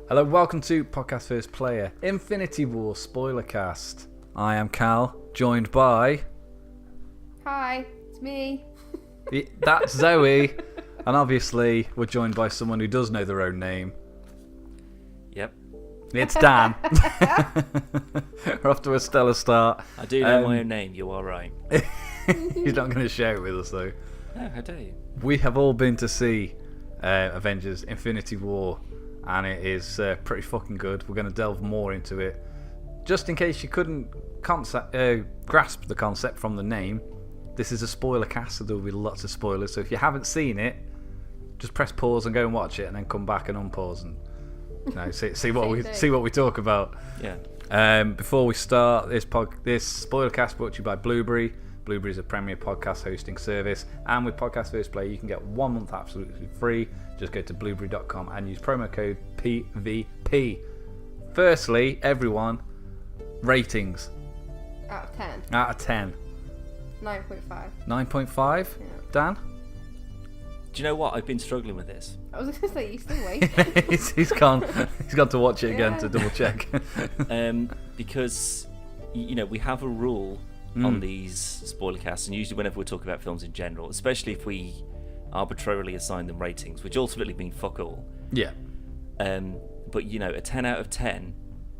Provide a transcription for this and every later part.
Hello, welcome to Podcast First Player, Infinity War Spoilercast. I am Cal, joined by... Hi, it's me. That's Zoe, and obviously we're joined by someone who does know their own name. Yep. It's Dan. We're off to a stellar start. I do know my own name, you are right. He's not going to share it with us though. No, how dare you? We have all been to see Avengers Infinity War, and it is pretty fucking good. We're going to delve more into it. Just in case you couldn't grasp the concept from the name, this is a spoiler cast, so there will be lots of spoilers. So if you haven't seen it, just press pause and go and watch it, and then come back and unpause and see what we talk about. Yeah. Before we start, this spoiler cast brought to you by Blueberry. Blueberry is a premier podcast hosting service, and with Podcast First Play, you can get 1 month absolutely free. Just go to blueberry.com and use promo code PVP. Firstly, everyone, ratings. Out of 10. Out of 10. 9.5. 9.5? Yeah. Dan? Do you know what? I've been struggling with this. I was going to say, you still wait. he's gone to watch it again to double check. Because, we have a rule on these spoiler casts, and usually whenever we talk about films in general, especially if we arbitrarily assign them ratings, which ultimately mean fuck all. Yeah. But a 10 out of 10,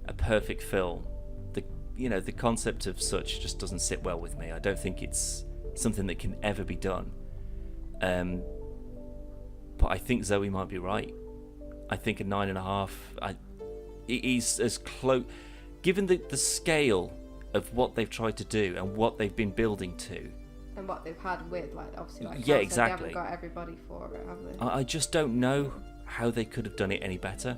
a perfect film, the concept of such just doesn't sit well with me. I don't think it's something that can ever be done. But I think Zoe might be right. I think a 9.5 is as close, given the scale of what they've tried to do and what they've been building to, and what they've had with, obviously, yeah, exactly. They haven't got everybody for it, have they? I just don't know how they could have done it any better.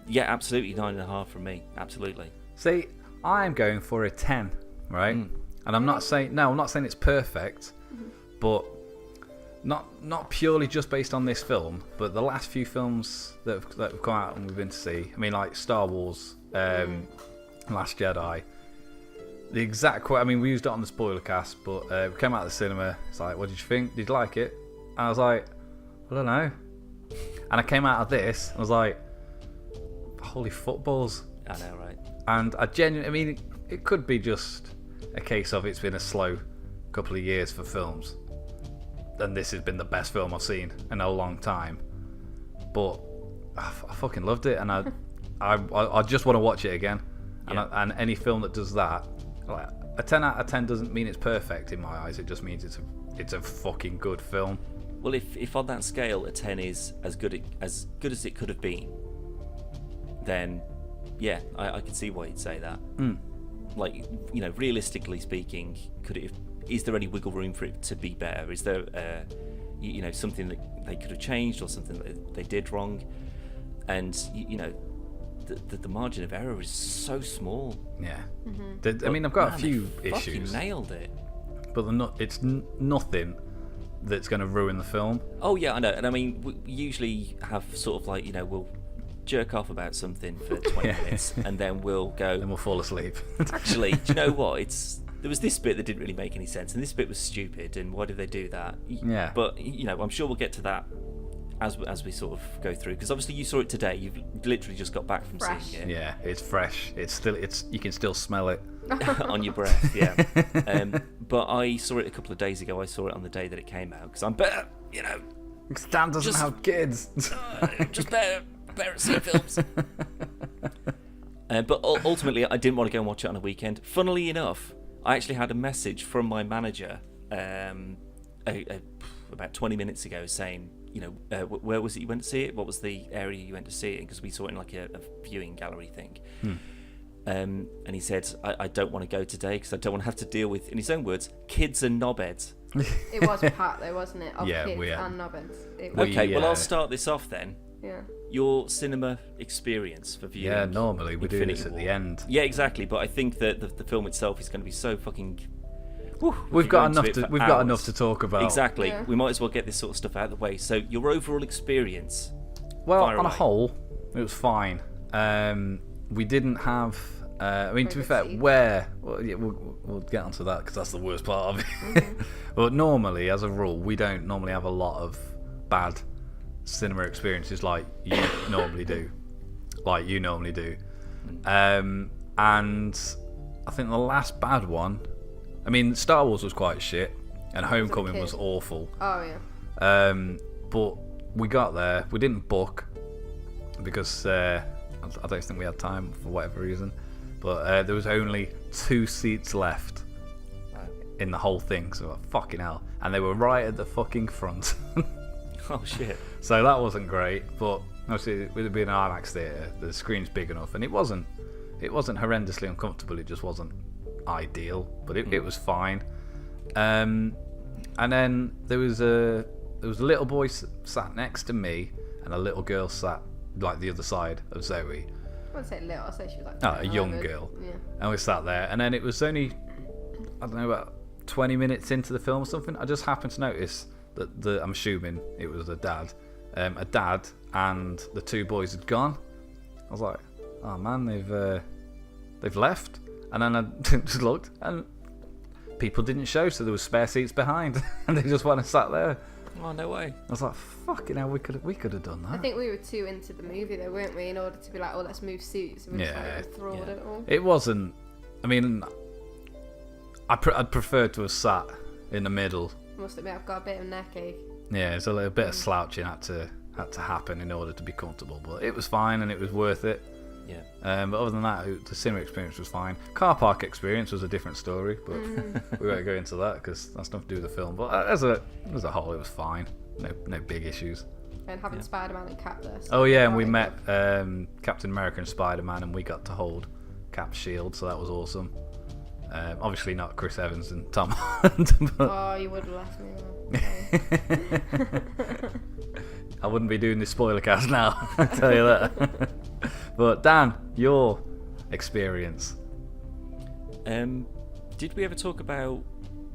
Yeah, absolutely 9.5 from me. Absolutely. See, I'm going for a 10, right? And I'm not saying it's perfect, but not purely just based on this film, but the last few films that have come out and we've been to see. I mean, like Star Wars, Last Jedi. The exact quote. I mean, we used it on the spoiler cast, but we came out of the cinema. It's like, what did you think? Did you like it? And I was like, I don't know. And I came out of this, and I was like, holy footballs. I know, right? And I mean, it could be just a case of it's been a slow couple of years for films, and this has been the best film I've seen in a long time. But I fucking loved it, and I just want to watch it again. Yeah. And any film that does that, like, a 10 out of 10 doesn't mean it's perfect in my eyes. It just means it's a fucking good film. Well, if on that scale a 10 is as good as it could have been, then yeah, I can see why you'd say that. Like, realistically speaking, is there any wiggle room for it to be better? Is there something that they could have changed or something that they did wrong? And the margin of error is so small. Yeah. I mean, I've got a few issues. Fucking nailed it. But it's nothing that's going to ruin the film. Oh yeah, I know. And I mean, we usually have sort of like, we'll jerk off about something for 20 minutes and then we'll go... Then we'll fall asleep. Actually, do you know what? There was this bit that didn't really make any sense, and this bit was stupid, and why did they do that? Yeah. But, I'm sure we'll get to that as we sort of go through, because obviously you saw it today. You've literally just got back from seeing it. Yeah, it's fresh. You can still smell it on your breath. Yeah. But I saw it a couple of days ago. I saw it on the day that it came out because I'm better. Stan doesn't have kids. Just better at seeing films. But ultimately, I didn't want to go and watch it on a weekend. Funnily enough, I actually had a message from my manager about 20 minutes ago saying, where was it you went to see it? What was the area you went to see it in? Because we saw it in like a viewing gallery thing. And he said, I don't want to go today because I don't want to have to deal with, in his own words, kids and knobheads. It was part though, wasn't it? Of kids and knobheads. Okay, well, I'll start this off then. Yeah. Your cinema experience for viewing. Yeah, normally we do this at the end. Yeah, exactly. But I think that the film itself is going to be so fucking... We've got enough to talk about. Exactly. Yeah. We might as well get this sort of stuff out of the way. So your overall experience. Well, on a whole, it was fine. We didn't have... to be fair, we'll get onto that because that's the worst part of it. But normally, as a rule, we don't normally have a lot of bad cinema experiences like you normally do. like you normally do. And I think the last bad one, I mean, Star Wars was quite shit, and Homecoming was awful. Oh yeah. But we got there. We didn't book because I don't think we had time for whatever reason. But there was only 2 seats left in the whole thing, so like, fucking hell. And they were right at the fucking front. Oh shit. So that wasn't great, but obviously with it being an IMAX theatre, the screen's big enough, and it wasn't horrendously uncomfortable, it just wasn't ideal, but it was fine. And then there was a little boy sat next to me, and a little girl sat like the other side of Zoe. I wouldn't say little, I'd say she was like a young girl. Yeah. And we sat there, and then it was only, I don't know, about 20 minutes into the film or something, I just happened to notice that I'm assuming it was a dad and the 2 boys had gone. I was like, oh man, they've left. And then I just looked, and people didn't show, so there was spare seats behind, and they just went and sat there. Oh, no way. I was like, fucking hell, we could have done that. I think we were too into the movie though, weren't we, in order to be like, oh, let's move seats. We just like enthralled it all. It wasn't, I mean, I'd prefer to have sat in the middle. Must admit, I've got a bit of neck ache. Yeah, it's a little bit of slouching had to happen in order to be comfortable, but it was fine and it was worth it. Yeah. But other than that, the cinema experience was fine. Car park experience was a different story, but we won't go into that because that's nothing to do with the film. But as a whole, it was fine. No big issues. And having Spider-Man and Cap there. So oh yeah, and we met Captain America and Spider-Man, and we got to hold Cap's shield, so that was awesome. Obviously not Chris Evans and Tom Holland. Oh, you would have left me. I wouldn't be doing this spoiler cast now, I tell you that. But Dan, your experience. Did we ever talk about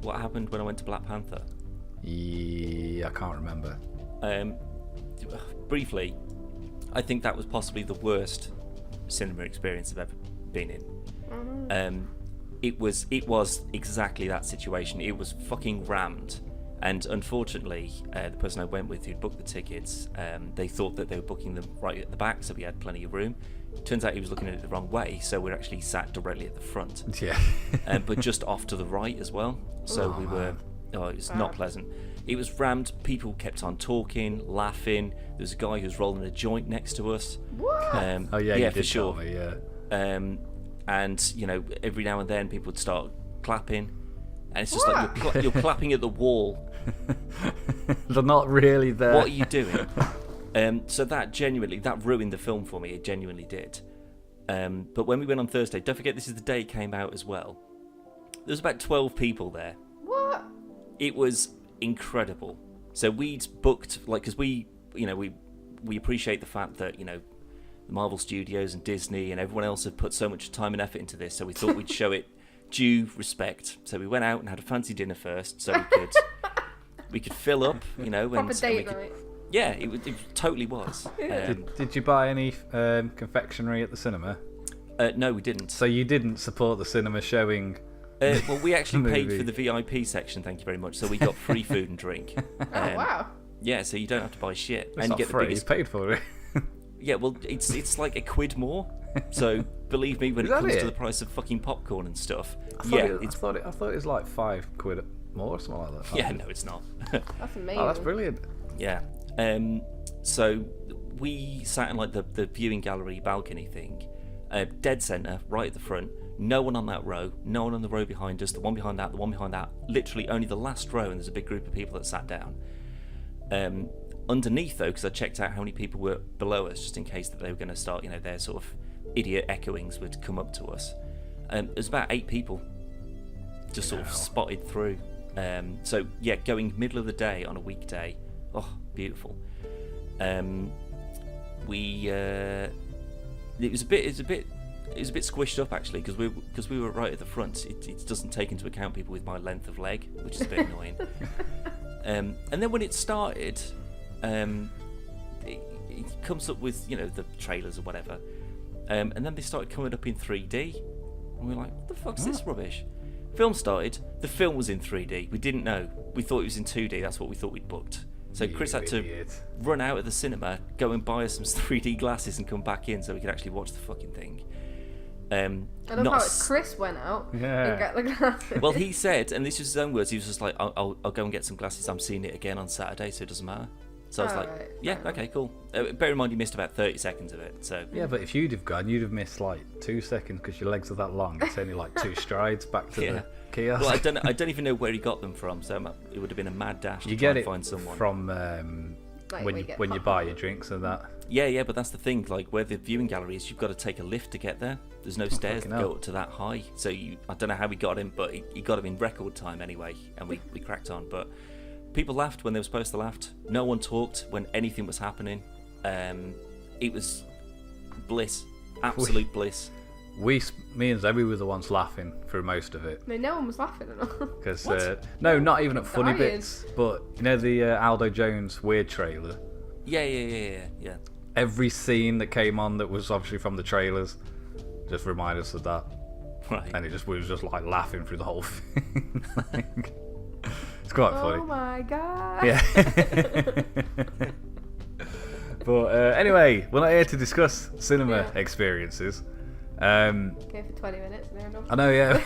what happened when I went to Black Panther? Yeah, I can't remember. Briefly, I think that was possibly the worst cinema experience I've ever been in. It was exactly that situation. It was fucking rammed, and unfortunately, the person I went with who'd booked the tickets, they thought that they were booking them right at the back, so we had plenty of room. Turns out he was looking at it the wrong way, so we're actually sat directly at the front. Yeah. But just off to the right as well. So it was not pleasant. It was rammed. People kept on talking, laughing. There was a guy who was rolling a joint next to us. What? Oh yeah, you for did sure. Tell me, yeah. And you know, every now and then people would start clapping, and it's just like you're clapping at the wall. They're not really there. What are you doing? So that ruined the film for me. It genuinely did. But when we went on Thursday, don't forget this is the day it came out as well. There was about 12 people there. What? It was incredible. So we'd booked, like, because we appreciate the fact that, you know, the Marvel Studios and Disney and everyone else have put so much time and effort into this, so we thought we'd show it due respect. So we went out and had a fancy dinner first, so we could fill up, you know. Proper date night. Yeah, it totally was. Did you buy any confectionery at the cinema? No, we didn't. So you didn't support the cinema showing. Well, we actually paid for the VIP section, thank you very much. So we got free food and drink. Oh wow! Yeah, so you don't have to buy shit, It's and not you get free, the biggest. You paid for it. Yeah, well, it's like £1 more. So believe me, when it comes to the price of fucking popcorn and stuff, I thought it was like £5 more or something like that. Yeah, no, it's not. That's amazing. Oh, that's brilliant. Yeah. So we sat in like the viewing gallery balcony thing, dead centre, right at the front. No one on that row, no one on the row behind us, the one behind that, the one behind that. Literally only the last row, and there's a big group of people that sat down. Underneath though, because I checked out how many people were below us, just in case that they were going to start, you know, their sort of idiot echoings would come up to us. There's about 8 people just sort of spotted through. So yeah, going middle of the day on a weekday. Oh, beautiful. It was a bit squished up actually, because we were right at the front. It doesn't take into account people with my length of leg, which is a bit annoying. And then when it started, it comes up with, you know, the trailers or whatever, and then they started coming up in 3D, and we were like, what the fuck's this rubbish? Film started, the film was in 3D. We didn't know. We thought it was in 2D. That's what we thought we'd booked. So Chris had to run out of the cinema, go and buy us some 3D glasses and come back in so we could actually watch the fucking thing. I love how Chris went out and got the glasses. Well, he said, and this was his own words, he was just like, I'll go and get some glasses. I'm seeing it again on Saturday, so it doesn't matter. So I was like, right. yeah, okay, cool. Bear in mind, you missed about 30 seconds of it. So yeah, but if you'd have gone, you'd have missed like 2 seconds because your legs are that long. It's only like 2 strides back to the kiosk. Well, I don't even know where he got them from, so it would have been a mad dash to try and find someone. From when you buy your drinks and that. Yeah, but that's the thing. Like where the viewing gallery is, you've got to take a lift to get there. There's no stairs that go up to that high. So I don't know how we got him, but he got him in record time anyway, and we cracked on. But people laughed when they were supposed to laugh. No one talked when anything was happening. It was bliss, absolute bliss. Me and Zoe were the ones laughing through most of it. No one was laughing at all. Because no, not even at funny bits. But you know the Aldo Jones weird trailer. Yeah. Every scene that came on that was obviously from the trailers just reminded us of that. Right. And we was just like laughing through the whole thing. It's quite funny. Oh my god. Yeah. But anyway, we're not here to discuss cinema experiences. Okay, for 20 minutes, near enough. I know, yeah.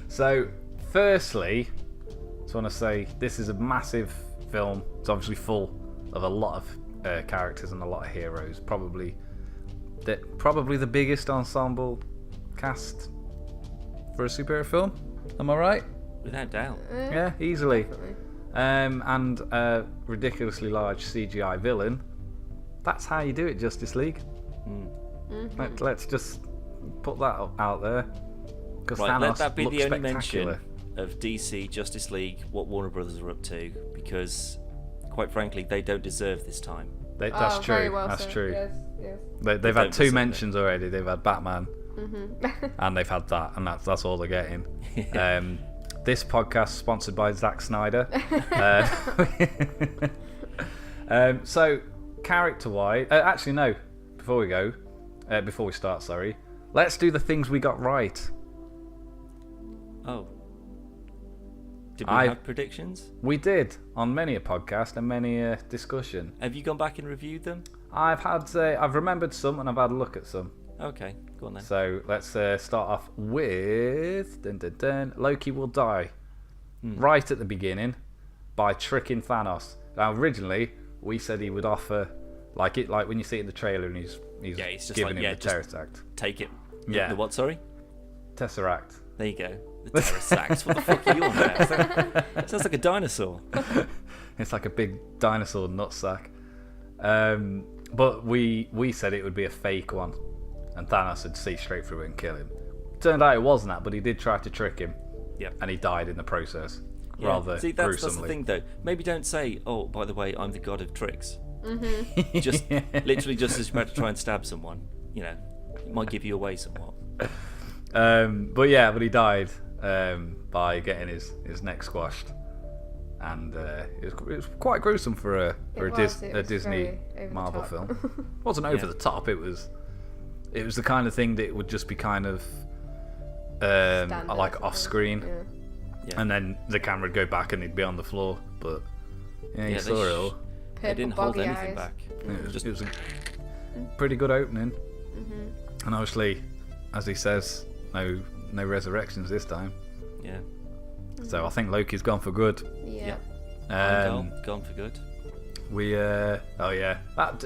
So, firstly, I just want to say this is a massive film. It's obviously full of a lot of characters and a lot of heroes. Probably the biggest ensemble cast for a superhero film. Am I right? Without doubt. Yeah, easily. Definitely. And a ridiculously large CGI villain. That's how you do it, Justice League. Let's just put that out there. Because Right, Thanos let that be looks the only spectacular. mention of DC, Justice League, what Warner Brothers are up to, because, quite frankly, they don't deserve this time. That's true. Very well That's said. true. Yes. They've had don't 2 deserve mentions already. They've had Batman, and they've had that, and that's all they're getting. This podcast sponsored by Zack Snyder. So, character-wise, actually no. Before we start, sorry. Let's do the things we got right. Oh. Did we have predictions? We did on many a podcast and many a discussion. Have you gone back and reviewed them? I've remembered some and I've had a look at some. Okay, go on then. So let's start off with Loki will die right at the beginning by tricking Thanos. Now originally we said he would offer like when you see it in the trailer and he's just giving like, him the Tesseract. Take it. Yeah. The what? Sorry. Tesseract. There you go. The Tesseract. What the fuck are you on about? Sounds like a dinosaur. It's like a big dinosaur nutsack. But we said it would be a fake one, and Thanos would see straight through it and kill him. Turned out it wasn't that, but he did try to trick him. Yep. And he died in the process. Yeah. Rather See, that's gruesomely. the thing, though. Maybe don't say, "Oh, by the way, I'm the god of tricks." Just Yeah. literally just as you're about to try and stab someone. You know, it might give you away somewhat. But he died by getting his neck squashed, and it was quite gruesome for a Disney Marvel film. It wasn't over the top. It was the kind of thing that would just be kind of like off screen, and then the camera would go back and he'd be on the floor. But you saw it all. They didn't hold anything back. It was a pretty good opening, and obviously, as he says, no resurrections this time. Yeah. So I think Loki's gone for good. Yeah. Gone for good. That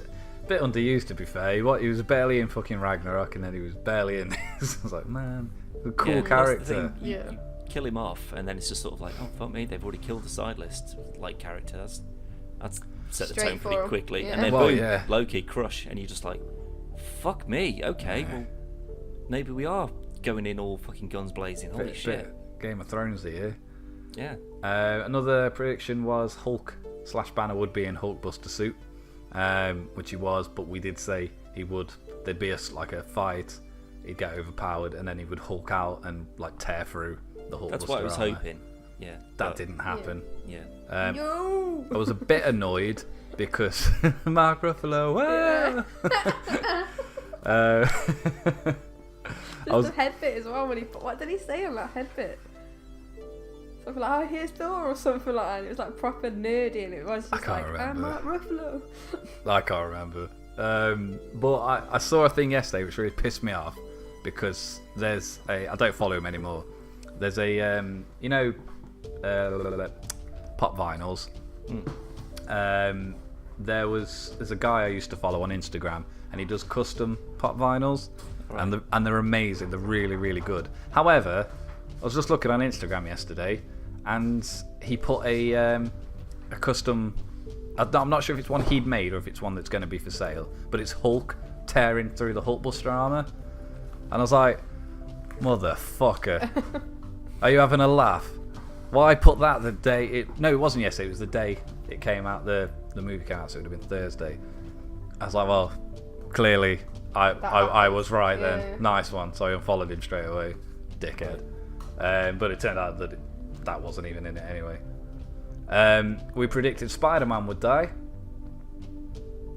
bit underused to be fair. He was barely in fucking Ragnarok, and then he was barely in this. I was like, man, a cool character. You kill him off, and then it's just sort of like, oh fuck me, they've already killed the side list like character. That's set the tone pretty quickly, and then boom, Loki crush, and you're just like, fuck me. Okay, well maybe we are going in all fucking guns blazing. Holy shit. Game of Thrones here. Yeah. Another prediction was Hulk/Banner would be in Hulkbuster suit, which he was, but we did say there'd be a fight, he'd get overpowered, and then he would Hulk out and like tear through the Hulkbuster. That's what I was hoping. Yeah. That didn't happen. Yeah. I was a bit annoyed because Mark Ruffalo. The head bit as well. What did he say about head bit? something like, here's Thor or something like that. And it was like proper nerdy, and it was just can't like, remember. I'm Mark Ruffalo. I can't remember. But I saw a thing yesterday which really pissed me off because I don't follow him anymore. There's a pop vinyls. There's a guy I used to follow on Instagram, and he does custom pop vinyls, right. and they're amazing. They're really, really good. However, I was just looking on Instagram yesterday, and he put a custom. I'm not sure if it's one he'd made or if it's one that's going to be for sale, but it's Hulk tearing through the Hulkbuster armor, and I was like, motherfucker, are you having a laugh? Why put that the day it? No, it wasn't yesterday. It was the day it came out. The movie came out, so it would have been Thursday. I was like, well, clearly I was right then. Yeah. Nice one. So I unfollowed him straight away, dickhead. But it turned out that that wasn't even in it anyway. We predicted Spider-Man would die.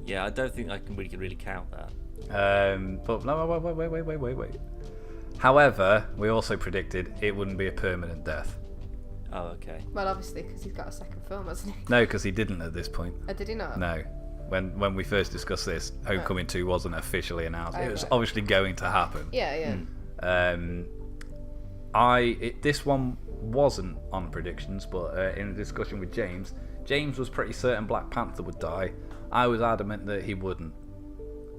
Yeah, I don't think we can really count that. But no, wait. However, we also predicted it wouldn't be a permanent death. Oh, okay. Well, obviously, because he's got a second film, hasn't he? No, because he didn't at this point. Oh, did he not? No. When we first discussed this, Homecoming 2 wasn't officially announced. It was right. obviously going to happen. Yeah. This one wasn't on predictions, but in a discussion with James was pretty certain Black Panther would die. I was adamant that he wouldn't.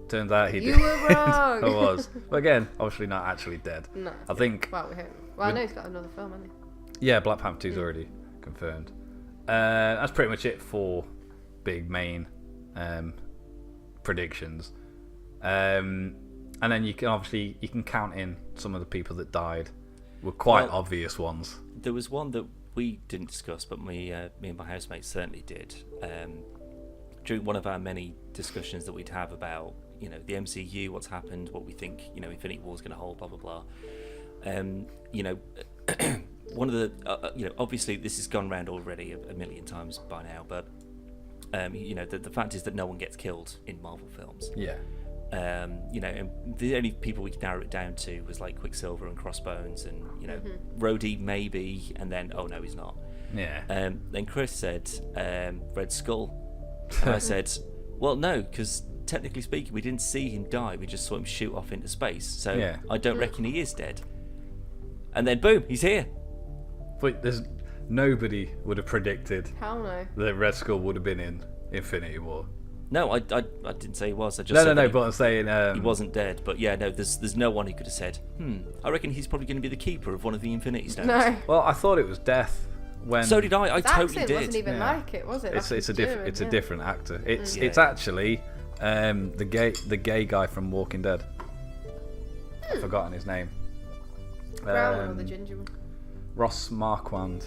Turns out he did. You were wrong. I was. But again, obviously not actually dead. No. I think. Well, we hope. Well, I know he's got another film, hasn't he? Yeah, Black Panther 2's already confirmed. That's pretty much it for big main predictions. And then you can count in some of the people that died. Were quite obvious ones. There was one that we didn't discuss, but me and my housemates certainly did. During one of our many discussions that we'd have about, the MCU, what's happened, what we think, Infinity War's going to hold, blah blah blah. One of the, obviously this has gone round already a million times by now, but the fact is that no one gets killed in Marvel films. Yeah. And the only people we could narrow it down to was like Quicksilver and Crossbones, and Rhodey maybe, and then oh no, he's not. Yeah. Then Chris said Red Skull, and I said, well, no, because technically speaking, we didn't see him die. We just saw him shoot off into space. So I don't reckon he is dead. And then boom, he's here. But nobody would have predicted that Red Skull would have been in Infinity War. No, I didn't say he was. I just said no. But I'm saying he wasn't dead. But yeah, no, there's no one who could have said, I reckon he's probably going to be the keeper of one of the Infinity Stones. No. Well, I thought it was Death. So did I. I totally did. It wasn't even like it, was it? It's a different actor. It's actually the gay guy from Walking Dead. I've forgotten his name. Brown one or the ginger one? Ross Marquand.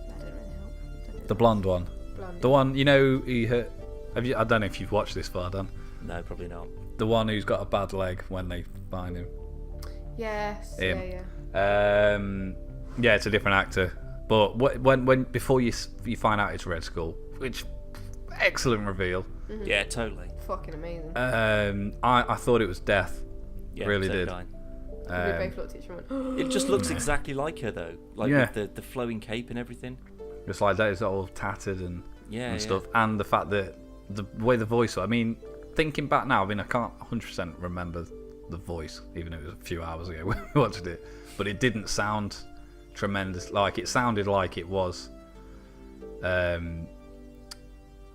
That didn't really help. The blonde one. The one, he hurt. I don't know if you've watched this far, Dan. No, probably not. The one who's got a bad leg when they find him. Yes. Him. Yeah. Yeah, it's a different actor. But when before you find out it's Red Skull, which excellent reveal. Mm-hmm. Yeah, totally. Fucking amazing. I thought it was Death. Yeah, really so did. We both looked at each other and went, it just looks exactly like her though, with the flowing cape and everything. Just like that, it's all tattered and stuff, and the fact that the way the voice. I mean, thinking back now, I can't 100% remember the voice, even though it was a few hours ago when we watched it, but it didn't sound tremendous. Like it sounded like it was.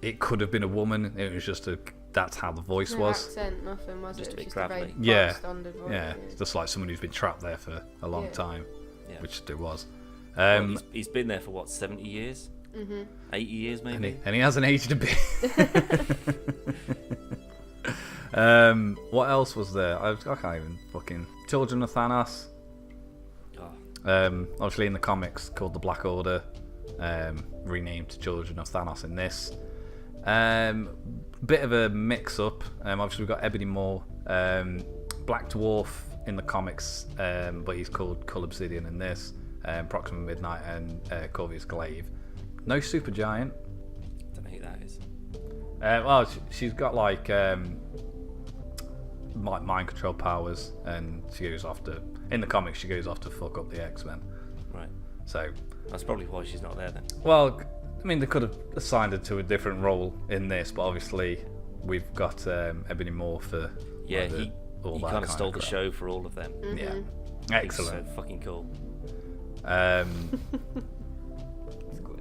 It could have been a woman. It was just that's how the voice was. Accent, nothing, was just it? a bit Just gravelly. a very standard voice. Yeah, just like someone who's been trapped there for a long time, which it was. Well, he's been there for what, 70 years? 80 years maybe? And he hasn't aged a bit. What else was there? I can't even fucking... Children of Thanos. Obviously in the comics called the Black Order. Renamed to Children of Thanos in this. Bit of a mix-up. Obviously we've got Ebony Maw. Black Dwarf in the comics, but he's called Cull Obsidian in this. Proxima Midnight and Corvus Glaive. No Supergiant. Don't know who that is. Well, she's got like mind control powers, and she goes off to. In the comics, she goes off to fuck up the X-Men. Right. So that's probably why she's not there then. Well, I mean, they could have assigned her to a different role in this, but obviously we've got Ebony Moore for yeah. He kind of stole the show for all of them. Mm-hmm. Yeah, excellent. He's so fucking cool.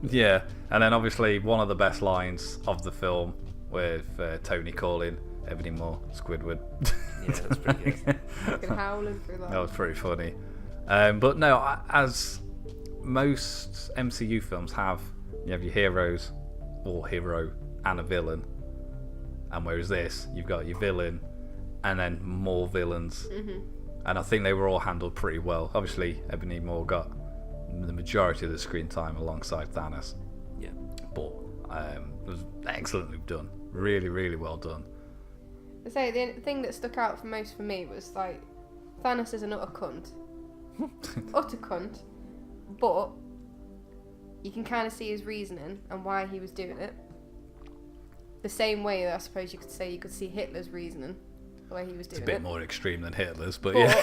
Yeah, and then obviously one of the best lines of the film with Tony calling Ebony Moore Squidward. Yeah, that's pretty good. Fucking howling through that. That was pretty funny. But no, as most MCU films have, you have your heroes, or hero, and a villain. And whereas this, you've got your villain, and then more villains. Mm-hmm. And I think they were all handled pretty well. Obviously, Ebony Moore got the majority of the screen time alongside Thanos. Yeah. But it was excellently done. Really, really well done. I say the thing that stuck out for most for me was like Thanos is an utter cunt, utter cunt, but you can kind of see his reasoning and why he was doing it. The same way that I suppose you could see Hitler's reasoning, the way he was doing it. It's a bit more extreme than Hitler's, but yeah.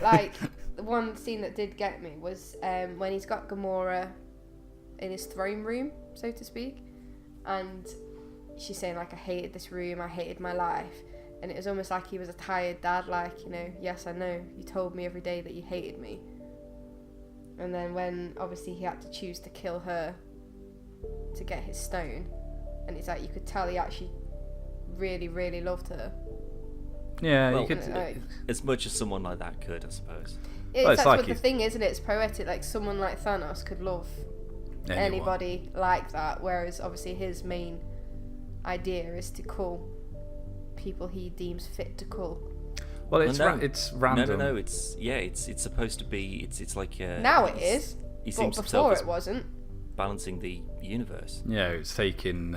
Like the one scene that did get me was when he's got Gamora in his throne room, so to speak, and she's saying like, I hated this room, I hated my life. And it was almost like he was a tired dad, like, yes, I know, you told me every day that you hated me. And then when, obviously, he had to choose to kill her to get his stone, and it's like, you could tell he actually really, really loved her. Yeah, well, you could... as much as someone like that could, I suppose. That's like what the thing is, isn't it? It's poetic, like, someone like Thanos could love anybody like that, whereas, obviously, his main idea is to cull people he deems fit to cull. Well, it's random. No. It's supposed to be. It's like now it is. He but seems before it wasn't. Balancing the universe. Yeah, it's taking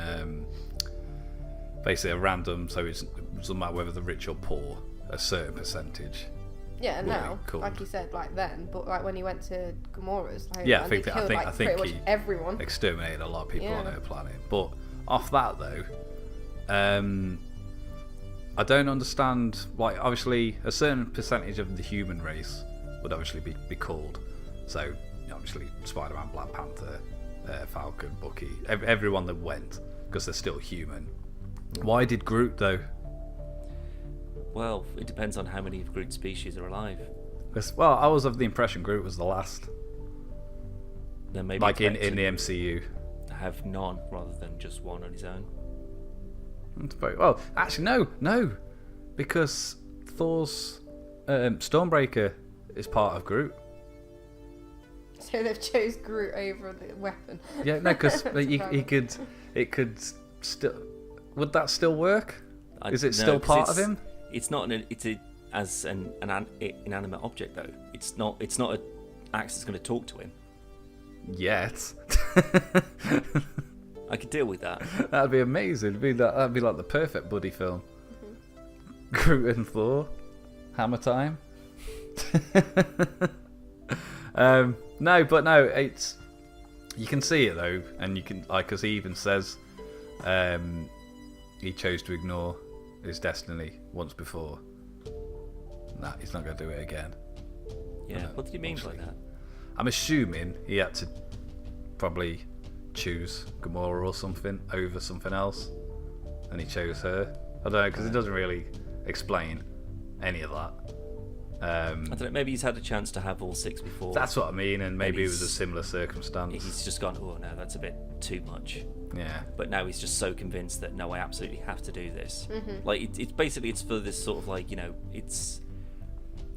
basically a random. So it doesn't matter whether they're rich or poor. A certain percentage. Yeah, now, like you said, like then, but like when he went to Gamora's, like, yeah, I think he everyone exterminated a lot of people on her planet. But off that though, I don't understand. Like, obviously, a certain percentage of the human race would obviously be called. So, obviously, Spider-Man, Black Panther, Falcon, Bucky, everyone that went, because they're still human. Why did Groot though? Well, it depends on how many of Groot's species are alive. Well, I was of the impression Groot was the last. Then maybe like in the MCU. Have none rather than just one on his own. Well, actually, no, because Thor's Stormbreaker is part of Groot. So they've chose Groot over the weapon. Yeah, no, because it could still. Would that still work? Is it still part of him? It's not as an inanimate object though. It's not an axe that's going to talk to him. Yet. I could deal with that. That'd be amazing. That'd be like the perfect buddy film. Mm-hmm. Groot and Thor, hammer time. No, it's you can see it though, and you can because he even says he chose to ignore his destiny once before. Nah, he's not going to do it again. Yeah, what do you mean by that? I'm assuming he had to probably choose Gamora or something over something else, and he chose her. I don't know, because it doesn't really explain any of that. I don't know, maybe he's had a chance to have all six before. That's what I mean, and maybe it was a similar circumstance. He's just gone, oh no, that's a bit too much. Yeah. But now he's just so convinced that no, I absolutely have to do this. Mm-hmm. Like it's basically it's for this sort of like it's,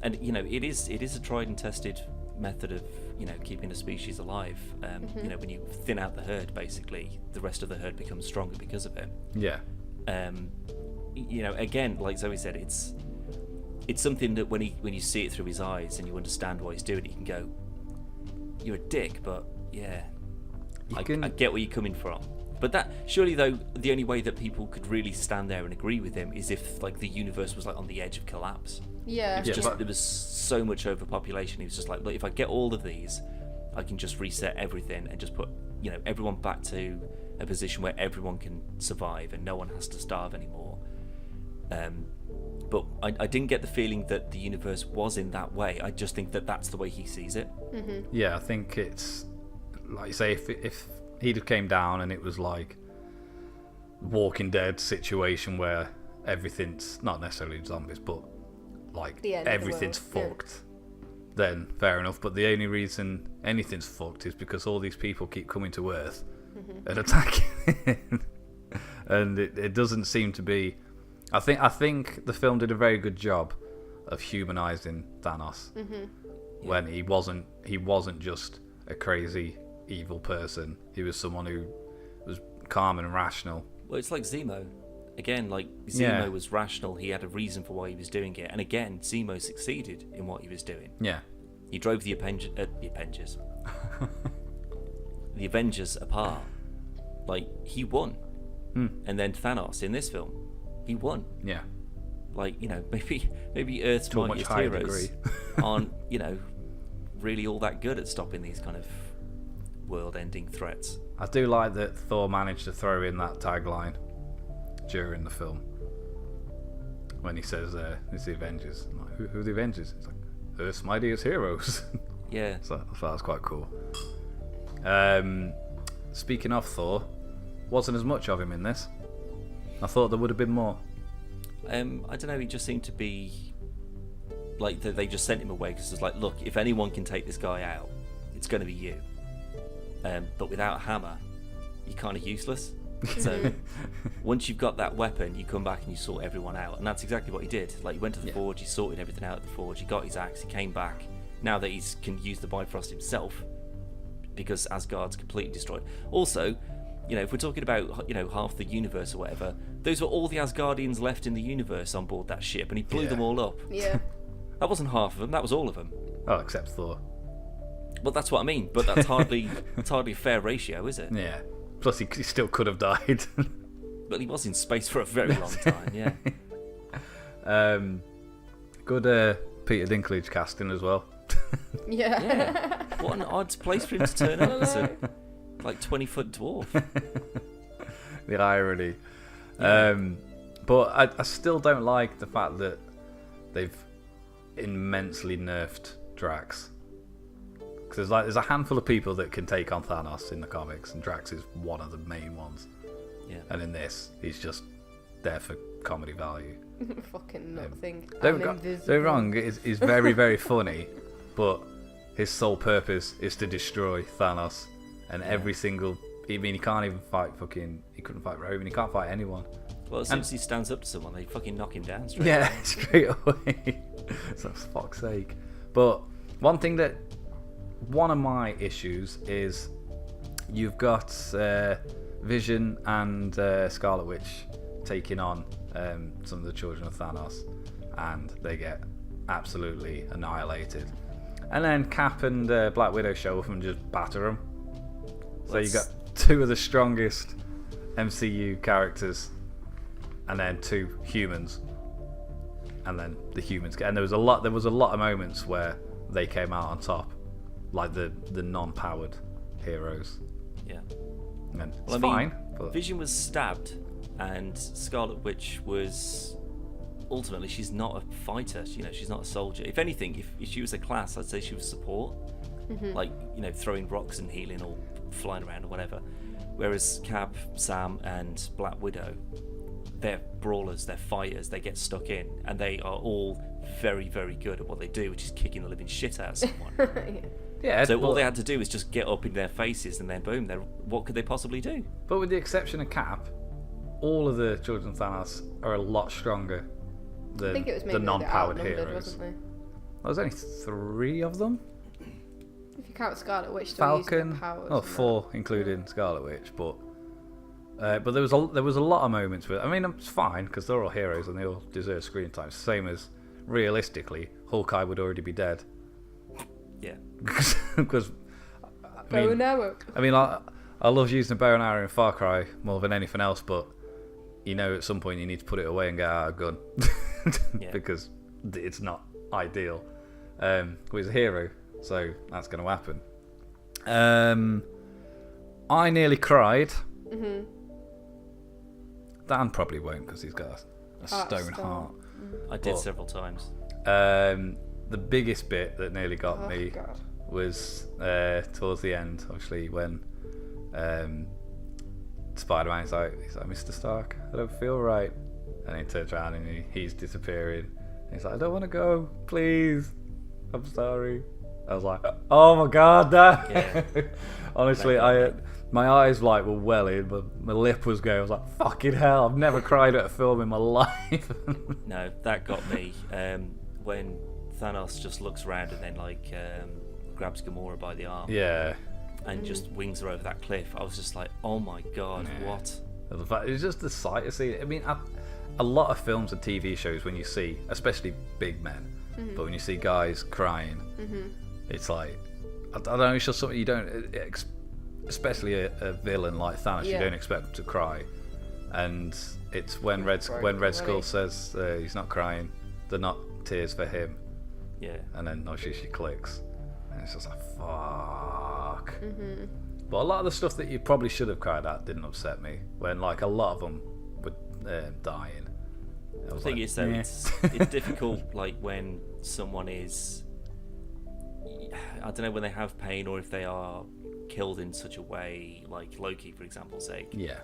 and it is a tried and tested method of keeping a species alive. Mm-hmm. When you thin out the herd, basically the rest of the herd becomes stronger because of it. Yeah. Again, like Zoe said, it's something that when you see it through his eyes and you understand why he's doing it, you can go, you're a dick, but yeah, I get where you're coming from. But that surely though, the only way that people could really stand there and agree with him is if like the universe was like on the edge of collapse. Yeah. There was so much overpopulation. He was just like, look, if I get all of these, I can just reset everything and just put everyone back to a position where everyone can survive and no one has to starve anymore. but I didn't get the feeling that the universe was in that way. I just think that that's the way he sees it. Yeah, I think it's like you say, if he came down and it was like Walking Dead situation where everything's not necessarily zombies, but like The end of the everything's world, fucked, then fair enough. But the only reason anything's fucked is because all these people keep coming to Earth and attacking, and it doesn't seem to be. I think the film did a very good job of humanizing Thanos when he wasn't just a crazy evil person. He was someone who was calm and rational. Well, it's like Zemo. Again, like Zemo was rational. He had a reason for why he was doing it, and again, Zemo succeeded in what he was doing. Yeah, he drove the Avengers apart. Like, he won. And then Thanos in this film, he won. Yeah. Like, you know, maybe Earth's to a much mightiest higher heroes degree. aren't, you know, really all that good at stopping these kind of world-ending threats. I do like that Thor managed to throw in that tagline during the film when he says, "It's the Avengers." I'm like, who are the Avengers? It's like Earth's mightiest heroes. Yeah. So I thought that was quite cool. Speaking of Thor, wasn't as much of him in this. I thought there would have been more. I don't know. He just seemed to be like they just sent him away because it's like, look, if anyone can take this guy out, it's going to be you. But without Hammer, you're kind of useless. So once you've got that weapon, you come back and you sort everyone out, and that's exactly what he did. Like, he went to the forge, he sorted everything out at the forge, he got his axe, he came back. Now that he can use the Bifrost himself, because Asgard's completely destroyed. Also, you know, if we're talking about, you know, half the universe or whatever, those were all the Asgardians left in the universe on board that ship, and he blew them all up. Yeah. That wasn't half of them, that was all of them. Oh, except Thor. Well, that's what I mean, but that's hardly a fair ratio, is it? Yeah. Plus, he still could have died. But he was in space for a very long time, yeah. Good Peter Dinklage casting as well. Yeah. What an odd place for him to turn up as a like 20-foot dwarf. The irony. But I still don't like the fact that they've immensely nerfed Drax. Because there's a handful of people that can take on Thanos in the comics, and Drax is one of the main ones. Yeah. And in this, he's just there for comedy value. Fucking nothing. Don't get wrong, he's very, very funny, but his sole purpose is to destroy Thanos. And every single... I mean, he can't even fight he couldn't fight Roman, he can't fight anyone. Well, as soon as he stands up to someone, they fucking knock him down straight Yeah, away. straight away. So, for fuck's sake. But one of my issues is you've got Vision and Scarlet Witch taking on some of the children of Thanos, and they get absolutely annihilated. And then Cap and Black Widow show up and just batter them. So you got two of the strongest MCU characters, and then two humans, and then the humans. And there was a lot of moments where they came out on top, like the non-powered heroes. Yeah. And it's Well, I fine. mean, But Vision was stabbed, and Scarlet Witch was... Ultimately, she's not a fighter. You know, she's not a soldier. If anything, if she was a class, I'd say she was support. Like, you know, throwing rocks and healing or flying around or whatever. Whereas Cap, Sam, and Black Widow, they're brawlers, they're fighters, they get stuck in, and they are all very, very good at what they do, which is kicking the living shit out of someone. yeah, So all but, they had to do was just get up in their faces, and then boom, what could they possibly do? but with the exception of Cap, all of the children of Thanos are a lot stronger I than think it was the mainly non-powered outnumbered, heroes. wasn't they? There's only 3 of them. If you count Scarlet Witch, still using Falcon, her powers. oh, and 4 including Scarlet Witch, but there was a lot of moments where, I mean, it's fine because they're all heroes and they all deserve screen time. Same as realistically, Hawkeye would already be dead. Yeah. Because Bow and arrow. I mean, I love using a bow and arrow in Far Cry more than anything else, but you know, at some point you need to put it away and get out a gun because it's not ideal. But he's a hero, so that's going to happen. I nearly cried. Dan probably won't because he's got a stone heart. I did But, several times. the biggest bit that nearly got me God. was towards the end, obviously, when Spider-Man is like, Mr. Stark, I don't feel right. And he turns around and he's disappearing. And he's like, I don't want to go, please. I'm sorry. I was like, oh my God, Dad. Yeah. Honestly, my eyes like were welling, but my lip was going. I was like, fucking hell, I've never cried at a film in my life. No, that got me. When Thanos just looks around and then like grabs Gamora by the arm Yeah. and just wings her over that cliff, I was just like, oh my God, what? The fact, it's just the sight of seeing it. I mean, a lot of films and TV shows, when you see, especially big men, but when you see guys crying, it's like, I don't know, it's just something you don't, especially a villain like Thanos, you don't expect him to cry. And it's when Red Skull says he's not crying, they're not tears for him. Yeah. And then obviously she clicks, and it's just like, fuck. But a lot of the stuff that you probably should have cried at didn't upset me. When like a lot of them were dying. The thing is though, it's difficult like when someone is, I don't know, when they have pain or if they are killed in such a way, like Loki for example's sake. Yeah.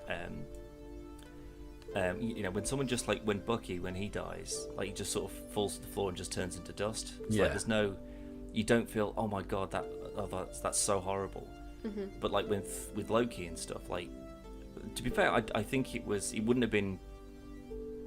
You know, when someone just like when Bucky, when he dies, like he just sort of falls to the floor and just turns into dust. It's like there's no, you don't feel, oh my God, that's so horrible. But like with Loki and stuff, like, to be fair, I think it wouldn't have been.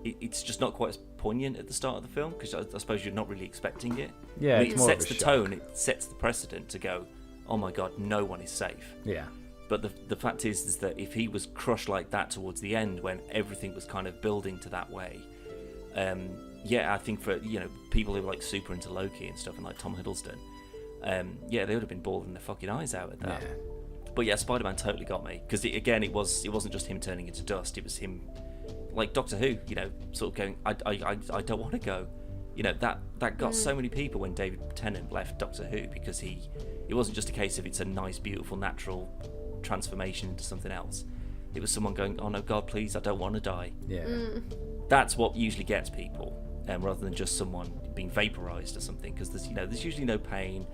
It's just not quite as poignant at the start of the film because I suppose you're not really expecting it. Yeah, I mean, it's it more sets of a the shock. tone, it sets the precedent to go, oh my God, no one is safe. Yeah. But the fact is that if he was crushed like that towards the end, when everything was kind of building to that way, I think for people who are like super into Loki and stuff, and like Tom Hiddleston, they would have been bawling their fucking eyes out at that. Yeah. But yeah, Spider-Man totally got me because it wasn't just him turning into dust; it was him, like Doctor Who, sort of going, I don't want to go. That got so many people when David Tennant left Doctor Who because it wasn't just a case of it's a nice, beautiful, natural transformation into something else. It was someone going, oh no, God, please, I don't want to die. Yeah. That's what usually gets people, rather than just someone being vaporized or something, because there's usually no pain.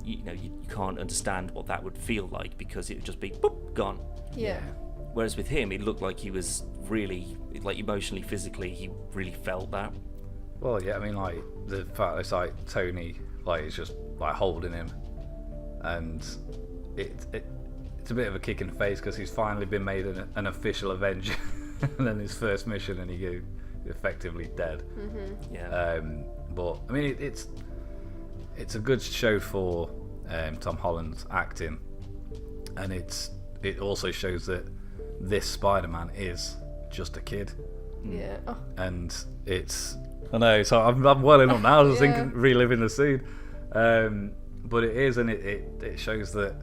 You can't understand what that would feel like because it would just be boop, gone. Yeah. Whereas with him, it looked like he was really, like, emotionally, physically, he really felt that. Well, yeah, I mean, like, the fact it's like Tony, like, is just like holding him, and it's a bit of a kick in the face because he's finally been made an official Avenger, and then his first mission, and he goes effectively dead. Yeah. But I mean, it's a good show for Tom Holland's acting, and it also shows that this Spider-Man is just a kid. Yeah. Oh. And I know, so I'm welling up now. I was thinking, reliving the scene, but it is, and it shows that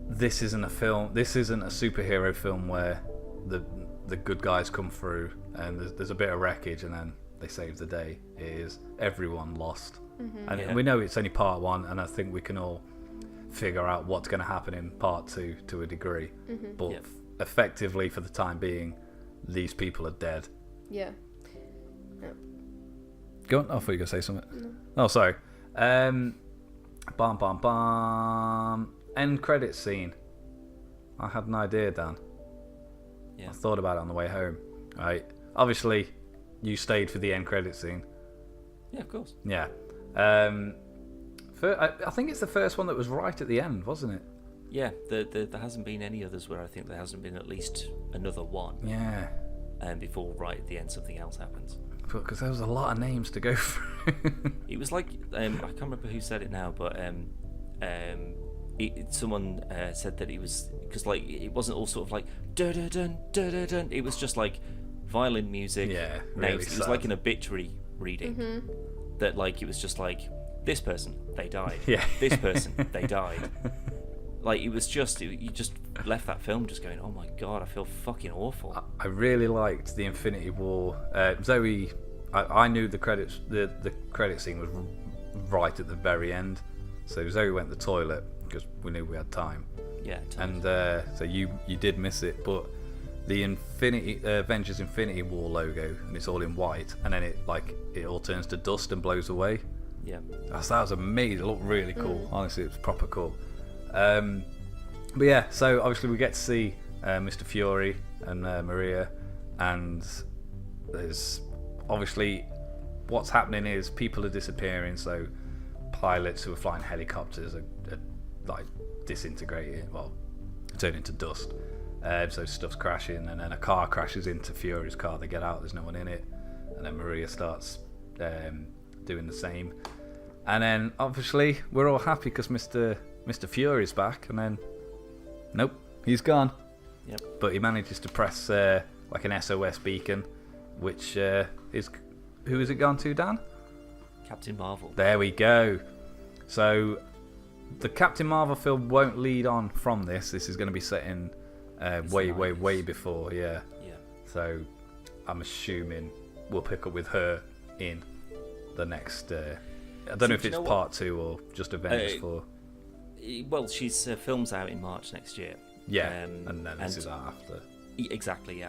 this isn't a superhero film where the good guys come through and there's a bit of wreckage and then they save the day. It is everyone lost, and we know it's only part one, and I think we can all figure out what's going to happen in part two to a degree. But effectively, for the time being, these people are dead. Yeah. Go on. I thought you were going to say something. No. Oh, sorry. Bam, bam, bam. End credits scene. I had an idea, Dan. Yeah. I thought about it on the way home. Right. Obviously, you stayed for the end credits scene. Yeah, of course. Yeah. I think it's the first one that was right at the end, wasn't it? Yeah, there hasn't been any others where I think there hasn't been at least another one. Yeah. And before right at the end something else happens. Because there was a lot of names to go through. It was like I can't remember who said it now, but someone said that it was because like it wasn't all sort of like dun dun dun dun dun. It was just like violin music. Yeah, names. really It was sad. like an obituary reading. That like it was just like this person they died. Yeah. This person they died. Like it was just you just left that film just going, oh my God, I feel fucking awful. I really liked the Infinity War. Zoe, I knew the credits. The credit scene was right at the very end, so Zoe went to the toilet because we knew we had time. Yeah. And so you did miss it, but the Avengers Infinity War logo, and it's all in white, and then it all turns to dust and blows away. Yeah. That was amazing. It looked really cool. Honestly, it was proper cool. But yeah, so obviously we get to see Mr. Fury and Maria, and there's obviously what's happening is people are disappearing. So pilots who are flying helicopters are like disintegrating, turning to dust. So stuff's crashing, and then a car crashes into Fury's car. They get out, there's no one in it, and then Maria starts doing the same. And then obviously we're all happy because Mr. Fury's back, and then nope, he's gone. Yep. But he manages to press like an SOS beacon, which is, who is it gone to, Dan? Captain Marvel. There we go. So the Captain Marvel film won't lead on from this. This is going to be set in way before, yeah. So I'm assuming we'll pick up with her in the next. I don't know if it's part 2 or just Avengers 4. Well, she's films out in March next year. Yeah, and then this is after. Exactly, yeah.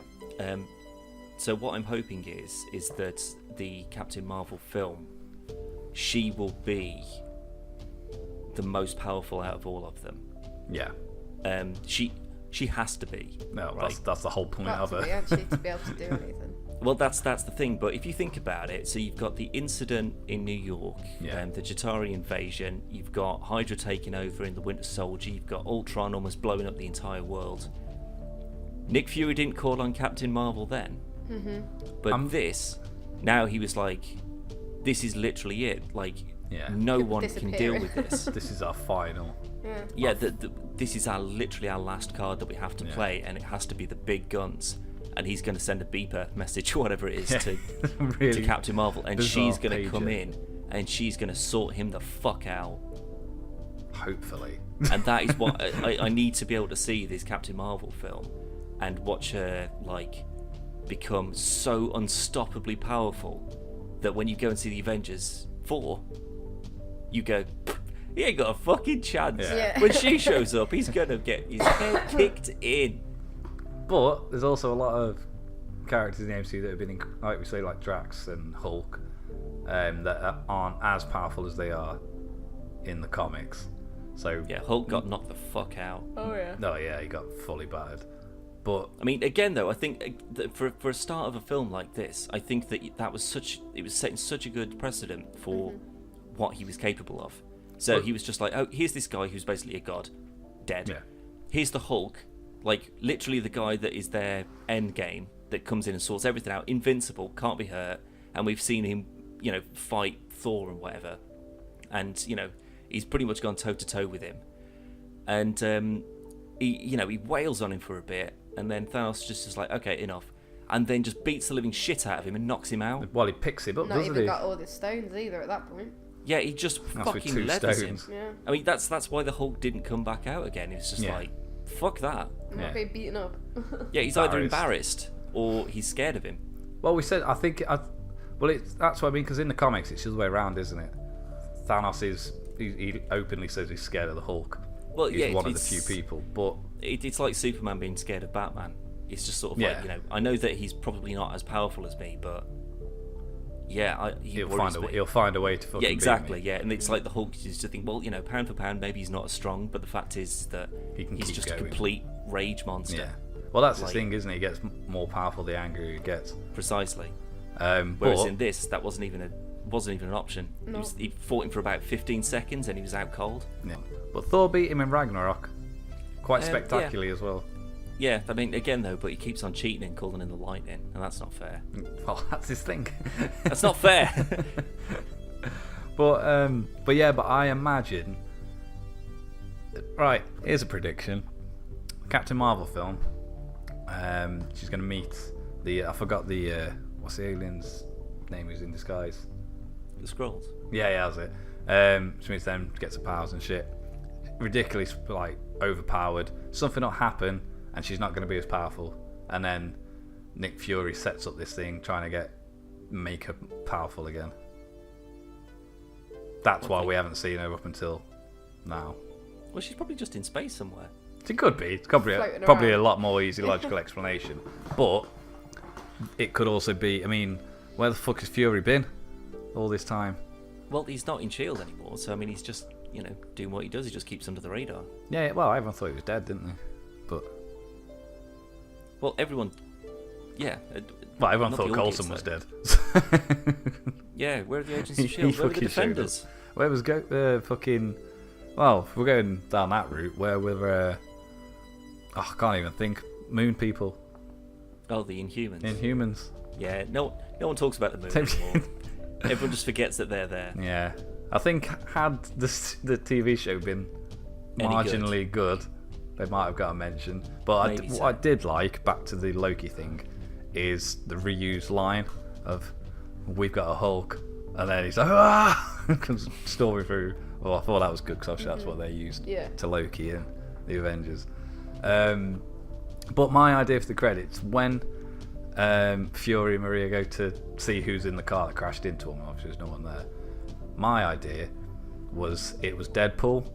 So what I'm hoping is that the Captain Marvel film, she will be the most powerful out of all of them. Yeah. She has to be. No, right? that's the whole point of her. Actually, to be able to do anything. Well, that's the thing. But if you think about it, so you've got the incident in New York, the Chitauri invasion. You've got Hydra taking over in the Winter Soldier. You've got Ultron almost blowing up the entire world. Nick Fury didn't call on Captain Marvel then, but this, now he was like, this is literally it. Like, no one can deal with this. This is our final. Yeah, this is literally our last card that we have to play, and it has to be the big guns. And he's going to send a beeper message, or whatever it is, to Captain Marvel, and she's going to come in, and she's going to sort him the fuck out. Hopefully. And that is what I need to be able to see this Captain Marvel film, and watch her become so unstoppably powerful that when you go and see the Avengers 4, you go, he ain't got a fucking chance. Yeah. When she shows up, he's going to get his head kicked in. But there's also a lot of characters in the MCU that have been, like we say, like Drax and Hulk, that aren't as powerful as they are in the comics. So yeah, Hulk got knocked the fuck out. Oh yeah. No, yeah, he got fully battered. But I mean, again though, I think for a start of a film like this, I think that was setting such a good precedent for what he was capable of. So he was just like, oh, here's this guy who's basically a god, dead. Yeah. Here's the Hulk, like literally the guy that is their end game, that comes in and sorts everything out, invincible, can't be hurt, and we've seen him, fight Thor and whatever, and he's pretty much gone toe to toe with him, and he wails on him for a bit, and then Thanos just is like, okay, enough, and then just beats the living shit out of him and knocks him out. Well, he picks him up, doesn't he? Not even got all the stones either at that point. Yeah, he just fucking leathers him. Yeah. I mean, that's why the Hulk didn't come back out again. It's just like, fuck that. I'm not being beaten up. Yeah, he's either embarrassed or he's scared of him. Well, we said, that's what I mean, because in the comics it's the other way around, isn't it? Thanos he openly says he's scared of the Hulk. Well, he's one of the few people, but it's like Superman being scared of Batman. It's just sort of like, I know that he's probably not as powerful as me, but he'll find a way to fucking exactly, beat me. And it's like the Hulk used to think, well, pound for pound, maybe he's not as strong, but the fact is that he's just a complete rage monster. Yeah. Well, that's the thing, isn't it? He gets more powerful the angrier he gets. Precisely. Whereas in this, that wasn't even an option. No. He fought him for about 15 seconds and he was out cold. Yeah. But Thor beat him in Ragnarok quite spectacularly as well. Yeah, I mean, again though, but he keeps on cheating and calling in the lightning, and that's not fair. Well, that's his thing. That's not fair. But I imagine. Right, here's a prediction. Captain Marvel film. She's going to meet I forgot what's the alien's name who's in disguise? The Skrulls. Yeah, that's it. She meets them, gets her powers and shit. Ridiculous, overpowered. Something will happen, and she's not going to be as powerful. And then Nick Fury sets up this thing trying to make her powerful again. That's why we haven't seen her up until now. Well, she's probably just in space somewhere. It could be. It's probably Floating a around. lot more easy logical explanation. But it could also be. I mean, where the fuck has Fury been all this time? Well, he's not in S.H.I.E.L.D. anymore, so I mean, he's just, doing what he does. He just keeps under the radar. Yeah. Well, everyone thought he was dead, didn't they? But Well, everyone, yeah. well, everyone not thought the audience, Coulson was though. dead. Yeah, where are the agents of He S.H.I.E.L.D.? Where are the fucking showed up. defenders? Where was fucking? Well, if we're going down that route, where were? I can't even think. Moon people, Oh, the Inhumans. Inhumans. Yeah, no one talks about the moon anymore. Everyone just forgets that they're there. Yeah, I think had the TV show been Any marginally good, they might have got a mention. But Maybe what so. I did like, back to the Loki thing, is the reused line of "We've got a Hulk," and then he's like, "Ah!" comes storming through. Well, I thought that was good because obviously that's what they used to Loki and the Avengers. But my idea for the credits, when Fury and Maria go to see who's in the car that crashed into them, obviously there's no one there. My idea was it was Deadpool,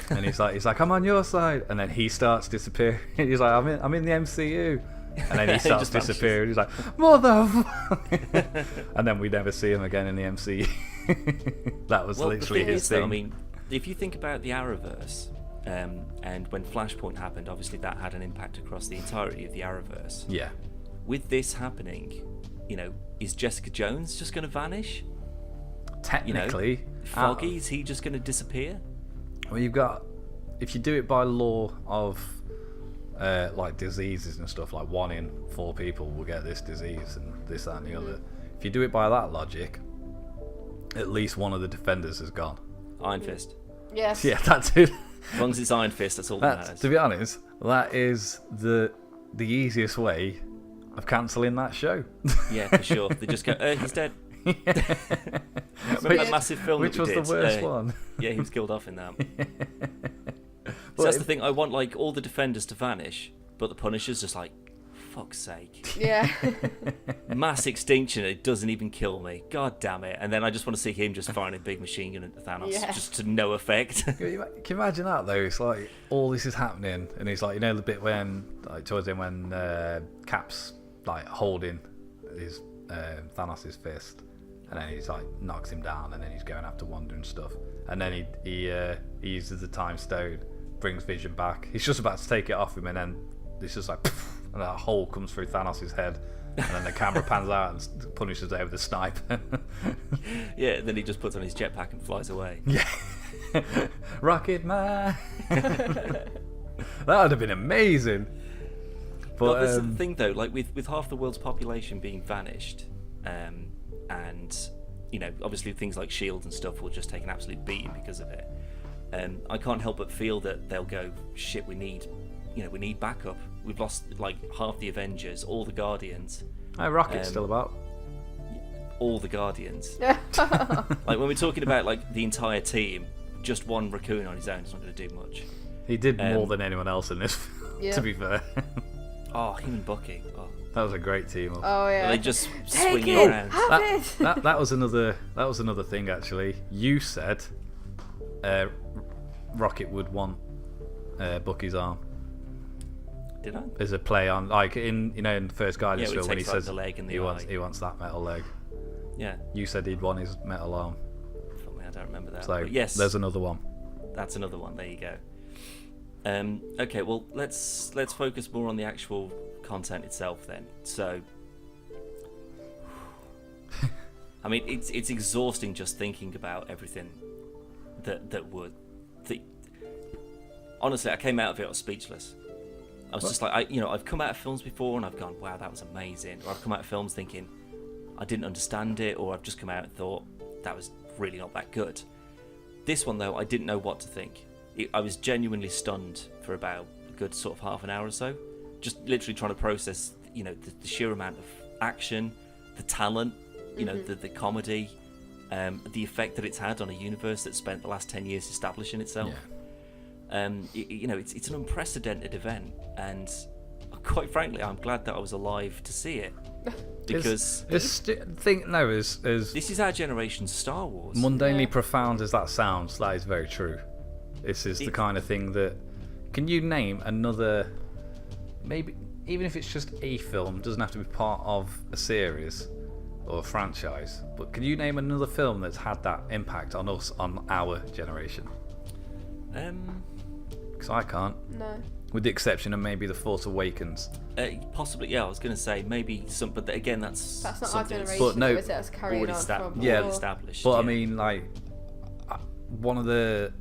and he's like, I'm on your side, and then he starts disappearing. He's like, I'm in the MCU, and then he starts just disappearing. He's like, motherfucker, and then we never see him again in the MCU. That was literally the thing his is, thing. though, I mean, if you think about the Arrowverse, and when Flashpoint happened, obviously that had an impact across the entirety of the Arrowverse. Yeah. With this happening, is Jessica Jones just going to vanish? Technically, Foggy, is he just going to disappear? Well, you've got, if you do it by law of like diseases and stuff, like 1 in 4 people will get this disease and this, that, and the other. If you do it by that logic, at least one of the defenders has gone. Iron Fist. Yes. Yeah, that's it. As long as it's Iron Fist, that's all that matters. To be honest, that is the easiest way of cancelling that show. Yeah, for sure. They just go, he's dead. Remember that massive film Which that we was did? the worst one. Yeah, he was killed off in that. But That's the thing. I want like all the defenders to vanish, but the Punisher's just like, fuck's sake. Yeah. Mass extinction. It doesn't even kill me. God damn it. And then I just want to see him just firing a big machine gun at Thanos, just to no effect. Can you imagine that though? It's like all this is happening, and he's like, the bit when, like, towards the end when Cap's like holding his Thanos' fist, and then he's like knocks him down, and then he's going after Wanda and stuff, and then he uses the time stone, brings Vision back. He's just about to take it off him, and then it's just like, and that hole comes through Thanos' head, and then the camera pans out and punishes there with a sniper. Yeah, then he just puts on his jetpack and flies away. Yeah. Rocket Man. That would have been amazing. But Well, this is the thing though, like with half the world's population being vanished, and obviously things like S.H.I.E.L.D. and stuff will just take an absolute beating because of it. I can't help but feel that they'll go, shit, we need backup. We've lost like half the Avengers, all the Guardians. Rocket's still about. All the Guardians. Like when we're talking about like the entire team, just one raccoon on his own is not going to do much. He did more than anyone else in this, to be fair. Oh, him and Bucky. Oh. That was a great team. Oh yeah. They just Take swing it. around. Have it. That was another thing actually. You said Rocket would want Bucky's arm. Did I? As a play on, like in the first Guardians Yeah, it film when he takes, like, says the leg and the he eye. wants that metal leg. Yeah. You said he'd want his metal arm. I don't remember that. So But yes, there's another one. that's another one. There you go. Okay, well let's focus more on the actual content itself then. So, I mean, it's exhausting just thinking about everything that would. Honestly, I came out of it, I was speechless. I was just like, I've come out of films before and I've gone, wow, that was amazing. Or I've come out of films thinking I didn't understand it, or I've just come out and thought that was really not that good. This one though, I didn't know what to think. I was genuinely stunned for about a good sort of half an hour or so, just literally trying to process, the sheer amount of action, the talent, the comedy, the effect that it's had on a universe that spent the last 10 years establishing itself. Yeah. It's an unprecedented event, and quite frankly, I'm glad that I was alive to see it, because as this is our generation's Star Wars. mundanely profound as that sounds, that is very true. This is the kind of thing that Can you name another, maybe even if it's just a film, doesn't have to be part of a series or a franchise, but can you name another film that's had that impact on us, on our generation? Because I can't. No. With the exception of maybe The Force Awakens. Possibly, yeah. I was going to say maybe some, but again, that's not our something generation. But no, is it? That's carrying on from yeah, before. established. But yeah. I mean, like, one of the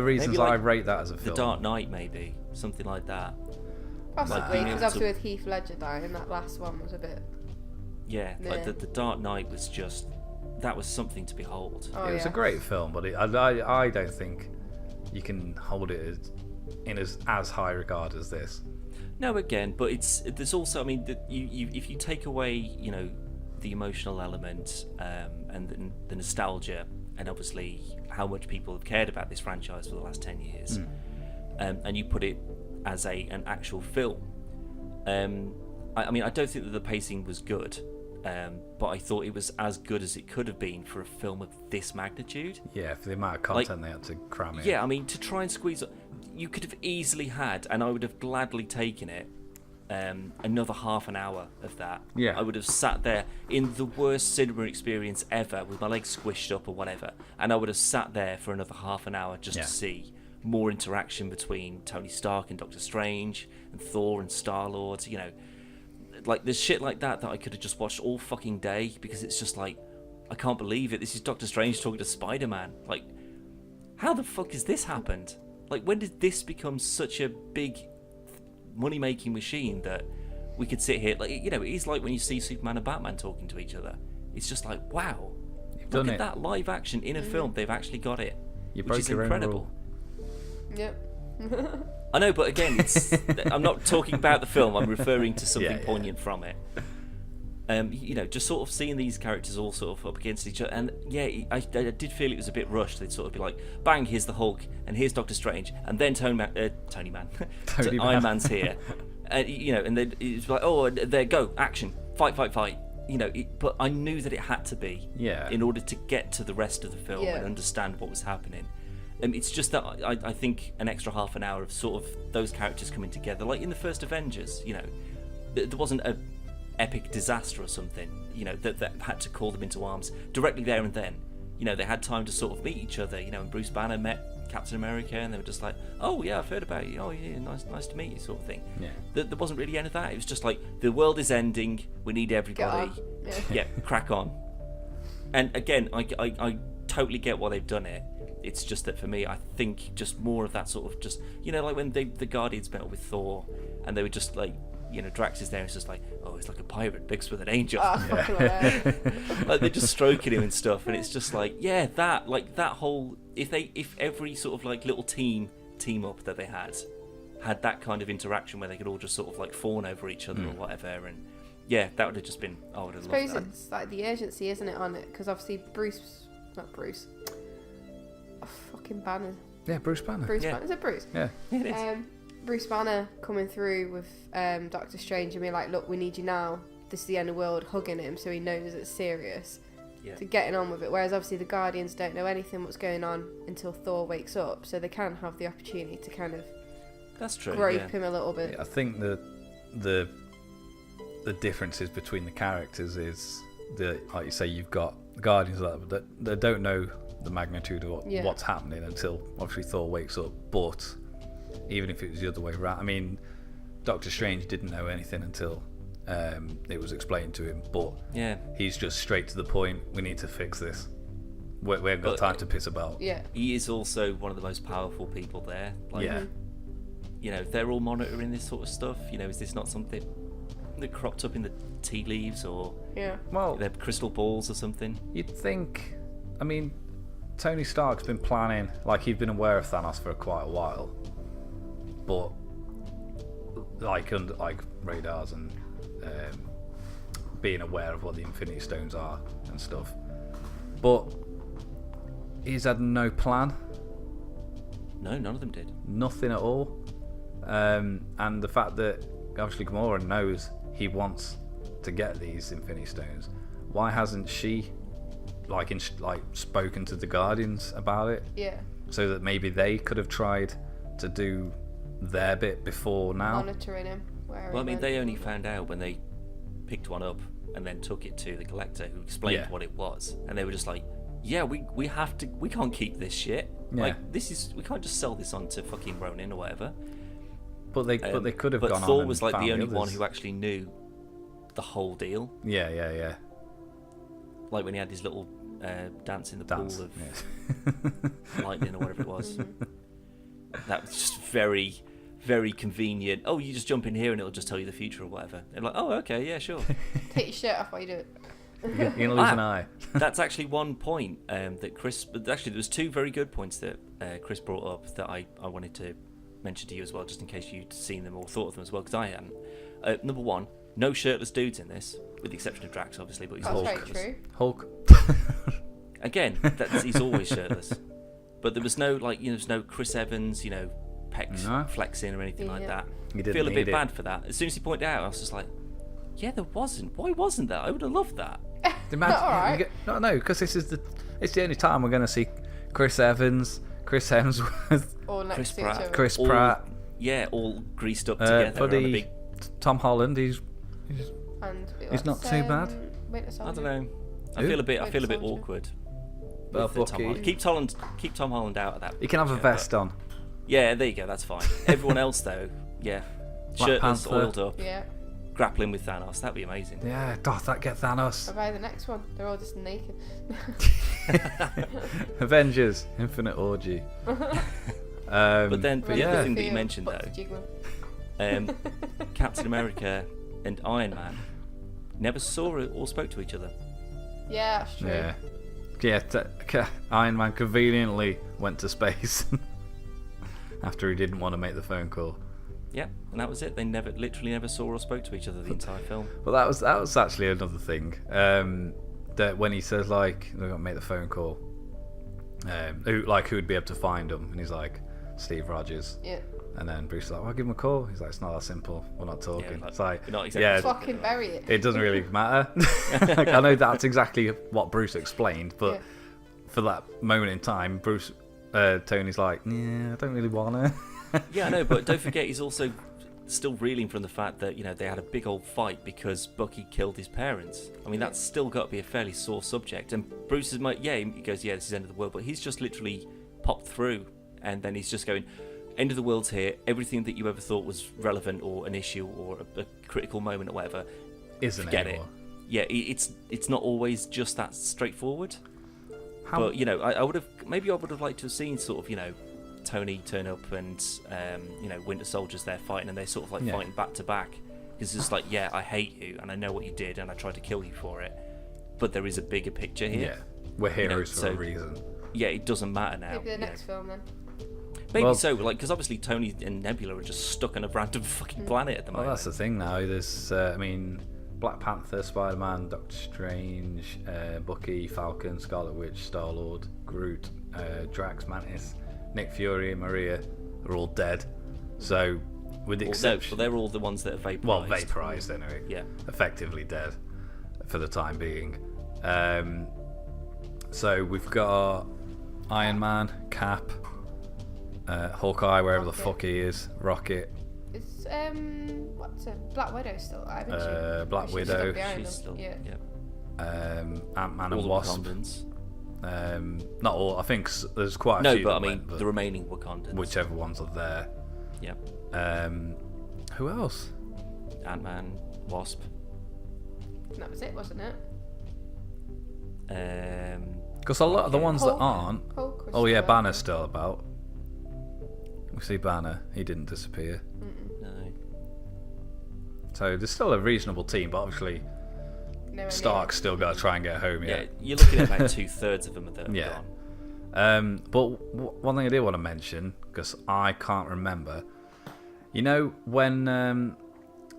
reasons Maybe, like, I rate that as a The film. Dark Knight, maybe something like that. Possibly, Like, being because able obviously to- with Heath Ledger dying, that last one was a bit. Yeah, like Meh. the Dark Knight was just, that was something to behold. Oh, It was a great film, but I don't think you can hold it in as high regard as this. No, again, but there's also, I mean, if you take away, the emotional element and the nostalgia, and obviously how much people have cared about this franchise for the last 10 years, and you put it as an actual film, I mean, I don't think that the pacing was good, but I thought it was as good as it could have been for a film of this magnitude. Yeah, for the amount of content they had to cram in. Yeah, I mean, to try and squeeze, you could have easily had, and I would have gladly taken it, another half an hour of that. Yeah. I would have sat there in the worst cinema experience ever with my legs squished up or whatever, and I would have sat there for another half an hour just to see more interaction between Tony Stark and Doctor Strange and Thor and Star-Lord. Like, there's shit like that I could have just watched all fucking day, because it's just like, I can't believe it. This is Doctor Strange talking to Spider-Man. Like, how the fuck has this happened? Like, when did this become such a big money-making machine that we could sit here, like, it is like when you see Superman and Batman talking to each other. It's just like, wow, look at that live action in a film. They've actually got it, which is incredible. Yep. I know, but again, I'm not talking about the film. I'm referring to something poignant from it. Just sort of seeing these characters all sort of up against each other, and I did feel it was a bit rushed. They'd sort of be like, bang, here's the Hulk, and here's Doctor Strange, and then Iron Man's here, and then it's like, oh, there, go, action, fight. But I knew that it had to be, in order to get to the rest of the film and understand what was happening. It's just that I think an extra half an hour of sort of those characters coming together, like in the first Avengers, there wasn't a epic disaster or something, that had to call them into arms directly there and then. They had time to sort of meet each other, and Bruce Banner met Captain America, and they were just like, oh yeah, I've heard about you, oh yeah, nice to meet you, sort of thing. There wasn't really any of that. It was just like, the world is ending, we need everybody, crack on. And again, I totally get why they've done it. It's just that for me, I think just more of that sort of just, like when the Guardians met up with Thor, and they were just like, Drax is there, it's just like, oh, it's like a pirate mixed with an angel. Like, they're just stroking him and stuff, and it's just like, that whole, if every sort of like little team up that they had that kind of interaction where they could all just sort of like fawn over each other or whatever, and that would have just been, I would have loved that. I suppose it's like the urgency, isn't it, on it? Because obviously fucking Banner. Yeah, Bruce Banner. Banner. Is it Bruce? Yeah. It is. Bruce Banner coming through with Doctor Strange and being like, look, we need you now. This is the end of the world, hugging him so he knows it's serious. To getting on with it. Whereas obviously the Guardians don't know anything what's going on until Thor wakes up, so they can have the opportunity to kind of grope him a little bit. I think the differences between the characters is like you say, you've got the Guardians that don't know the magnitude of what's happening until obviously Thor wakes up. But even if it was the other way around, I mean, Doctor Strange didn't know anything until it was explained to him, but he's just straight to the point. We need to fix this. We haven't got time to piss about. He is also one of the most powerful people there. Like, they're all monitoring this sort of stuff. Is this not something that cropped up in the tea leaves, or they're crystal balls or something? You'd think, I mean, Tony Stark's been planning, like, he'd been aware of Thanos for quite a while, but like radars and being aware of what the Infinity Stones are and stuff, but he's had no plan. No, none of them did. Nothing at all. And the fact that obviously Gamora knows he wants to get these Infinity Stones, why hasn't she spoken to the Guardians about it? Yeah. So that maybe they could have tried to do their bit before now. Monitoring him. Well, I mean, they only found out when they picked one up and then took it to the collector, who explained what it was, and they were just like, "Yeah, we have to. We can't keep this shit. Yeah. Like, we can't just sell this on to fucking Ronin or whatever." But they could have but gone on. Thor and was like found the only others. one who actually knew the whole deal. Yeah. Like when he had his little dance in the pool of yes. lightning or whatever it was. That was just very, very convenient. Oh, you just jump in here and it'll just tell you the future or whatever. They're like, oh, okay, yeah, sure. Take your shirt off while you do it. You're gonna lose an eye. That's actually one point that Chris. But actually, there was two very good points that Chris brought up that I wanted to mention to you as well, just in case you'd seen them or thought of them as well, because I hadn't. Number one, no shirtless dudes in this, with the exception of Drax, obviously, but he's That's Hulk. very true. Hulk. Again, he's always shirtless. But there was no there's no Chris Evans, pecs flexing or anything like that. You I didn't feel a bit need it. bad for that. As soon as he pointed it out, I was just like, yeah, there wasn't. Why wasn't there? I would have loved that. Imagine, Alright. No, because it's the only time we're going to see Chris Evans, Chris Hemsworth, Or next Chris to Pratt. each other. Chris All- Pratt, Yeah, all greased up together on a bloody big. Tom Holland. He's And He's not too bad. Winter I Soldier. don't know. I Who? feel a bit Soldier. awkward. Well, with the Tom Bucky. Holland. Keep Tom Holland out of that. he can have a picture, vest but- on. Yeah, there you go. That's fine. Everyone else though, yeah, Black shirtless, Panther. oiled up, Yeah. grappling with Thanos. That'd be amazing. Yeah, doth that get Thanos? I'll buy the next one. They're all just naked. Avengers, Infinite Orgy. But then the other thing that you mentioned Butts though, jiggling. Captain America and Iron Man never saw or spoke to each other. Yeah, that's true. Iron Man conveniently went to space after he didn't want to make the phone call. Yeah, and that was it. They literally never saw or spoke to each other the entire film. Well, that was actually another thing. That when he says like they're gonna make the phone call, who would be able to find him, and he's like Steve Rogers. Yeah. And then Bruce is like, well, I'll give him a call. He's like, it's not that simple. We're not talking. like, It's like, we're not exactly yeah, Fucking bury it. it doesn't really matter. Like, I know that's exactly what Bruce explained, but Yeah. for that moment in time, Tony's like, yeah, I don't really wanna. Yeah, I know, but don't forget he's also still reeling from the fact that they had a big old fight because Bucky killed his parents. I mean, that's still got to be a fairly sore subject. And Bruce is like, he goes, yeah, this is the end of the world, but he's just literally popped through, and then he's just going, end of the world's here. Everything that you ever thought was relevant or an issue or a critical moment or whatever, Isn't forget anymore. it. Yeah, it's not always just that straightforward. How- But I would have liked to have seen sort of Tony turn up and Winter Soldier's there fighting, and they're sort of like fighting back to back. It's just like, yeah, I hate you and I know what you did and I tried to kill you for it, but there is a bigger picture here. Yeah, we're heroes for so- a reason. Yeah, it doesn't matter now. Maybe the next film then. Maybe Well- so, because obviously Tony and Nebula are just stuck on a random fucking planet at the Well, moment. that's the thing now. There's, Black Panther, Spider-Man, Doctor Strange, Bucky, Falcon, Scarlet Witch, Star-Lord, Groot, Drax, Mantis, Nick Fury, and Maria are all dead. So, with the exception... they're all the ones that are vaporized. Well, vaporized anyway. Yeah. Effectively dead for the time being. So we've got Iron Man, Cap, Hawkeye, wherever the fuck he is, Rocket, Is what's it? Black Widow still alive, isn't she? Black She's Widow. stuck behind She's them. still, Yeah. Ant-Man all and the Wasp. Wakandans. Not all. I think there's quite a No, few. but I that mean went, but the remaining Wakandans. whichever ones are there. Yeah. Who else? Ant-Man, Wasp. That was it, wasn't it? Because a lot of the ones that Hulk. aren't. Hulk was Oh yeah, still Banner's out. still about. We see Banner. He didn't disappear. No. So there's still a reasonable team, but obviously Nowhere Stark's still got to try and get home. Yeah, Yeah. you're looking at about 2/3 of them that have Yeah. gone. But one thing I did want to mention, because I can't remember, when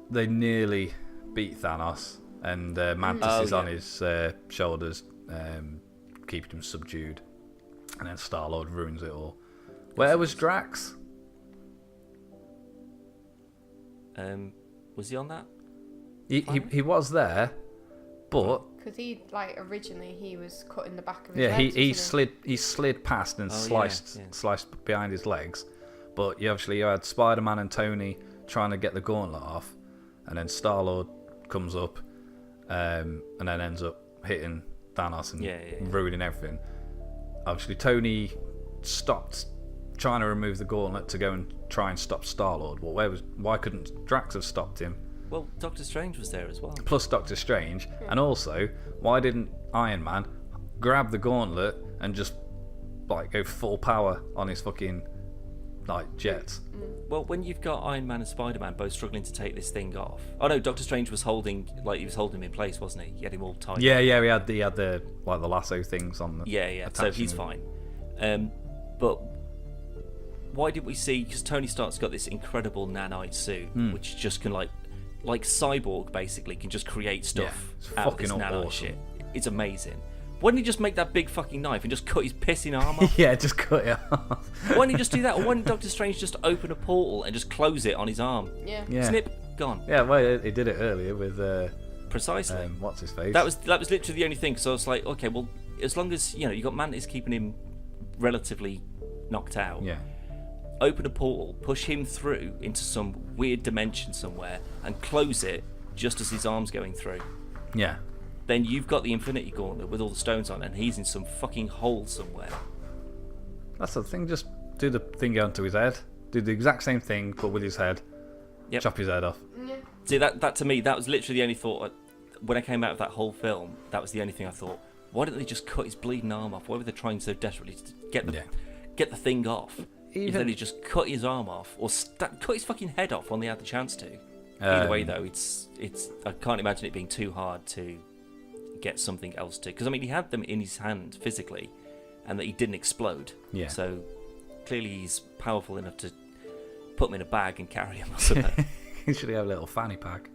they nearly beat Thanos and Mantis Oh, is on yeah. his shoulders, keeping him subdued, and then Star-Lord ruins it all. Where was Drax? Was he on that? He was there, but Because originally he was cutting the back of his yeah, legs, he wasn't slid past and Oh, yeah, sliced yeah. sliced behind his legs, But you had Spider-Man and Tony trying to get the gauntlet off, and then Star-Lord comes up, and then ends up hitting Thanos and ruining everything. Obviously, Tony stopped trying to remove the gauntlet to go and try and stop Star-Lord. Well, why couldn't Drax have stopped him? Well, Doctor Strange was there as well. Plus Doctor Strange, and also, why didn't Iron Man grab the gauntlet and just like go full power on his fucking like jets? Well, when you've got Iron Man and Spider-Man both struggling to take this thing off. Oh no, Doctor Strange was holding him in place, wasn't he? He had him all tied. Yeah, he had the like the lasso things on the. Yeah. So he's fine. But why did we see? Because Tony Stark's got this incredible nanite suit, which just can like Cyborg basically can just create stuff out of this nanite awesome shit. It's amazing. Why didn't he just make that big fucking knife and just cut his pissing arm off? Yeah, just cut it off. Why didn't he just do that? Or why didn't Doctor Strange just open a portal and just close it on his arm? Yeah. Snip, gone. Yeah, well, he did it earlier with precisely. What's his face? That was literally the only thing. So I was like, okay, well, as long as you got Mantis keeping him relatively knocked out. Yeah. Open a portal, push him through into some weird dimension somewhere, and close it just as his arm's going through. Yeah. Then you've got the Infinity Gauntlet with all the stones on, and he's in some fucking hole somewhere. That's the thing. Just do the thing onto his head. Do the exact same thing, but with his head. Yep. Chop his head off. Yeah. See, that to me, that was literally the only thought. When I came out of that whole film, that was the only thing I thought. Why didn't they just cut his bleeding arm off? Why were they trying so desperately to get the thing off? If they just cut his arm off or cut his fucking head off when they had the chance to. Either way, though, it's I can't imagine it being too hard to get something else to. Because I mean, he had them in his hand physically, and that he didn't explode. Yeah. So clearly, he's powerful enough to put them in a bag and carry them or something. You should have a little fanny pack.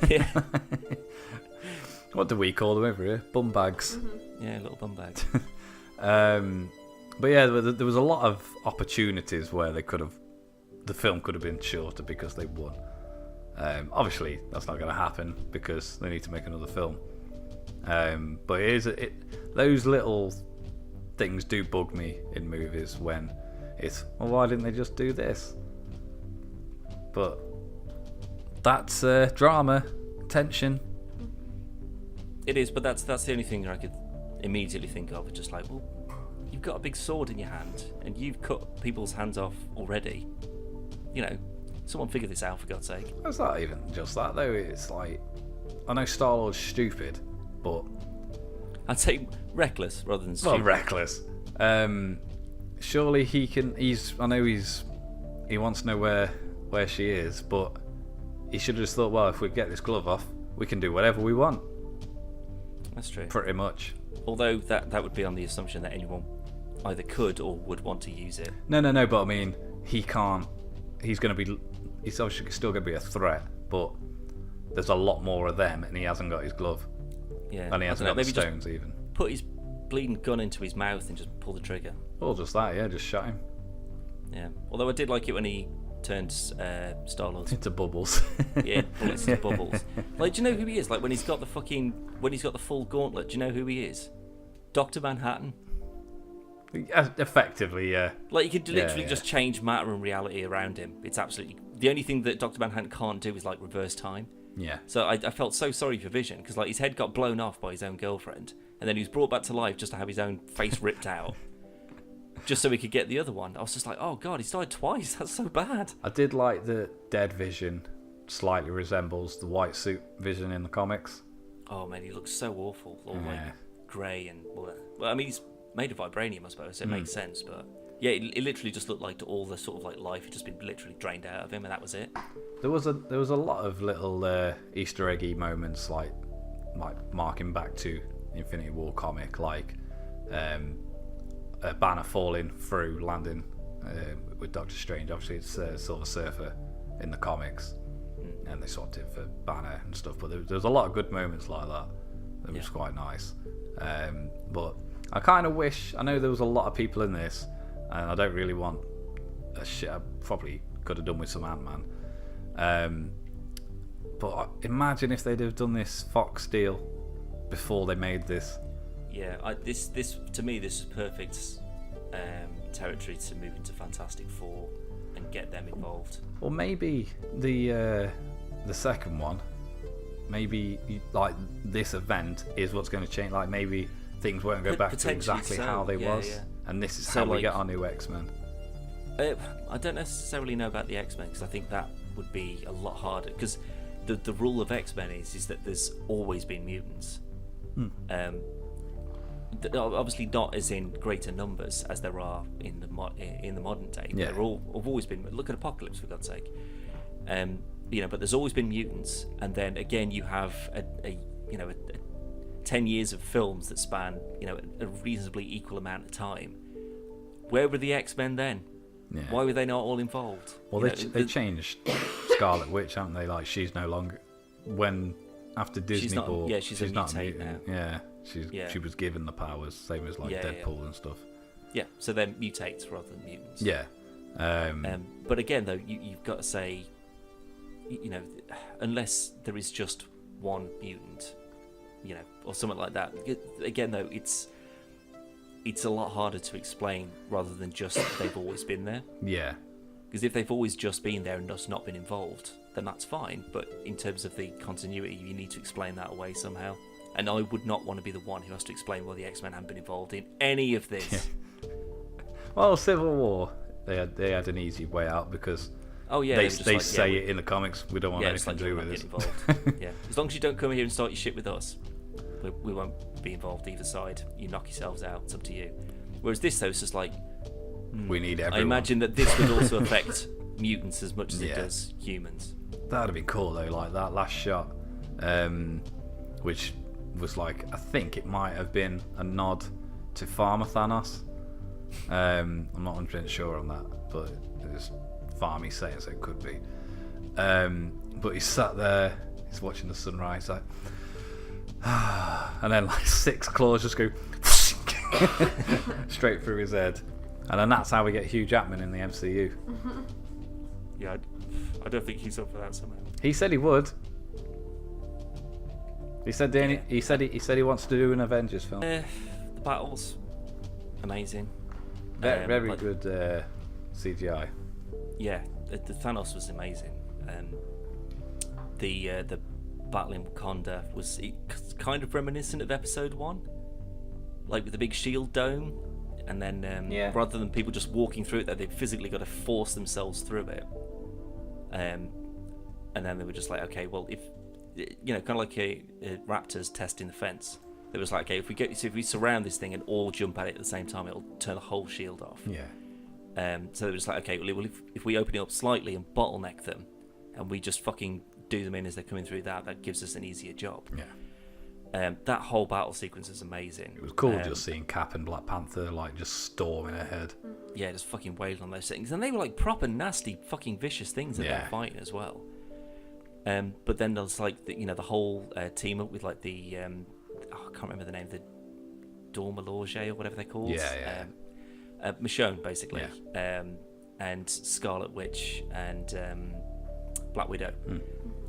Yeah. What do we call them over here? Bum bags. Mm-hmm. Yeah, little bum bags. But yeah, there was a lot of opportunities where the film could have been shorter because they won. Obviously, that's not going to happen because they need to make another film. But those little things do bug me in movies when it's, well, why didn't they just do this? But that's drama, tension. It is, but that's the only thing I could immediately think of. It's just like, well, you've got a big sword in your hand, and you've cut people's hands off already. Someone figure this out, for God's sake. It's not even just that, though. It's like, I know Star-Lord's stupid, but... I'd say reckless rather than stupid. Well, reckless. Surely he can... He wants to know where she is, but he should have just thought, well, if we get this glove off, we can do whatever we want. That's true. Pretty much. Although that would be on the assumption that anyone either could or would want to use it. No, but I mean, he can't... He's obviously still going to be a threat, but there's a lot more of them, and he hasn't got his glove. Yeah. And he hasn't got the stones, even. Put his bleeding gun into his mouth and just pull the trigger. Or just that, yeah, just shot him. Yeah. Although I did like it when he turned Star-Lord into bubbles. Yeah, bullets into bubbles. Like, do you know who he is? Like, when he's got the full gauntlet, do you know who he is? Dr. Manhattan. Effectively, yeah. Like, you could literally just change matter and reality around him. It's absolutely... The only thing that Dr. Manhattan can't do is, like, reverse time. Yeah. So I felt so sorry for Vision, because, like, his head got blown off by his own girlfriend, and then he was brought back to life just to have his own face ripped out, just so he could get the other one. I was just like, oh, God, he's died twice. That's so bad. I did like the dead Vision slightly resembles the white suit Vision in the comics. Oh, man, he looks so awful. All, like, grey and... Well, I mean, he's made of vibranium, I suppose, so it makes sense, but yeah, it literally just looked like all the sort of like life had just been literally drained out of him, and that was it. There was a lot of little Easter eggy moments, like marking back to Infinity War comic, like a banner falling through, landing with Doctor Strange. Obviously, it's Silver Surfer in the comics, and they swapped it for Banner and stuff. But there was a lot of good moments like that. It was quite nice, but. I kind of wish... I know there was a lot of people in this, and I don't really want a shit I probably could have done with some Ant-Man. But imagine if they'd have done this Fox deal before they made this. Yeah, this to me, this is perfect territory to move into Fantastic Four and get them involved. Or maybe the second one, maybe like this event is what's going to change. Like maybe things won't go back to exactly how they was, and this is how we get our new X-Men. I don't necessarily know about the X-Men because I think that would be a lot harder. Because the rule of X-Men is that there's always been mutants. Obviously not as in greater numbers as there are in the modern day. Yeah. They're have always been. Look at Apocalypse, for God's sake. But there's always been mutants, and then again you have a 10 years of films that span a reasonably equal amount of time. Where were the X-Men then? Yeah. Why were they not all involved? Well, they changed Scarlet Witch, haven't they? Like she's no longer after Disney bought. Yeah, she's not a mutant now. Yeah, she was given the powers, same as like Deadpool and stuff. Yeah, so they're mutates rather than mutants. Yeah. But again, though, you've got to say, unless there is just one mutant, or something like that. Again, though, it's a lot harder to explain rather than just they've always been there. Yeah. Because if they've always just been there and just not been involved, then that's fine. But in terms of the continuity, you need to explain that away somehow. And I would not want to be the one who has to explain why the X-Men haven't been involved in any of this. Yeah. Well, Civil War, they had an easy way out because they say it in the comics. We don't want anything to do with it. Yeah, as long as you don't come here and start your shit with us, we won't be involved either side. You knock yourselves out. It's up to you. Whereas this, though, it's just like we need everyone. I imagine that this would also affect mutants as much as it does humans. That'd be cool though, like that last shot, which was like, I think it might have been a nod to Farmer Thanos. I'm not 100% sure on that, but it's Farmy saying so it could be. But he's sat there, he's watching the sunrise, like, and then like 6 claws just go straight through his head, and then that's how we get Hugh Jackman in the MCU. Yeah, I don't think he's up for that somehow. He said he would. He said he said he wants to do an Avengers film. The battles, amazing. Very good CGI. Yeah, the Thanos was amazing. The battle in Wakanda was kind of reminiscent of Episode 1, like with the big shield dome, and then rather than people just walking through it, they physically got to force themselves through it. And then they were just like, okay, well, if kind of like a raptors testing the fence. It was like, okay, if we surround this thing and all jump at it at the same time, it'll turn the whole shield off. Yeah. So it was like, okay, well, if we open it up slightly and bottleneck them, and we just fucking do them in as they're coming through, that gives us an easier job. Yeah. That whole battle sequence is amazing. It was cool just seeing Cap and Black Panther like just storming ahead. Yeah, just fucking wailing on those things, and they were like proper nasty, fucking vicious things that they're fighting as well. But then there's like the whole team up with like the I can't remember the name, the Dormeloge or whatever they're called. Yeah. Michonne, basically. Yeah. And Scarlet Witch and Black Widow.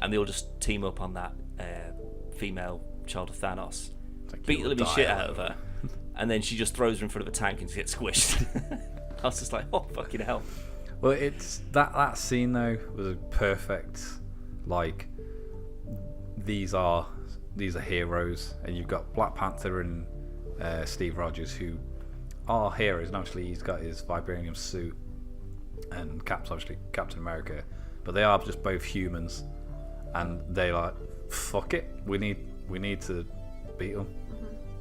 And they all just team up on that female child of Thanos. Like beat the living shit out of her. And then she just throws her in front of a tank and gets squished. I was just like, oh, fucking hell. Well, it's that scene, though, was a perfect, like, these are heroes, and you've got Black Panther and Steve Rogers, who are heroes, and obviously he's got his vibranium suit, and Cap's obviously Captain America, but they are just both humans, and they like, fuck it, we need to beat them,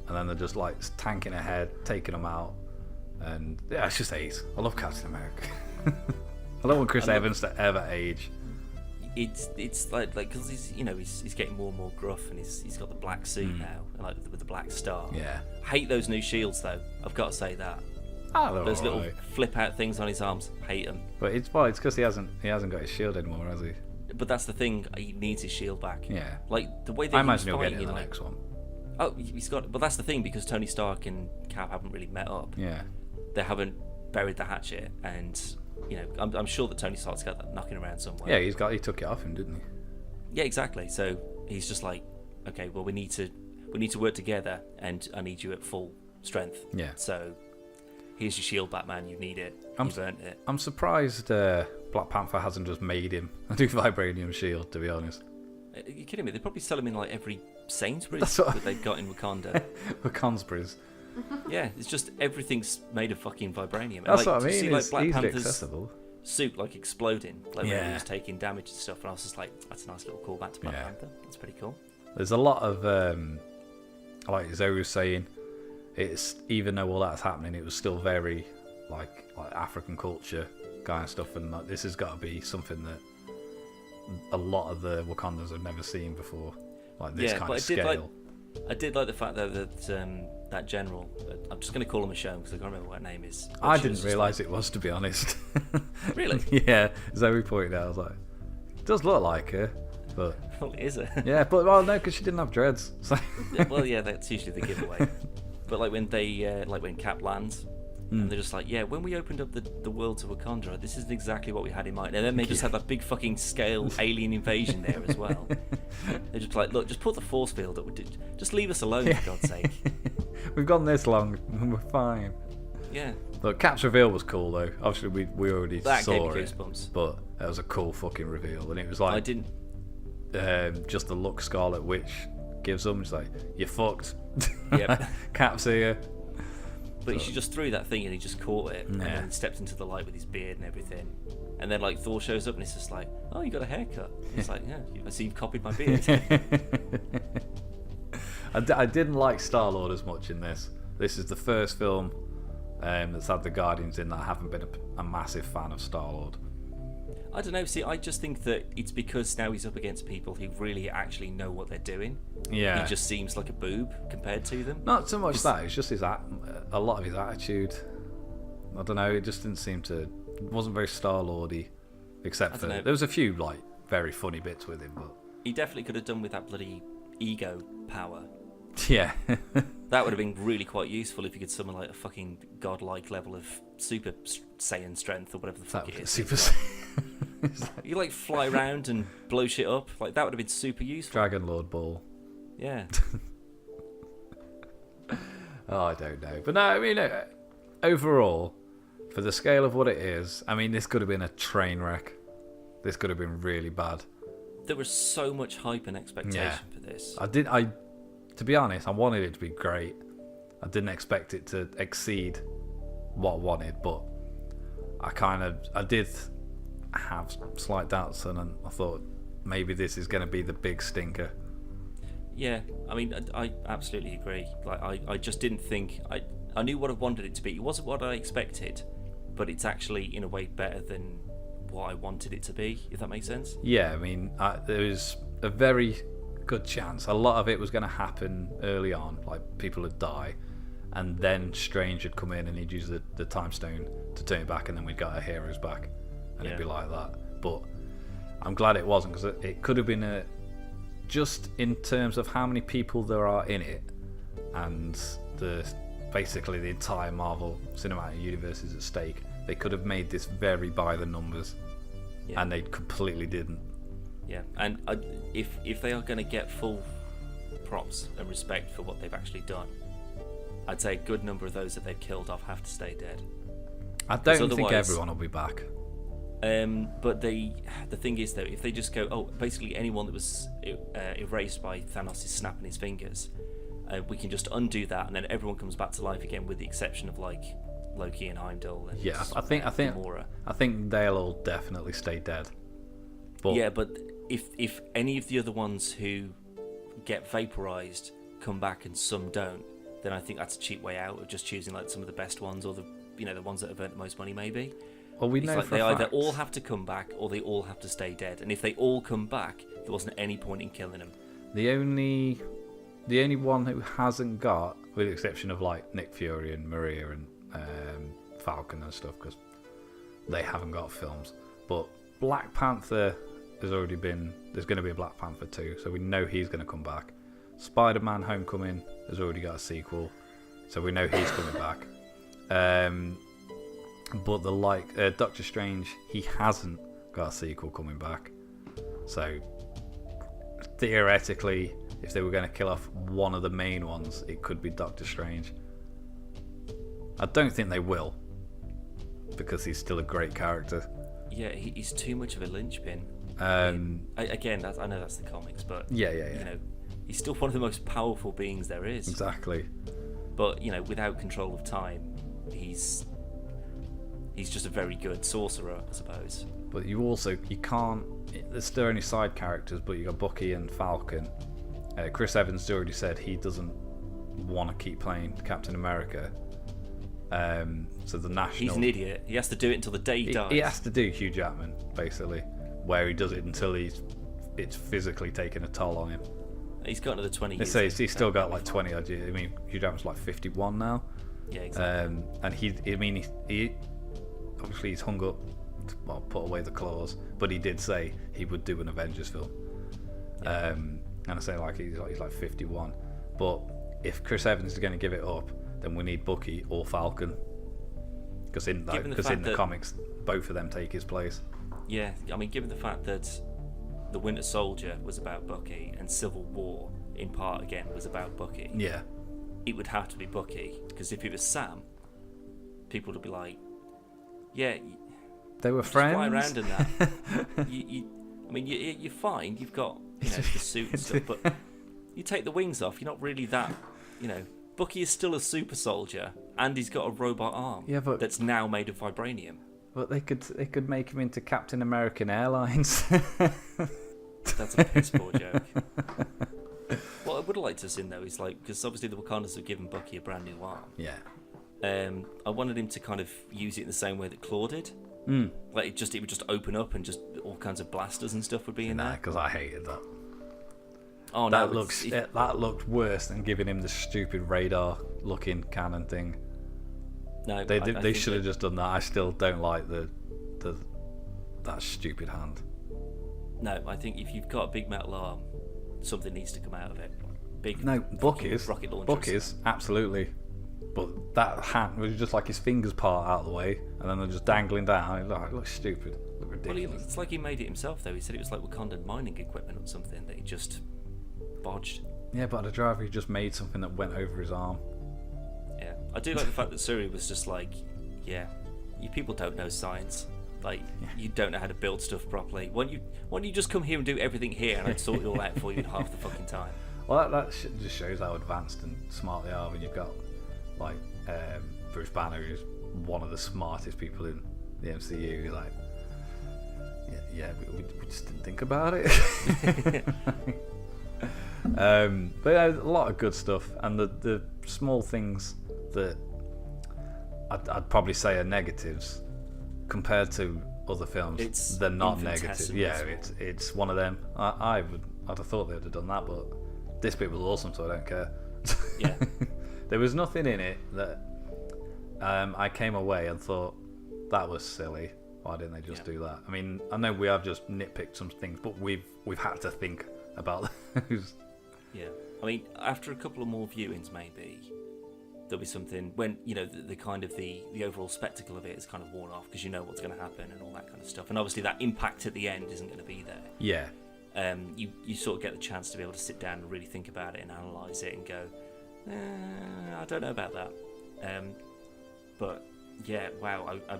and then they're just like tanking ahead, taking them out, and yeah, it's just ace. I love Captain America. I don't want Chris Evans to ever age. It's like because he's getting more and more gruff, and he's got the black suit now, like with the black star. Yeah. I hate those new shields though. I've got to say that. Those little flip out things on his arms. Hate them. But it's because he hasn't got his shield anymore, has he? But that's the thing. He needs his shield back. Yeah. Like the way that I imagine he'll get it in the next one. Oh, he's got. But that's the thing, because Tony Stark and Cap haven't really met up. Yeah. They haven't buried the hatchet, and I'm sure that Tony Stark's got that knocking around somewhere. Yeah, he took it off him, didn't he? Yeah, exactly. So he's just like, okay, well, we need to work together, and I need you at full strength. Yeah. So here's your shield, Batman. You need it. You've earned it. I'm surprised Black Panther hasn't just made him a new vibranium shield, to be honest. Are you kidding me? They probably sell them in like every Sainsbury's That's what that they've got in Wakanda. Wakandsbury's. Yeah, it's just everything's made of fucking vibranium. And, That's like, what I do you mean. see, It's like, Black easily Panther's accessible. suit like exploding, like when Yeah. he was taking damage and stuff, and I was just like, that's a nice little callback to Black Yeah. Panther. That's pretty cool. There's a lot of, like Zoe was saying, it's even though all that's happening, it was still very like African culture kind of stuff, and like, this has got to be something that a lot of the Wakandans have never seen before, like this kind of scale. I did like the fact though that that general, I'm just going to call him a show because I can't remember what her name is. I didn't realise it was, to be honest. Really? Yeah, Zoe pointed out, I was like, it does look like her, but Well, is it? yeah, but well, no, because she didn't have dreads. So. Well, yeah, that's usually the giveaway. But like when they, like when Cap lands, and they're just like, yeah, when we opened up the world to Wakanda, this isn't exactly what we had in mind. And then they just had that big fucking scale alien invasion there as well. They're just like, look, just put the force field up. Just leave us alone, for God's sake. We've gone this long, and we're fine. Yeah. Look, Cap's reveal was cool though. Obviously, we already That saw gave me it, goosebumps. but it was a cool fucking reveal, and it was like I didn't. just the look Scarlet Witch gives them. It's like, you're fucked. Yep. Cap's here. But she just threw that thing and he just caught it, and Yeah. then stepped into the light with his beard and everything. And then like Thor shows up and it's just like, oh, you got a haircut. It's like, yeah, I see you've copied my beard. I didn't like Star-Lord as much in this. This is the first film that's had the Guardians in that I haven't been a massive fan of Star-Lord. I don't know. See, I just think that it's because now he's up against people who really actually know what they're doing. Yeah. He just seems like a boob compared to them. Not so much that, it's just a lot of his attitude. I don't know, it just didn't seem to... It wasn't very Star-Lordy, except for... know. There was a few, like, very funny bits with him, but... He definitely could have done with that bloody ego power. Yeah. That would have been really quite useful if you could summon like a fucking godlike level of Super Saiyan strength or whatever the fuck it is. Super... You like fly around and blow shit up. Like that would have been super useful. Dragon Lord Ball. Yeah. Oh, I don't know. But no, I mean, overall, for the scale of what it is, I mean, this could have been a train wreck. This could have been really bad. There was so much hype and expectation for this. To be honest, I wanted it to be great. I didn't expect it to exceed what I wanted, but I did have slight doubts, and I thought maybe this is going to be the big stinker. Yeah, I mean, I absolutely agree. Like, I just didn't think... I knew what I wanted it to be. It wasn't what I expected, but it's actually, in a way, better than what I wanted it to be, if that makes sense. Yeah, I mean, there was a very good chance. A lot of it was going to happen early on, like people would die, and then Strange would come in and he'd use the time stone to turn it back, and then we'd got our heroes back, and it'd be like that. But I'm glad it wasn't, because it could have been just in terms of how many people there are in it, and basically the entire Marvel Cinematic Universe is at stake. They could have made this very by the numbers, and they completely didn't. Yeah, and if they are going to get full props and respect for what they've actually done, I'd say a good number of those that they've killed off have to stay dead. I don't think everyone will be back. But the thing is, though, if they just go, basically anyone that was erased by Thanos is snapping his fingers, we can just undo that, and then everyone comes back to life again, with the exception of like Loki and Heimdall. And I think Gamora. I think they'll all definitely stay dead. But yeah, but if any of the other ones who get vaporized come back and some don't, then I think that's a cheap way out of just choosing like some of the best ones, or the ones that have earned the most money, maybe. Well, we It's know like for they a either fact. all have to come back or they all have to stay dead. And if they all come back, there wasn't any point in killing them. The only one who hasn't got, with the exception of like Nick Fury and Maria and Falcon and stuff, because they haven't got films. But Black Panther has already been. There's going to be a Black Panther 2, so we know he's going to come back. Spider-Man: Homecoming has already got a sequel, so we know he's coming back. But Doctor Strange, he hasn't got a sequel coming back. So theoretically, if they were going to kill off one of the main ones, it could be Doctor Strange. I don't think they will, because he's still a great character. Yeah, he's too much of a linchpin. Again, I know that's the comics, but yeah. You know, he's still one of the most powerful beings there is. Exactly. But you know, without control of time, he's just a very good sorcerer, I suppose. But you can't. There's still only side characters, but you got Bucky and Falcon. Chris Evans already said he doesn't want to keep playing Captain America. So the national. He's an idiot. He has to do it until the day he dies. He has to do Hugh Jackman, basically, where he does it until it's physically taking a toll on him. He's got another 20 years. They say he's still got like 20 odd years. I mean, Hugh Jackman's like 51 now. Yeah, exactly. And he obviously he's hung up, well, put away the claws, but he did say he would do an Avengers film. Yeah. And I say like he's like 51, but if Chris Evans is going to give it up, then we need Bucky or Falcon, because in the comics, both of them take his place. Yeah, I mean, given the fact that The Winter Soldier was about Bucky and Civil War, in part again, was about Bucky. Yeah, it would have to be Bucky, because if it was Sam, people would be like, yeah, they were friends. Fly around in that. You're fine. You've got the suit and stuff, but you take the wings off. You're not really that. Bucky is still a super soldier, and he's got a robot arm. Yeah, but that's now made of vibranium. But they could make him into Captain American Airlines. That's a piss poor joke. What I would like to have seen though is because obviously the Wakandans have given Bucky a brand new arm. Yeah. I wanted him to kind of use it in the same way that Claw did. Like it would just open up and just all kinds of blasters and stuff would be in there. Because I hated that. Oh no, that looked worse than giving him the stupid radar-looking cannon thing. No, they should have just done that. I still don't like that stupid hand. No, I think if you've got a big metal arm, something needs to come out of it. Bucky's rocket launchers. Bucky's absolutely. But that hand was just like his fingers part out of the way, and then they're just dangling down. It looks stupid. It looked ridiculous. Well, it's like he made it himself, though. He said it was like Wakandan mining equipment or something that he just bodged. Yeah, but the driver, he just made something that went over his arm. Yeah, I do like the fact that Suri was just like, yeah, you people don't know science. Like, you don't know how to build stuff properly. Why don't you just come here and do everything here, and I'd sort it all out for you in half the fucking time. Well, that just shows how advanced and smart they are when you've got like Bruce Banner, who's one of the smartest people in the MCU. You're like, we just didn't think about it. But yeah, a lot of good stuff, and the small things that I'd probably say are negatives compared to other films. They're not negative. Yeah, it's one of them. I'd have thought they would have done that, but this bit was awesome, so I don't care. Yeah. There was nothing in it that I came away and thought that was silly. Why didn't they just do that? I mean, I know we have just nitpicked some things, but we've had to think about those. Yeah, I mean, after a couple of more viewings, maybe there'll be something when the kind of the overall spectacle of it is kind of worn off, because you know what's going to happen and all that kind of stuff, and obviously that impact at the end isn't going to be there. Yeah. You sort of get the chance to be able to sit down and really think about it and analyse it and go, I don't know about that. But yeah, wow. I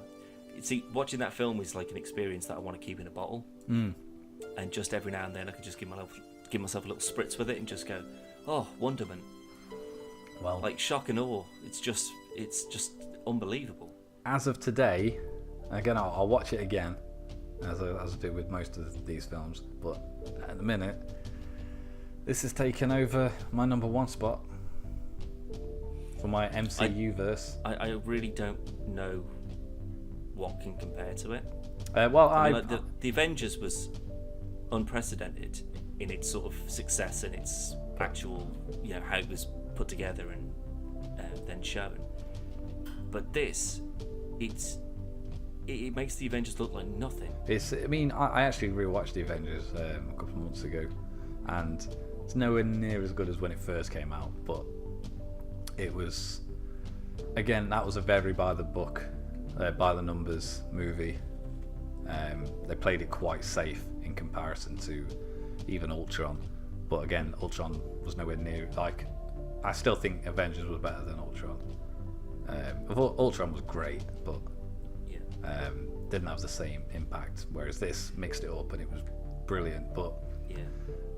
see, watching that film is like an experience that I want to keep in a bottle. And just every now and then I can just give myself a little spritz with it and just go, oh, wonderment. Well, like shock and awe. It's just unbelievable. As of today, again, I'll watch it again, as I do with most of these films. But at the minute, this has taken over my number one spot for my MCU verse. I really don't know what can compare to it. The Avengers was unprecedented in its sort of success and its actual, how it was put together and then shown. But this, it makes the Avengers look like nothing. I actually rewatched the Avengers a couple of months ago, and it's nowhere near as good as when it first came out, but it was, again, that was a very by the book, by the numbers movie. They played it quite safe in comparison to even Ultron, but again, Ultron was nowhere near, like, I still think Avengers was better than Ultron. Ultron was great, but didn't have the same impact. Whereas this mixed it up and it was brilliant. But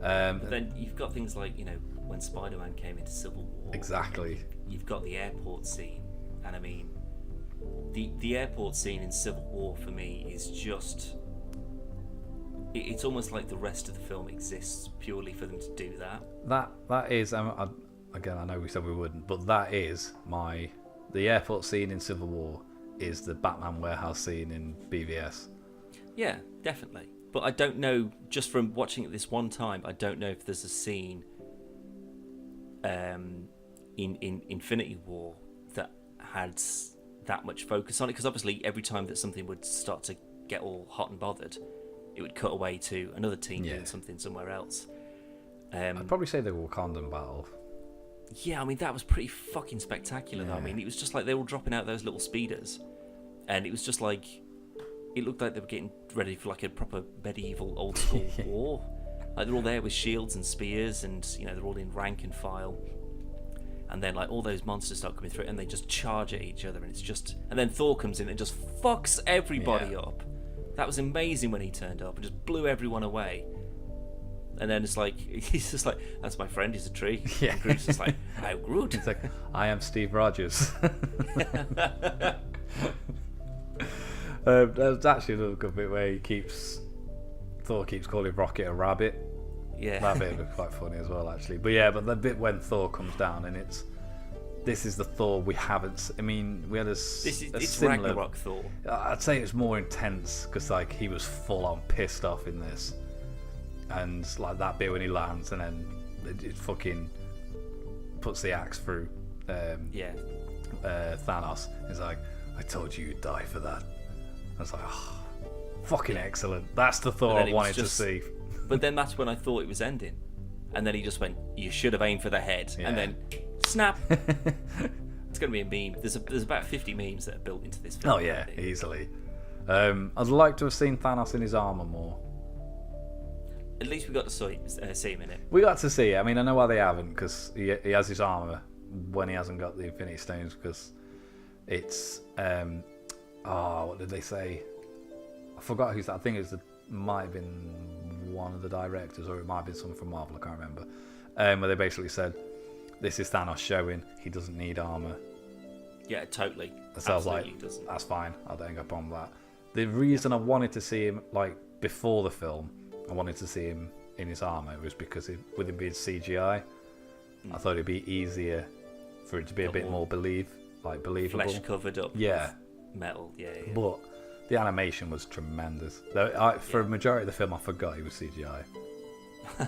but then you've got things like, you know, when Spider-Man came into Civil War. Exactly. You've got the airport scene, and I mean, the airport scene in Civil War for me is just. It's almost like the rest of the film exists purely for them to do that. That is, again, I know we said we wouldn't, but that is the airport scene in Civil War is the Batman warehouse scene in BVS. Yeah, definitely. But I don't know, just from watching it this one time, I don't know if there's a scene in Infinity War that had that much focus on it, because obviously every time that something would start to get all hot and bothered, it would cut away to another team doing something somewhere else. I'd probably say the Wakandan battle. Yeah, I mean, that was pretty fucking spectacular, though. I mean, it was just like they were dropping out those little speeders, and it was just like, it looked like they were getting ready for like a proper medieval old school war. Like they're all there with shields and spears, and, you know, they're all in rank and file. And then like all those monsters start coming through, and they just charge at each other, and it's just, and then Thor comes in and just fucks everybody up. That was amazing when he turned up and just blew everyone away. And then it's like, he's just like, that's my friend, he's a tree. Yeah. And Groot's just like, how Groot? It's like, I am Steve Rogers. There's actually another good bit where Thor keeps calling Rocket a rabbit. Yeah. That bit was quite funny as well, actually. But yeah, but the bit when Thor comes down and this is the Thor we haven't. I mean, we had it's similar, Ragnarok Thor. I'd say it's more intense because like he was full on pissed off in this, and like that bit when he lands and then it fucking puts the axe through. Thanos. He's like, I told you you'd die for that. I was like, oh, fucking excellent. That's the Thor I wanted to see. But then that's when I thought it was ending, and then he just went, you should have aimed for the head, and then. Snap. It's going to be a meme. There's about 50 memes that are built into this film. Oh yeah, easily. I'd like to have seen Thanos in his armor more. At least we got to see him in it. We got to see it. I mean, I know why they haven't, because he has his armor when he hasn't got the Infinity Stones, because it's what did they say? I forgot who's that. I think it might have been one of the directors, or it might have been someone from Marvel. I can't remember. Where they basically said, this is Thanos showing he doesn't need armor. Yeah, totally. So I was like, that's fine. I don't go on with that. The reason I wanted to see him, like, before the film, I wanted to see him in his armor was because with him being CGI, I thought it'd be easier for it to be a bit more believable. Flesh covered up. Yeah. With metal. Yeah. But the animation was tremendous. For a majority of the film, I forgot it was CGI.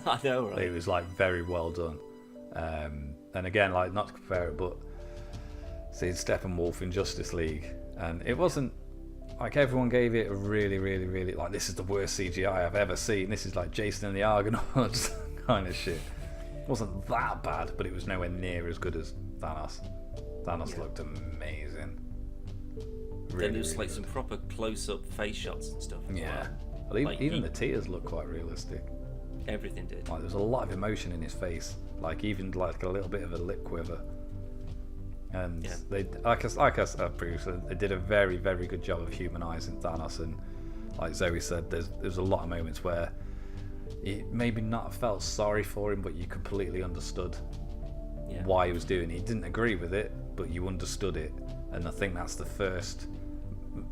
I know, right? It was like very well done. And again, like, not to compare it, but seeing Steppenwolf in Justice League, and it wasn't like everyone gave it a really, really, really, like, this is the worst CGI I've ever seen. This is like Jason and the Argonauts kind of shit. It wasn't that bad, but it was nowhere near as good as Thanos. Thanos looked amazing. Really, then there's like some proper close-up face shots and stuff. Yeah, well, even the tears look quite realistic. Everything did. Like, there's a lot of emotion in his face. Like, even like a little bit of a lip quiver. And they, like I said previously, they did a very, very good job of humanising Thanos. And like Zoe said, there's a lot of moments where you maybe not felt sorry for him, but you completely understood why he was doing it. You didn't agree with it, but you understood it. And I think that's the first,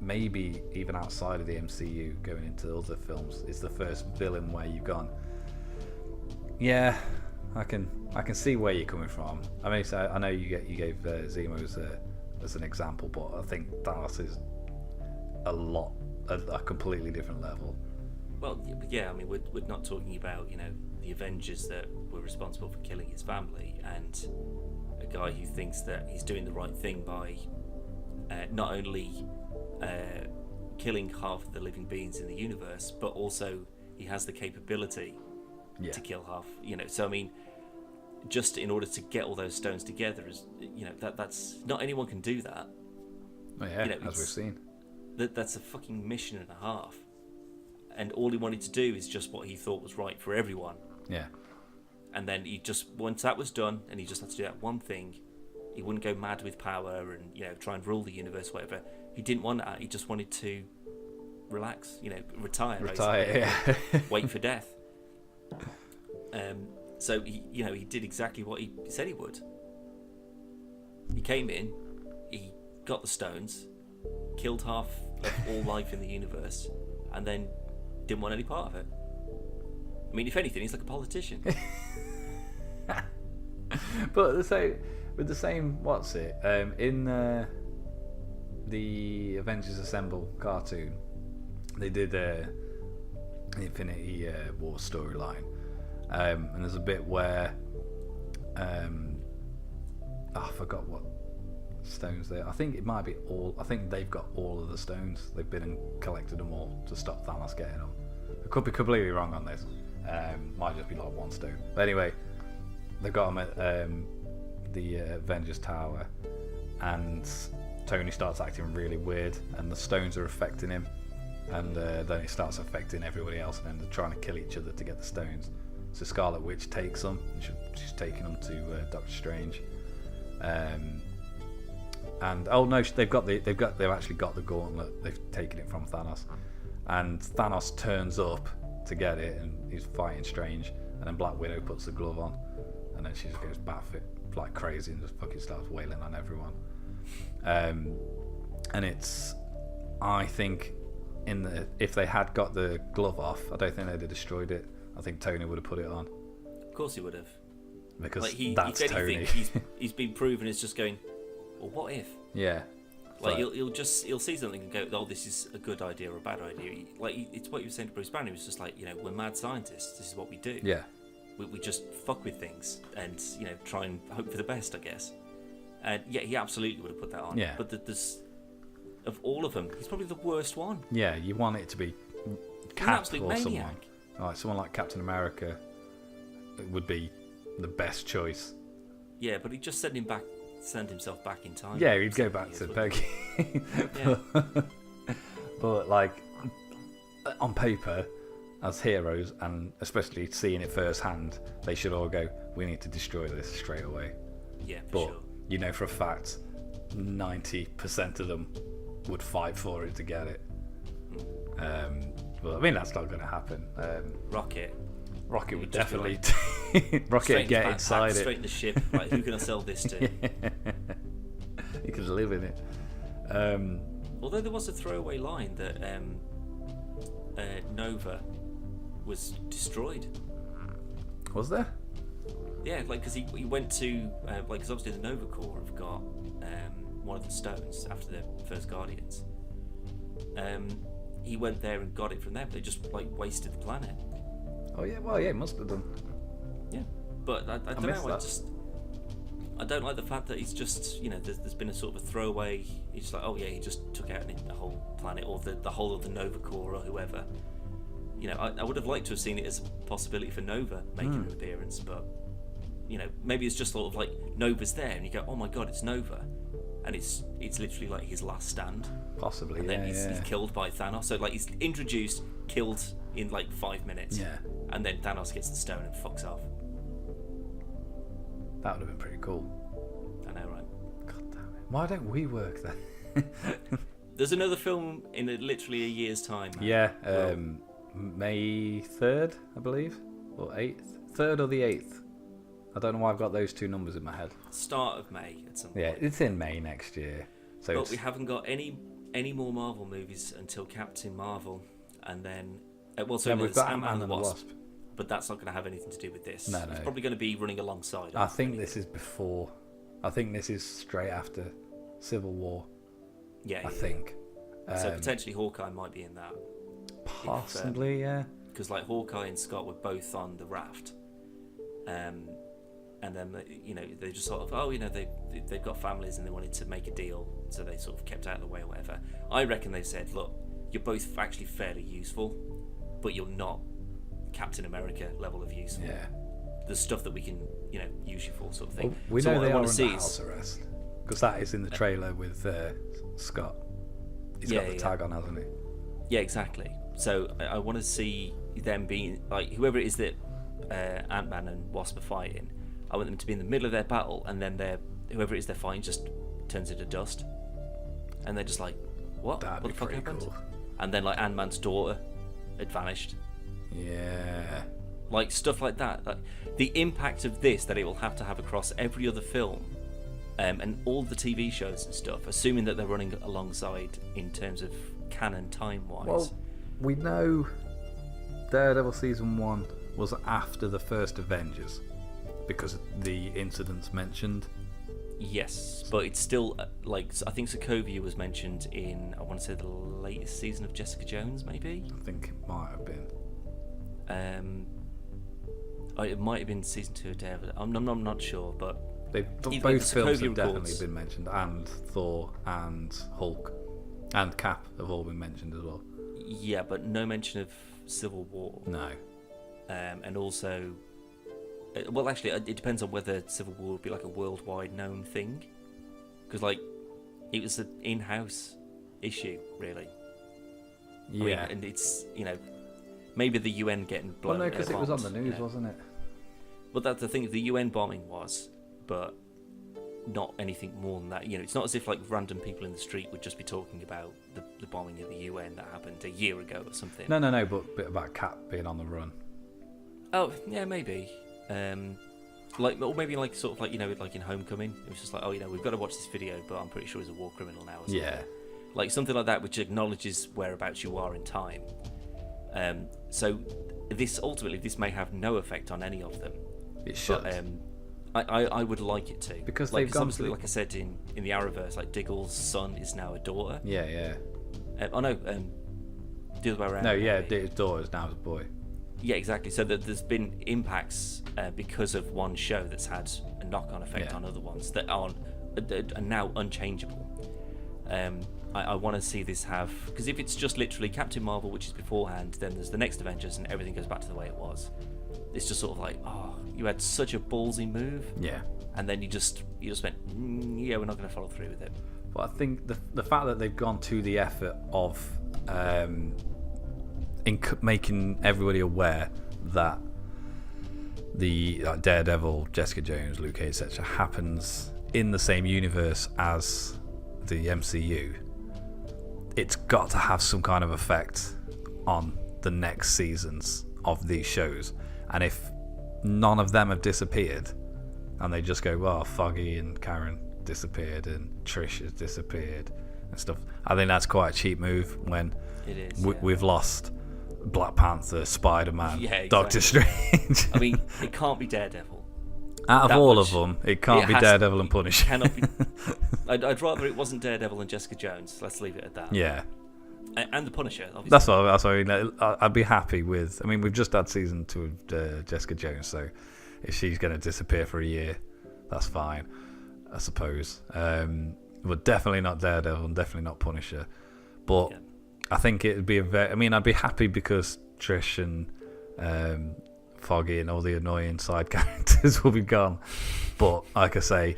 maybe even outside of the MCU, going into other films, it's the first villain where you've gone, yeah, I can see where you're coming from. I mean, so I know you gave Zemo as an example, but I think Thanos is a completely different level. Well, yeah, I mean, we're not talking about, you know, the Avengers that were responsible for killing his family, and a guy who thinks that he's doing the right thing by not only killing half of the living beings in the universe, but also he has the capability to kill half, you know. So I mean, just in order to get all those stones together, is, you know, that's not anyone can do that. Oh yeah, you know, as we've seen. That's a fucking mission and a half, and all he wanted to do is just what he thought was right for everyone. Yeah. And then once that was done, and he just had to do that one thing, he wouldn't go mad with power and, you know, try and rule the universe, whatever. He didn't want that. He just wanted to relax, retire. Retire, basically, yeah. wait for death. So he did exactly what he said he would. He came in, he got the stones, killed half of all life in the universe, and then didn't want any part of it. I mean, if anything, he's like a politician. But with the same, what's it? In the Avengers Assemble cartoon, they did the Infinity War storyline, and there's a bit where I forgot what stones they are. I think it might be all. I think they've got all of the stones. They've been and collected them all to stop Thanos getting them. I could be completely wrong on this. Might just be like one stone. But anyway, they got them at the Avengers Tower, and Tony starts acting really weird, and the stones are affecting him, and then it starts affecting everybody else, and then they're trying to kill each other to get the stones. So Scarlet Witch takes them, and she's taking them to Doctor Strange, and oh no, they've actually got the gauntlet. They've taken it from Thanos, and Thanos turns up to get it, and he's fighting Strange, and then Black Widow puts the glove on, and then she just goes batfit like crazy and just fucking starts wailing on everyone. And it's, I think, if they had got the glove off, I don't think they'd have destroyed it. I think Tony would have put it on. Of course he would have. Because that's Tony. He's been proven as just going, well, what if? Yeah. Like he'll see something and go, oh, this is a good idea or a bad idea. It's what you were saying to Bruce Banner. He was just like, we're mad scientists. This is what we do. Yeah. We just fuck with things and try and hope for the best, I guess. And yeah, he absolutely would have put that on. Yeah. But there's of all of them, he's probably the worst one. Yeah, you want it to be Cap or someone. Like someone like Captain America would be the best choice. Yeah, but he'd just send himself back in time. Yeah, he'd go back to Peggy. Yeah. But like on paper, as heroes, and especially seeing it firsthand, they should all go, we need to destroy this straight away. Yeah, but sure. you know for a fact 90% of them would fight for it to get it. But I mean, that's not going to happen. Rocket would definitely Rocket would get inside it. Straight in the ship. Like, who can I sell this to? You could live in it. Although there was a throwaway line that Nova was destroyed. Was there? Yeah, like because he went to because obviously the Nova Corps have got one of the stones after the first Guardians. He went there and got it from them. They just like wasted the planet. Oh yeah, well yeah, it must have done. Yeah, but I don't know. I don't like the fact that he's just there's been a sort of a throwaway. He's just like, oh yeah, he just took out the whole planet or the whole of the Nova Corps or whoever. I would have liked to have seen it as a possibility for Nova making an appearance, but maybe it's just sort of like Nova's there and you go, oh my god, it's Nova, and it's literally like his last stand. Possibly, and then he's killed by Thanos. So like he's introduced, killed in like 5 minutes. Yeah. And then Thanos gets the stone and fucks off. That would have been pretty cool. I know, right? God damn it! Why don't we work then? There's another film in literally a year's time. Yeah, May 3rd, I believe, or 8th, 3rd or the 8th. I don't know why I've got those two numbers in my head. Start of May at some point. Yeah, it's in May next year. So but we haven't got any more Marvel movies until Captain Marvel, and then we've got Ant-Man and the Wasp. But that's not going to have anything to do with this. No. It's probably going to be running alongside. I think this is before. I think this is straight after Civil War. Yeah. I think. So potentially Hawkeye might be in that. Possibly, yeah. Because like Hawkeye and Scott were both on the raft, and then they just sort of they've got families and they wanted to make a deal, so they sort of kept out of the way or whatever. I reckon they said, look, you're both actually fairly useful, but you're not Captain America level of useful. Yeah. There's stuff that we can use you for, sort of thing. Well, we know they are under house arrest because that is in the trailer with Scott. He's got the tag on, hasn't he? Yeah, exactly. So I want to see them being like whoever it is that Ant-Man and Wasp are fighting. I want them to be in the middle of their battle, and then whoever it is they're fighting just turns into dust, and they're just like, "What? That'd What be the fuck pretty happened?" cool. and then like Ant-Man's daughter had vanished. Yeah. Like stuff like that. Like the impact of this that it will have to have across every other film, and all the TV shows and stuff, assuming that they're running alongside in terms of canon time-wise. Well, we know Daredevil season 1 was after the first Avengers because of the incidents mentioned. Yes, but it's still like I think Sokovia was mentioned in, I want to say, the latest season of Jessica Jones, maybe. I think it might have been. It might have been season 2 of Daredevil. I'm not sure, but both films have Sokovia definitely reports, been mentioned, and Thor and Hulk and Cap have all been mentioned as well. yeah, but no mention of Civil War. No. And also, well, actually, it depends on whether Civil War would be like a worldwide known thing, because like it was an in-house issue, really. Yeah. I mean, and it's, you know, maybe the UN getting blown. Well, no, because it was on the news, you know. wasn't it? Well, that's the thing. The UN bombing was, but not anything more than that. You know, it's not as if like random people in the street would just be talking about the bombing of the UN that happened a year ago or something. No, but a bit about Cap being on the run. Oh, yeah, maybe. Like, or maybe like sort of like, you know, like in Homecoming, it was just like, oh, you know, we've got to watch this video, but I'm pretty sure he's a war criminal now. Or something. Yeah. Like something like that, which acknowledges whereabouts you are in time. So this may have no effect on any of them. It should. But, I would like it to, because like, they've gone obviously, through... like I said in the Arrowverse, like Diggle's son is now a daughter. Yeah. Oh no, the other way around. No, yeah, maybe. his daughter's now a boy. Yeah, exactly. So that there's been impacts because of one show that's had a knock-on effect on other ones that are now unchangeable. I want to see this have, because if it's just literally Captain Marvel, which is beforehand, then there's the next Avengers and everything goes back to the way it was. It's just sort of like, oh, you had such a ballsy move, Yeah. and then you just went, yeah, we're not going to follow through with it. But I think the fact that they've gone to the effort of making everybody aware that the Daredevil, Jessica Jones, Luke Cage, etc. happens in the same universe as the MCU, it's got to have some kind of effect on the next seasons of these shows. And if none of them have disappeared, and they just go, well, Foggy and Karen disappeared and Trish has disappeared and stuff, I think that's quite a cheap move when It is. we've lost Black Panther, Spider-Man, Yeah, exactly. Doctor Strange. I mean, it can't be Daredevil. Out of that all much- of them, it can't be has- Daredevil and Punisher. Cannot be. I'd rather it wasn't Daredevil and Jessica Jones. Let's leave it at that. Yeah, And the Punisher, obviously. that's what I mean. I'd be happy with. I mean, we've just had season 2 of Jessica Jones, so if she's going to disappear for a year, that's fine, I suppose. But definitely not Daredevil and definitely not Punisher. But Yeah. I think it'd be I'd be happy because Trish and Foggy and all the annoying side characters will be gone. But like I say,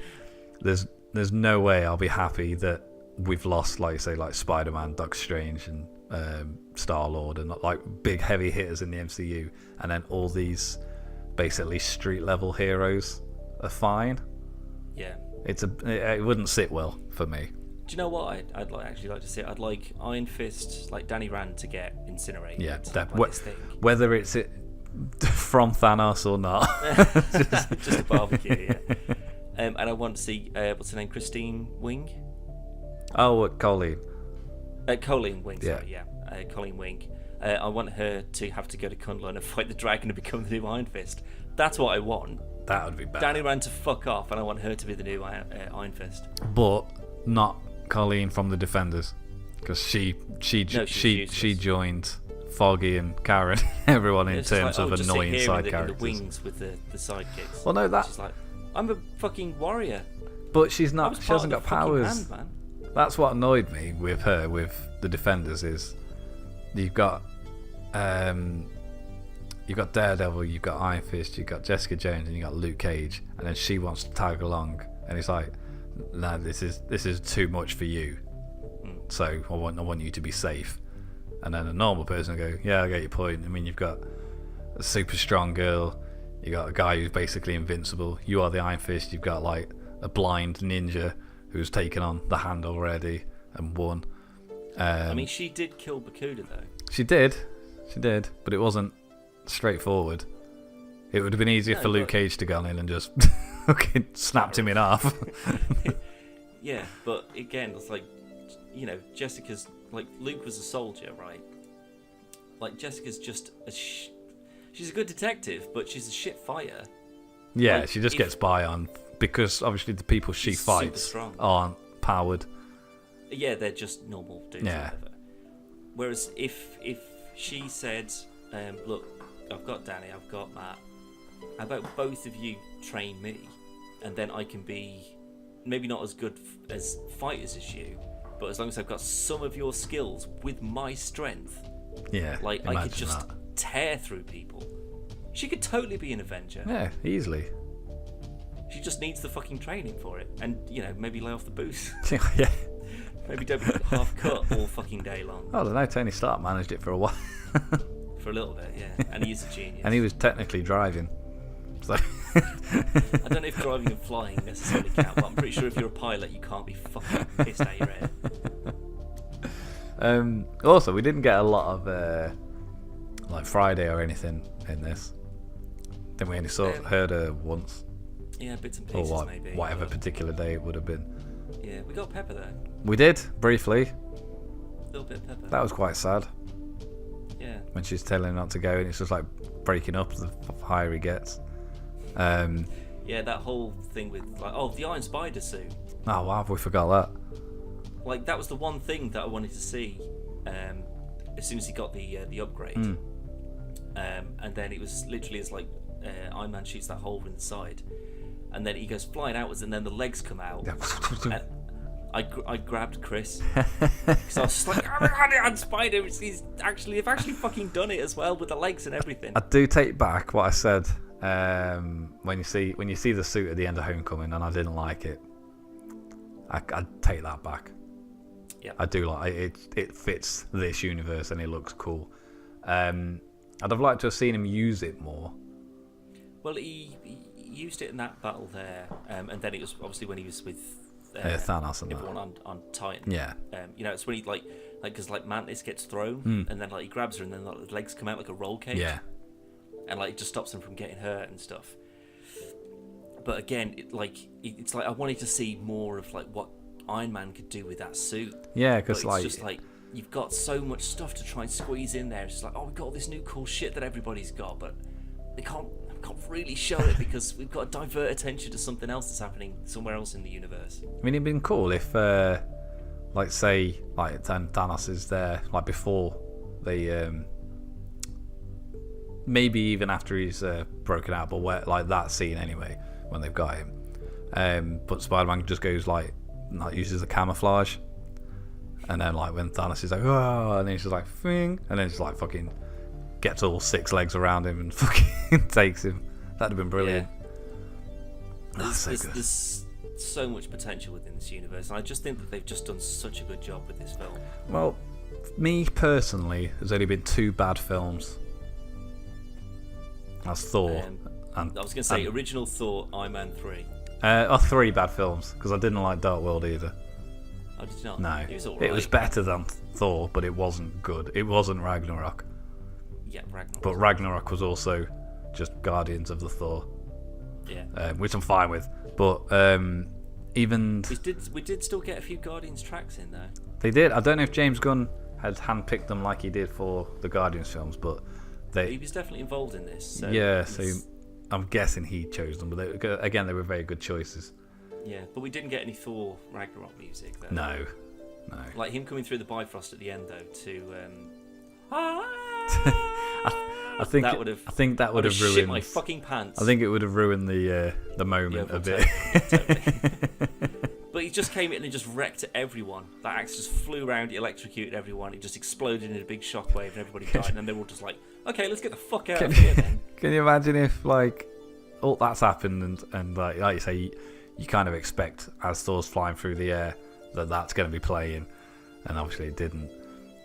there's no way I'll be happy that we've lost, like say, like Spider-Man, Doctor Strange, and Star-Lord, and like big heavy hitters in the MCU, and then all these basically street level heroes are fine. Yeah. It wouldn't sit well for me. Do you know what I'd actually like to see? I'd like Iron Fist, like Danny Rand, to get incinerated. Yeah, like this thing. whether it's from Thanos or not. Just a barbecue, yeah. And I want to see, what's her name, Christine Wing? Oh, Colleen. Colleen Wing, Yeah. sorry, yeah. Colleen Wing. I want her to have to go to Kunlun and fight the dragon and become the new Iron Fist. That's what I want. That would be bad. Danny Rand to fuck off, and I want her to be the new Iron Fist. But not Colleen from the Defenders, because she joined Foggy and Karen, everyone in It's just terms like, of just sit annoying here side in characters. the wings with the sidekicks. Well, no, that. She's like, I'm a fucking warrior. But she's I not. was She part hasn't of got the fucking powers. band, man. That's what annoyed me with her, with the Defenders, is you've got Daredevil, you've got Iron Fist, you've got Jessica Jones, and you've got Luke Cage, and then she wants to tag along, and it's like, no, this is too much for you. So I want you to be safe. And then a normal person will go, yeah, I get your point. I mean, you've got a super strong girl, you got a guy who's basically invincible. You are the Iron Fist. You've got like a blind ninja who's taken on the Hand already and won. I mean, she did kill Bakuda though. She did, but it wasn't straightforward. It would have been easier for Luke Cage to go in and just fucking snapped him in half. Yeah, but again, it's like, you know, Jessica's like, Luke was a soldier, right? Like, Jessica's just she's a good detective, but she's a shit fighter. Yeah, like, she just gets by on because obviously the people she fights aren't powered. Yeah, they're just normal dudes. Yeah. Or whatever. Whereas if she said, "Look, I've got Danny, I've got Matt. How about both of you train me, and then I can be maybe not as good as fighters as you, but as long as I've got some of your skills with my strength, like I could just tear through people." She could totally be an Avenger. Yeah, easily. She just needs the fucking training for it, and you know, maybe lay off the booze. Yeah. Maybe don't be half cut all fucking day long. I don't know. Tony Stark managed it for a while. For a little bit, yeah. And he's a genius. And he was technically driving. So. I don't know if driving and flying necessarily count, but I'm pretty sure if you're a pilot, you can't be fucking pissed out your head. Also, we didn't get a lot of like Friday or anything in this. Then we only heard her once. Yeah, bits and pieces, or maybe. Whatever particular day it would have been. Yeah, we got Pepper though. We did, briefly. A little bit of Pepper. That was quite sad. Yeah. When she's telling him not to go, and it's just like breaking up the higher he gets. Yeah, that whole thing with like, the Iron Spider suit. Oh wow, we forgot that. Like, that was the one thing that I wanted to see as soon as he got the upgrade. And then it was literally as like Iron Man shoots that hole in the side, and then he goes flying outwards, and then the legs come out. And I grabbed Chris because I was just like, "Oh my god, Iron Spider! They've actually fucking done it as well with the legs and everything." I do take back what I said when you see the suit at the end of Homecoming, and I didn't like it. I take that back. Yeah, I do like it. It fits this universe and it looks cool. I'd have liked to have seen him use it more. Well, he used it in that battle there, and then it was obviously when he was with Thanos and everyone on Titan. Yeah. You know, it's when he like because like Mantis gets thrown, and then like he grabs her, and then like, the legs come out like a roll cage. Yeah. And like it just stops him from getting hurt and stuff. But again, it's like I wanted to see more of like what Iron Man could do with that suit. Yeah, because it's just like you've got so much stuff to try and squeeze in there. It's just like, oh, we've got all this new cool shit that everybody's got, but they can't really show it because we've got to divert attention to something else that's happening somewhere else in the universe. I mean, it'd been cool if, like, say, like Thanos is there, like before they, maybe even after he's broken out, but like that scene anyway when they've got him. But Spider-Man just goes like uses the camouflage, and then like when Thanos is like, oh, and then he's just like, fing, and then it's like fucking gets all 6 legs around him and fucking takes him. That'd have been brilliant. Yeah. There's so much potential within this universe, and I just think that they've just done such a good job with this film. Well, me personally, there's only been 2 bad films. That's Thor. I was going to say original Thor, Iron Man 3. 3 bad films, because I didn't like Dark World either. Oh, did you not? No. It was all right. It was better than Thor, but it wasn't good. It wasn't Ragnarok. Yeah, Ragnarok. But Ragnarok was also just Guardians of the Thor. Yeah. Which I'm fine with. But even... We did still get a few Guardians tracks in there. They did. I don't know if James Gunn had handpicked them like he did for the Guardians films, but... He was definitely involved in this. So yeah, so I'm guessing he chose them. But they were very good choices. Yeah, but we didn't get any Thor Ragnarok music, though. No. Like him coming through the Bifrost at the end, though, to... I think that would have ruined... shit my fucking pants. I think it would have ruined the moment a bit. Totally. But he just came in and just wrecked everyone. That axe just flew around, it electrocuted everyone, it just exploded in a big shockwave and everybody died, and then they're all just like, okay, let's get the fuck out of here then. Can you imagine if, like, all that's happened and like you say, you kind of expect, as Thor's flying through the air, that's going to be playing, and obviously it didn't.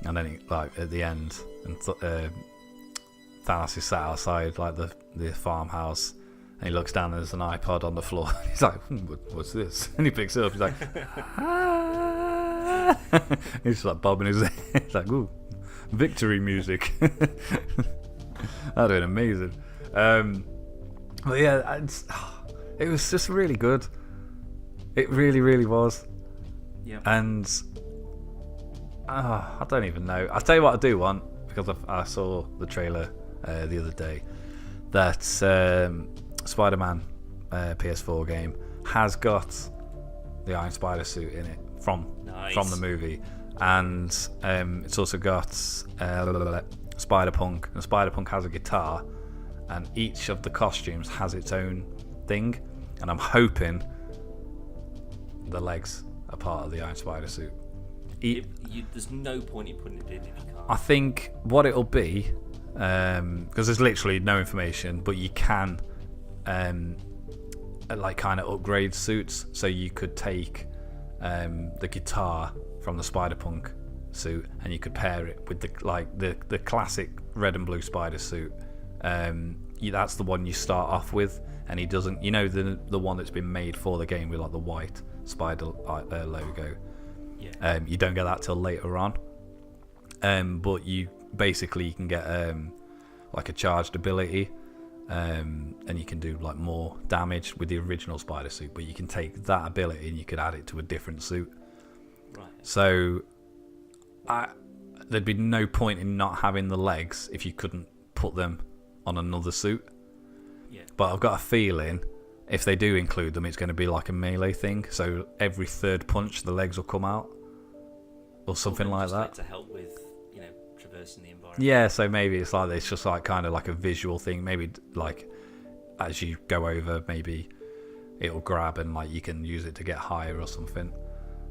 And then, at the end, and Thanos is sat outside, like, the farmhouse, and he looks down and there's an iPod on the floor. He's like, what's this? And he picks it up. He's like, ah. He's just like bobbing his head. It's like, ooh, victory music. That'd been amazing. But yeah, it was just really good. It really, really was. Yeah. And I don't even know. I'll tell you what I do want, because I saw the trailer the other day, that Spider-Man PS4 game has got the Iron Spider suit in it from the movie, and it's also got Spider-Punk, and Spider-Punk has a guitar, and each of the costumes has its own thing, and I'm hoping the legs are part of the Iron Spider suit. There's no point in putting it in if you can't. I think what it'll be, because there's literally no information, but you can like kind of upgrade suits, so you could take the guitar from the Spider-Punk suit and you could pair it with the classic red and blue Spider suit. That's the one you start off with, and he doesn't, the one that's been made for the game with like the white Spider logo. Yeah. You don't get that till later on, but you can get like a charged ability, and you can do like more damage with the original Spider suit, but you can take that ability and you could add it to a different suit. Right. So there'd be no point in not having the legs if you couldn't put them on another suit. Yeah. But I've got a feeling if they do include them, it's going to be like a melee thing. So every third punch, the legs will come out, or something like that. To help with, traversing the environment. Yeah, so maybe it's just like kind of like a visual thing. Maybe like as you go over, maybe it'll grab and like you can use it to get higher or something.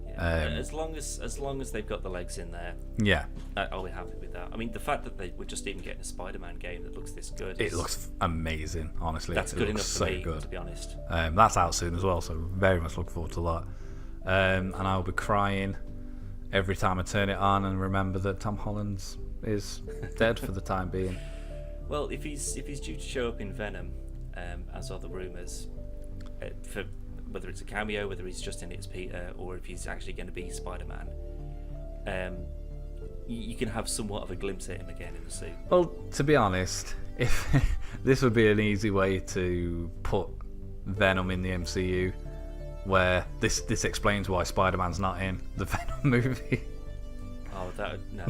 Yeah. As long as they've got the legs in there, yeah, I'll be happy with that. I mean, the fact that we're just even getting a Spider-Man game that looks this good. It looks amazing, honestly. That's good enough for me, good. To be honest. That's out soon as well, so very much look forward to that. And I'll be crying every time I turn it on and remember that Tom Holland is dead for the time being. Well, if he's due to show up in Venom, as are the rumours, for whether it's a cameo, whether he's just in it as Peter, or if he's actually going to be Spider-Man, you can have somewhat of a glimpse at him again in the suit. Well, to be honest, if this would be an easy way to put Venom in the MCU, where this explains why Spider-Man's not in the Venom movie. Oh, no.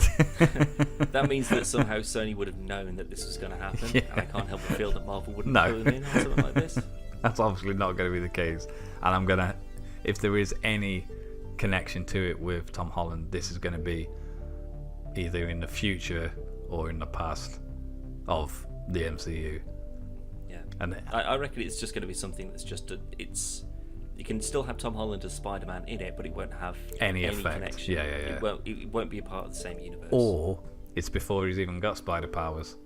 That means that somehow Sony would have known that this was going to happen, yeah. And I can't help but feel that Marvel wouldn't No. put him in or something like this. That's obviously not going to be the case, and if there is any connection to it with Tom Holland, this is going to be either in the future or in the past of the MCU. Yeah, and I reckon it's just going to be something that's just you can still have Tom Holland as Spider-Man in it, but it won't have any effect. Connection. Yeah. It won't be a part of the same universe. Or it's before he's even got spider powers,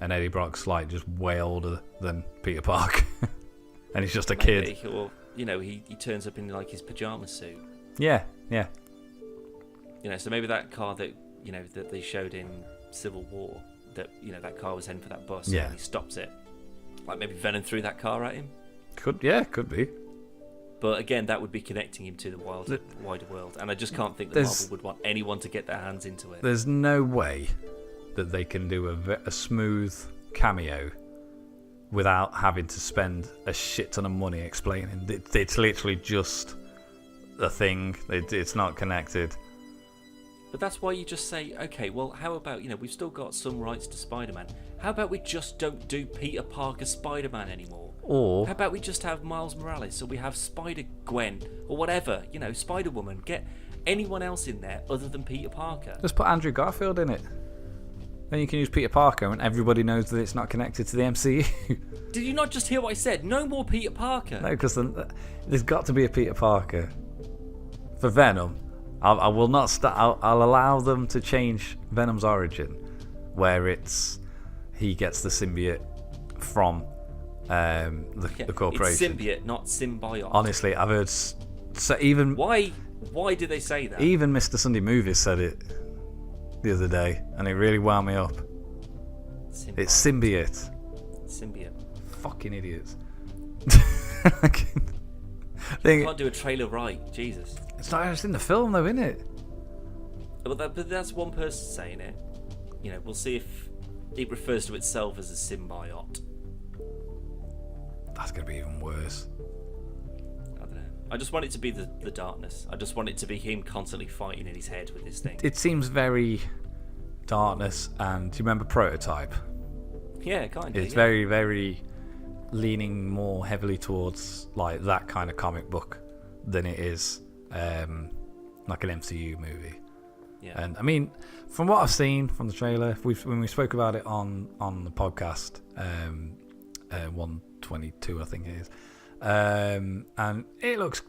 and Eddie Brock's like just way older than Peter Parker, and he's just a kid. Or he turns up in like his pajama suit. Yeah. So maybe that car that that they showed in Civil War, that that car was heading for that bus, yeah. And he stops it. Like maybe Venom threw that car at him. Could be. But again, that would be connecting him to the wider world, and I just can't think that Marvel would want anyone to get their hands into it. There's no way that they can do a smooth cameo without having to spend a shit ton of money explaining. It's literally just a thing. It's not connected. But that's why you just say, okay, well, how about, we've still got some rights to Spider-Man. How about we just don't do Peter Parker Spider-Man anymore? Or how about we just have Miles Morales, or we have Spider-Gwen, or whatever, Spider-Woman. Get anyone else in there other than Peter Parker. Just put Andrew Garfield in it. Then you can use Peter Parker and everybody knows that it's not connected to the MCU. Did you not just hear what I said? No more Peter Parker. No, because there's got to be a Peter Parker. For Venom, I will not start. I'll allow them to change Venom's origin, where he gets the symbiote from the corporation. It's symbiote, not symbiote. Honestly, I've heard. So even why did they say that? Even Mr. Sunday Movies said it the other day, and it really wound me up. Symbiote. It's symbiote. Symbiote. Fucking idiots. You can't do a trailer right, Jesus. It's in the film though, isn't it? But that's one person saying it. You know, we'll see if it refers to itself as a symbiote. That's gonna be even worse. I don't know. I just want it to be the darkness. I just want it to be him constantly fighting in his head with this thing. It seems very darkness, and do you remember Prototype? Yeah, kind of. It's very, very leaning more heavily towards like that kind of comic book than it is like an MCU movie. Yeah. And I mean, from what I've seen from the trailer, when we spoke about it on the podcast, 122 I think it is, and it looks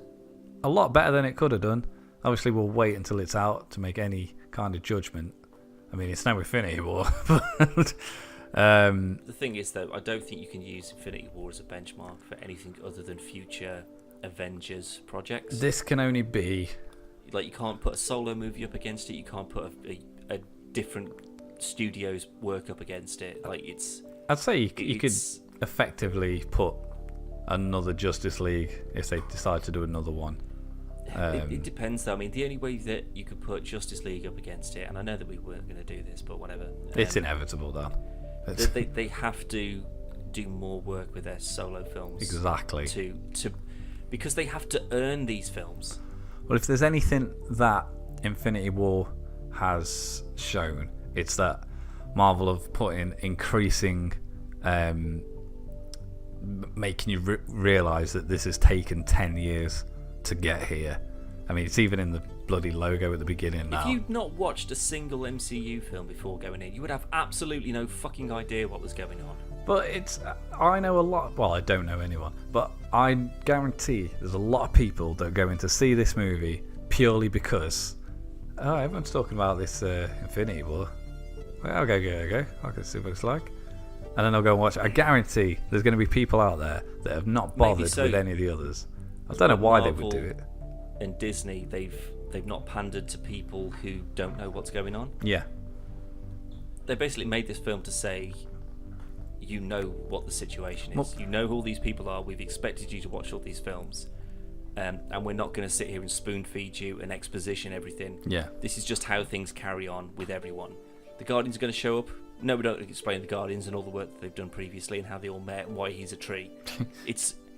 a lot better than it could have done. Obviously, we'll wait until it's out to make any kind of judgment. I mean, it's now Infinity War, but the thing is, though, I don't think you can use Infinity War as a benchmark for anything other than future Avengers projects. This can only be... Like, you can't put a solo movie up against it. You can't put a different studio's work up against it. Like, it's... I'd say you could effectively put another Justice League if they decide to do another one. It depends, though. I mean, the only way that you could put Justice League up against it, and I know that we weren't going to do this, but whatever. It's inevitable, though. They have to do more work with their solo films. Exactly. Because they have to earn these films. Well, if there's anything that Infinity War has shown, it's that Marvel have put in increasing, making you realise that this has taken 10 years to get here. I mean, it's even in the bloody logo at the beginning now. If you'd not watched a single MCU film before going in, you would have absolutely no fucking idea what was going on. But I know a lot, well, I don't know anyone, but I guarantee there's a lot of people that go in to see this movie purely because, oh, everyone's talking about this Infinity War. Well, I'll go. I can see what it's like. And then I'll go and watch it. I guarantee there's going to be people out there that have not bothered with any of the others. I don't know why they would do it. And Disney, they've not pandered to people who don't know what's going on. Yeah. They basically made this film to say, you know what the situation is. Well, you know who all these people are. We've expected you to watch all these films. And we're not going to sit here and spoon feed you and exposition everything. Yeah. This is just how things carry on with everyone. The Guardians are going to show up. No, we don't explain the Guardians and all the work that they've done previously and how they all met and why he's a tree.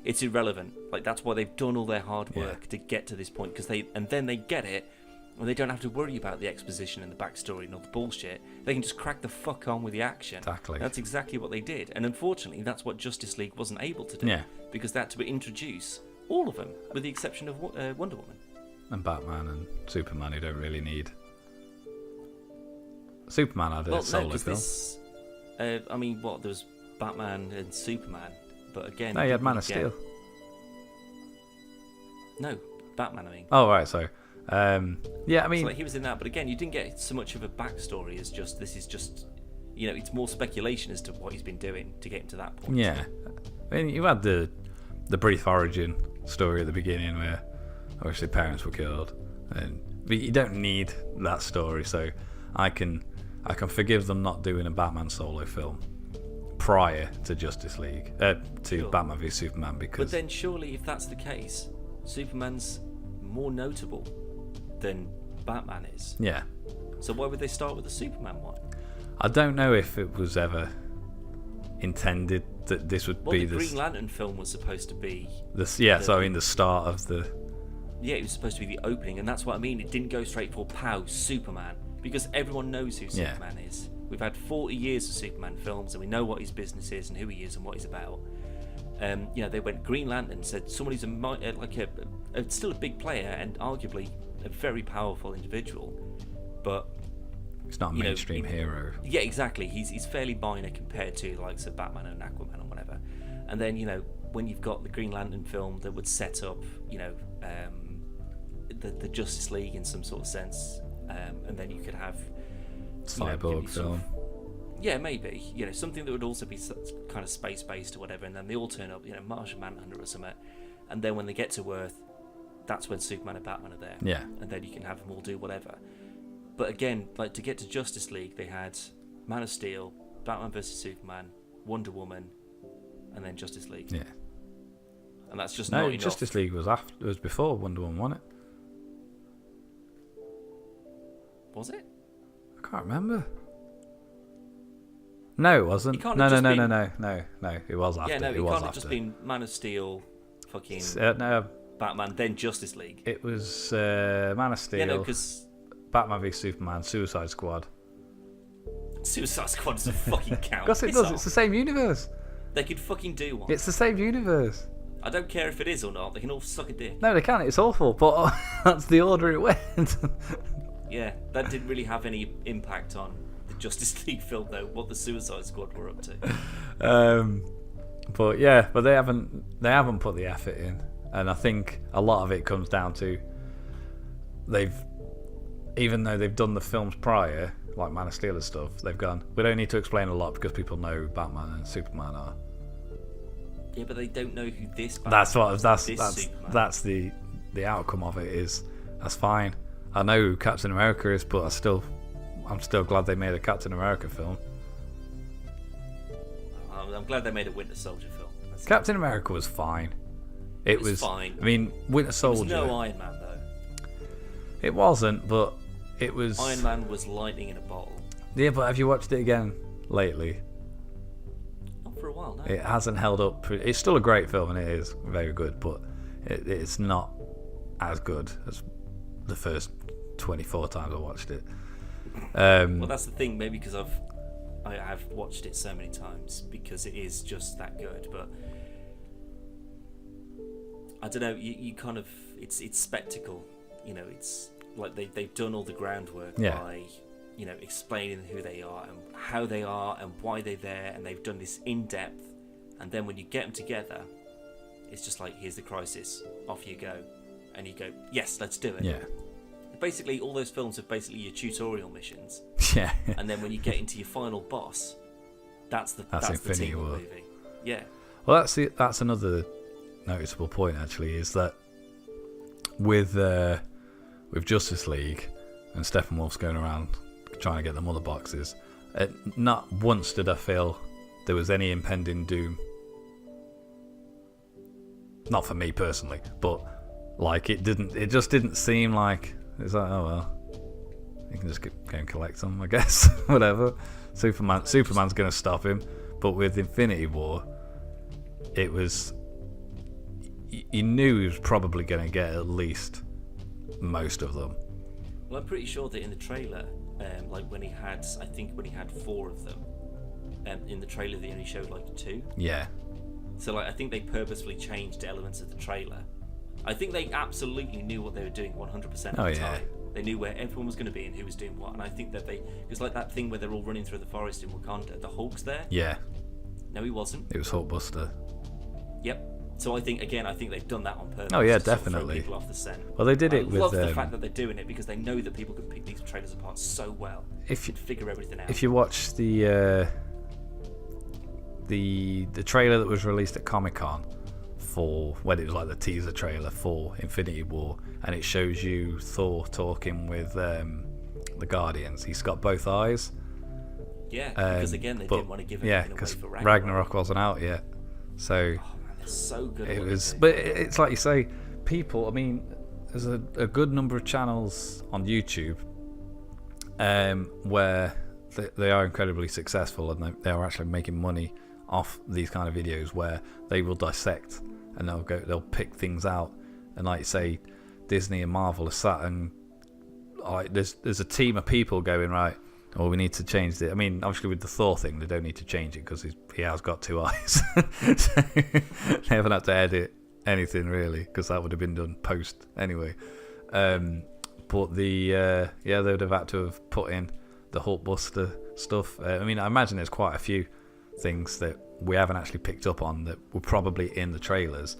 It's irrelevant. Like, that's why they've done all their hard work to get to this point, and then they get it, and they don't have to worry about the exposition and the backstory and all the bullshit. They can just crack the fuck on with the action. Exactly. That's exactly what they did, and unfortunately, that's what Justice League wasn't able to do. Yeah. Because they had to introduce all of them, with the exception of Wonder Woman. And Batman and Superman, who don't really need. Superman had a solo film. I mean, there was Batman and Superman. But again, no, he had Man of Steel. No, Batman. I mean. Oh right, sorry. Yeah, I mean, so, like, he was in that, but again, you didn't get so much of a backstory as just this is just, it's more speculation as to what he's been doing to get him to that point. Yeah, I mean, you had the brief origin story at the beginning where obviously parents were killed, but you don't need that story, so I can forgive them not doing a Batman solo film prior to Justice League, to Batman v Superman, because... But then surely, if that's the case, Superman's more notable than Batman is. Yeah. So why would they start with the Superman one? I don't know if it was ever intended that this would be the Green Lantern film was supposed to be... the start of the... Yeah, it was supposed to be the opening, and that's what I mean. It didn't go straight for pow, Superman, because everyone knows who Superman is. We've had 40 years of Superman films, and we know what his business is and who he is and what he's about. They went Green Lantern, said someone who's still a big player and arguably a very powerful individual, but he's not a mainstream hero. Yeah, exactly. He's fairly minor compared to the likes of Batman and Aquaman or whatever. And then when you've got the Green Lantern film that would set up the Justice League in some sort of sense, and then you could have Cyborg film. Yeah, maybe. Something that would also be kind of space-based or whatever, and then they all turn up, Martian Manhunter or something, and then when they get to Earth, that's when Superman and Batman are there. Yeah. And then you can have them all do whatever. But again, to get to Justice League, they had Man of Steel, Batman vs Superman, Wonder Woman, and then Justice League. Yeah. and that's just No, not enough. Justice League was after. It was before Wonder Woman, wasn't it? Was it? I can't remember. No, it wasn't. It can't No, have no, just no, been- no, no, no. It was after. Yeah, no, it it was can't have after. just been Man of Steel, fucking No, Batman, then Justice League. it was Man of Steel, Yeah, no, because Batman v Superman, Suicide Squad. Suicide Squad doesn't fucking count. Because it Piss does. off. It's the same universe. They could fucking do one. It's the same universe. I don't care if it is or not. They can all suck a dick. No, they can't. It's awful. But that's the order it went. Yeah, that didn't really have any impact on the Justice League film, though. What the Suicide Squad were up to. But yeah, but they haven't put the effort in, and I think a lot of it comes down to even though they've done the films prior, like Man of Steel and stuff, they've gone, we don't need to explain a lot because people know who Batman and Superman are. Yeah, but they don't know who this. Superman. That's the outcome of it is. That's fine. I know who Captain America is, but I'm still glad they made a Captain America film. I'm glad they made a Winter Soldier film. Captain America was fine. It was fine. I mean, Winter Soldier. It was no Iron Man though. It wasn't, but it was. Iron Man was lightning in a bottle. Yeah, but have you watched it again lately? Not for a while, no. It hasn't held up. It's still a great film, and it is very good, but it's not as good as the first 24 times I watched it. Well, that's the thing. Maybe because I've watched it so many times because it is just that good. But I don't know. You kind of it's spectacle. You know, it's like they've done all the groundwork by explaining who they are and how they are and why they're there, and they've done this in depth. And then when you get them together, it's just like, here's the crisis. Off you go, and you go, yes, let's do it. Yeah. Basically, all those films are basically your tutorial missions. Yeah. And then when you get into your final boss, that's the Infinity team War. movie. Yeah. Well, that's another noticeable point actually, is that with Justice League and Steppenwolf's going around trying to get the mother boxes, not once did I feel there was any impending doom. Not for me personally, but like it just didn't seem like it's like, oh well, you can just go and collect them, I guess. Whatever. Superman's going to stop him, but with Infinity War, it was, you knew he was probably going to get at least most of them. Well, I'm pretty sure that in the trailer, like when he had 4 of them, in the trailer they only showed like 2. Yeah. So like I think they purposefully changed elements of the trailer. I think they absolutely knew what they were doing 100% of the time. They knew where everyone was going to be and who was doing what. And I think that it's like that thing where they're all running through the forest in Wakanda. The Hulk's there. Yeah. No, he wasn't. It was Hulkbuster. Yep. So I think they've done that on purpose. Oh yeah, to sort of definitely. throw people off the scent. Well, they did it with. I love the fact that they're doing it because they know that people can pick these trailers apart so well. If you figure everything out. If you watch the trailer that was released at Comic-Con for when it was like the teaser trailer for Infinity War, and it shows you Thor talking with the Guardians. He's got both eyes. Yeah, because again they didn't want to give him away for Ragnarok wasn't out yet, so. Oh, man, they're so good. It was, but it's like you say, people. I mean, there's a good number of channels on YouTube, where they are incredibly successful, and they are actually making money off these kind of videos where they will dissect and they'll pick things out, and like say Disney and Marvel are sat and like there's a team of people going, right, well, we need to change it. I mean, obviously with the Thor thing they don't need to change it because he has got 2 eyes. So they haven't had to edit anything really, because that would have been done post anyway. But they would have had to have put in the Hulkbuster stuff. I mean, I imagine there's quite a few things that we haven't actually picked up on that were probably in the trailers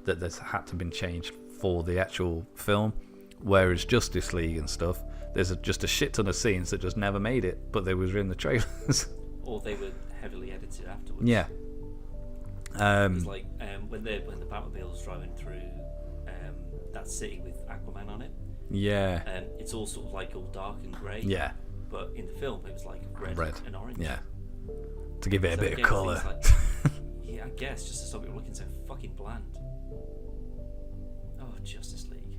that there's had to have been changed for the actual film, whereas Justice League and stuff, there's just a shit ton of scenes that just never made it, but they was in the trailers. Or they were heavily edited afterwards. Yeah. It's like when the Batmobile was driving through that city with Aquaman on it. Yeah. It's all sort of like all dark and grey. Yeah. But in the film it was like red. And orange. Yeah. To give it a bit of colour. Like, yeah, I guess, just to stop it looking so fucking bland. Oh, Justice League.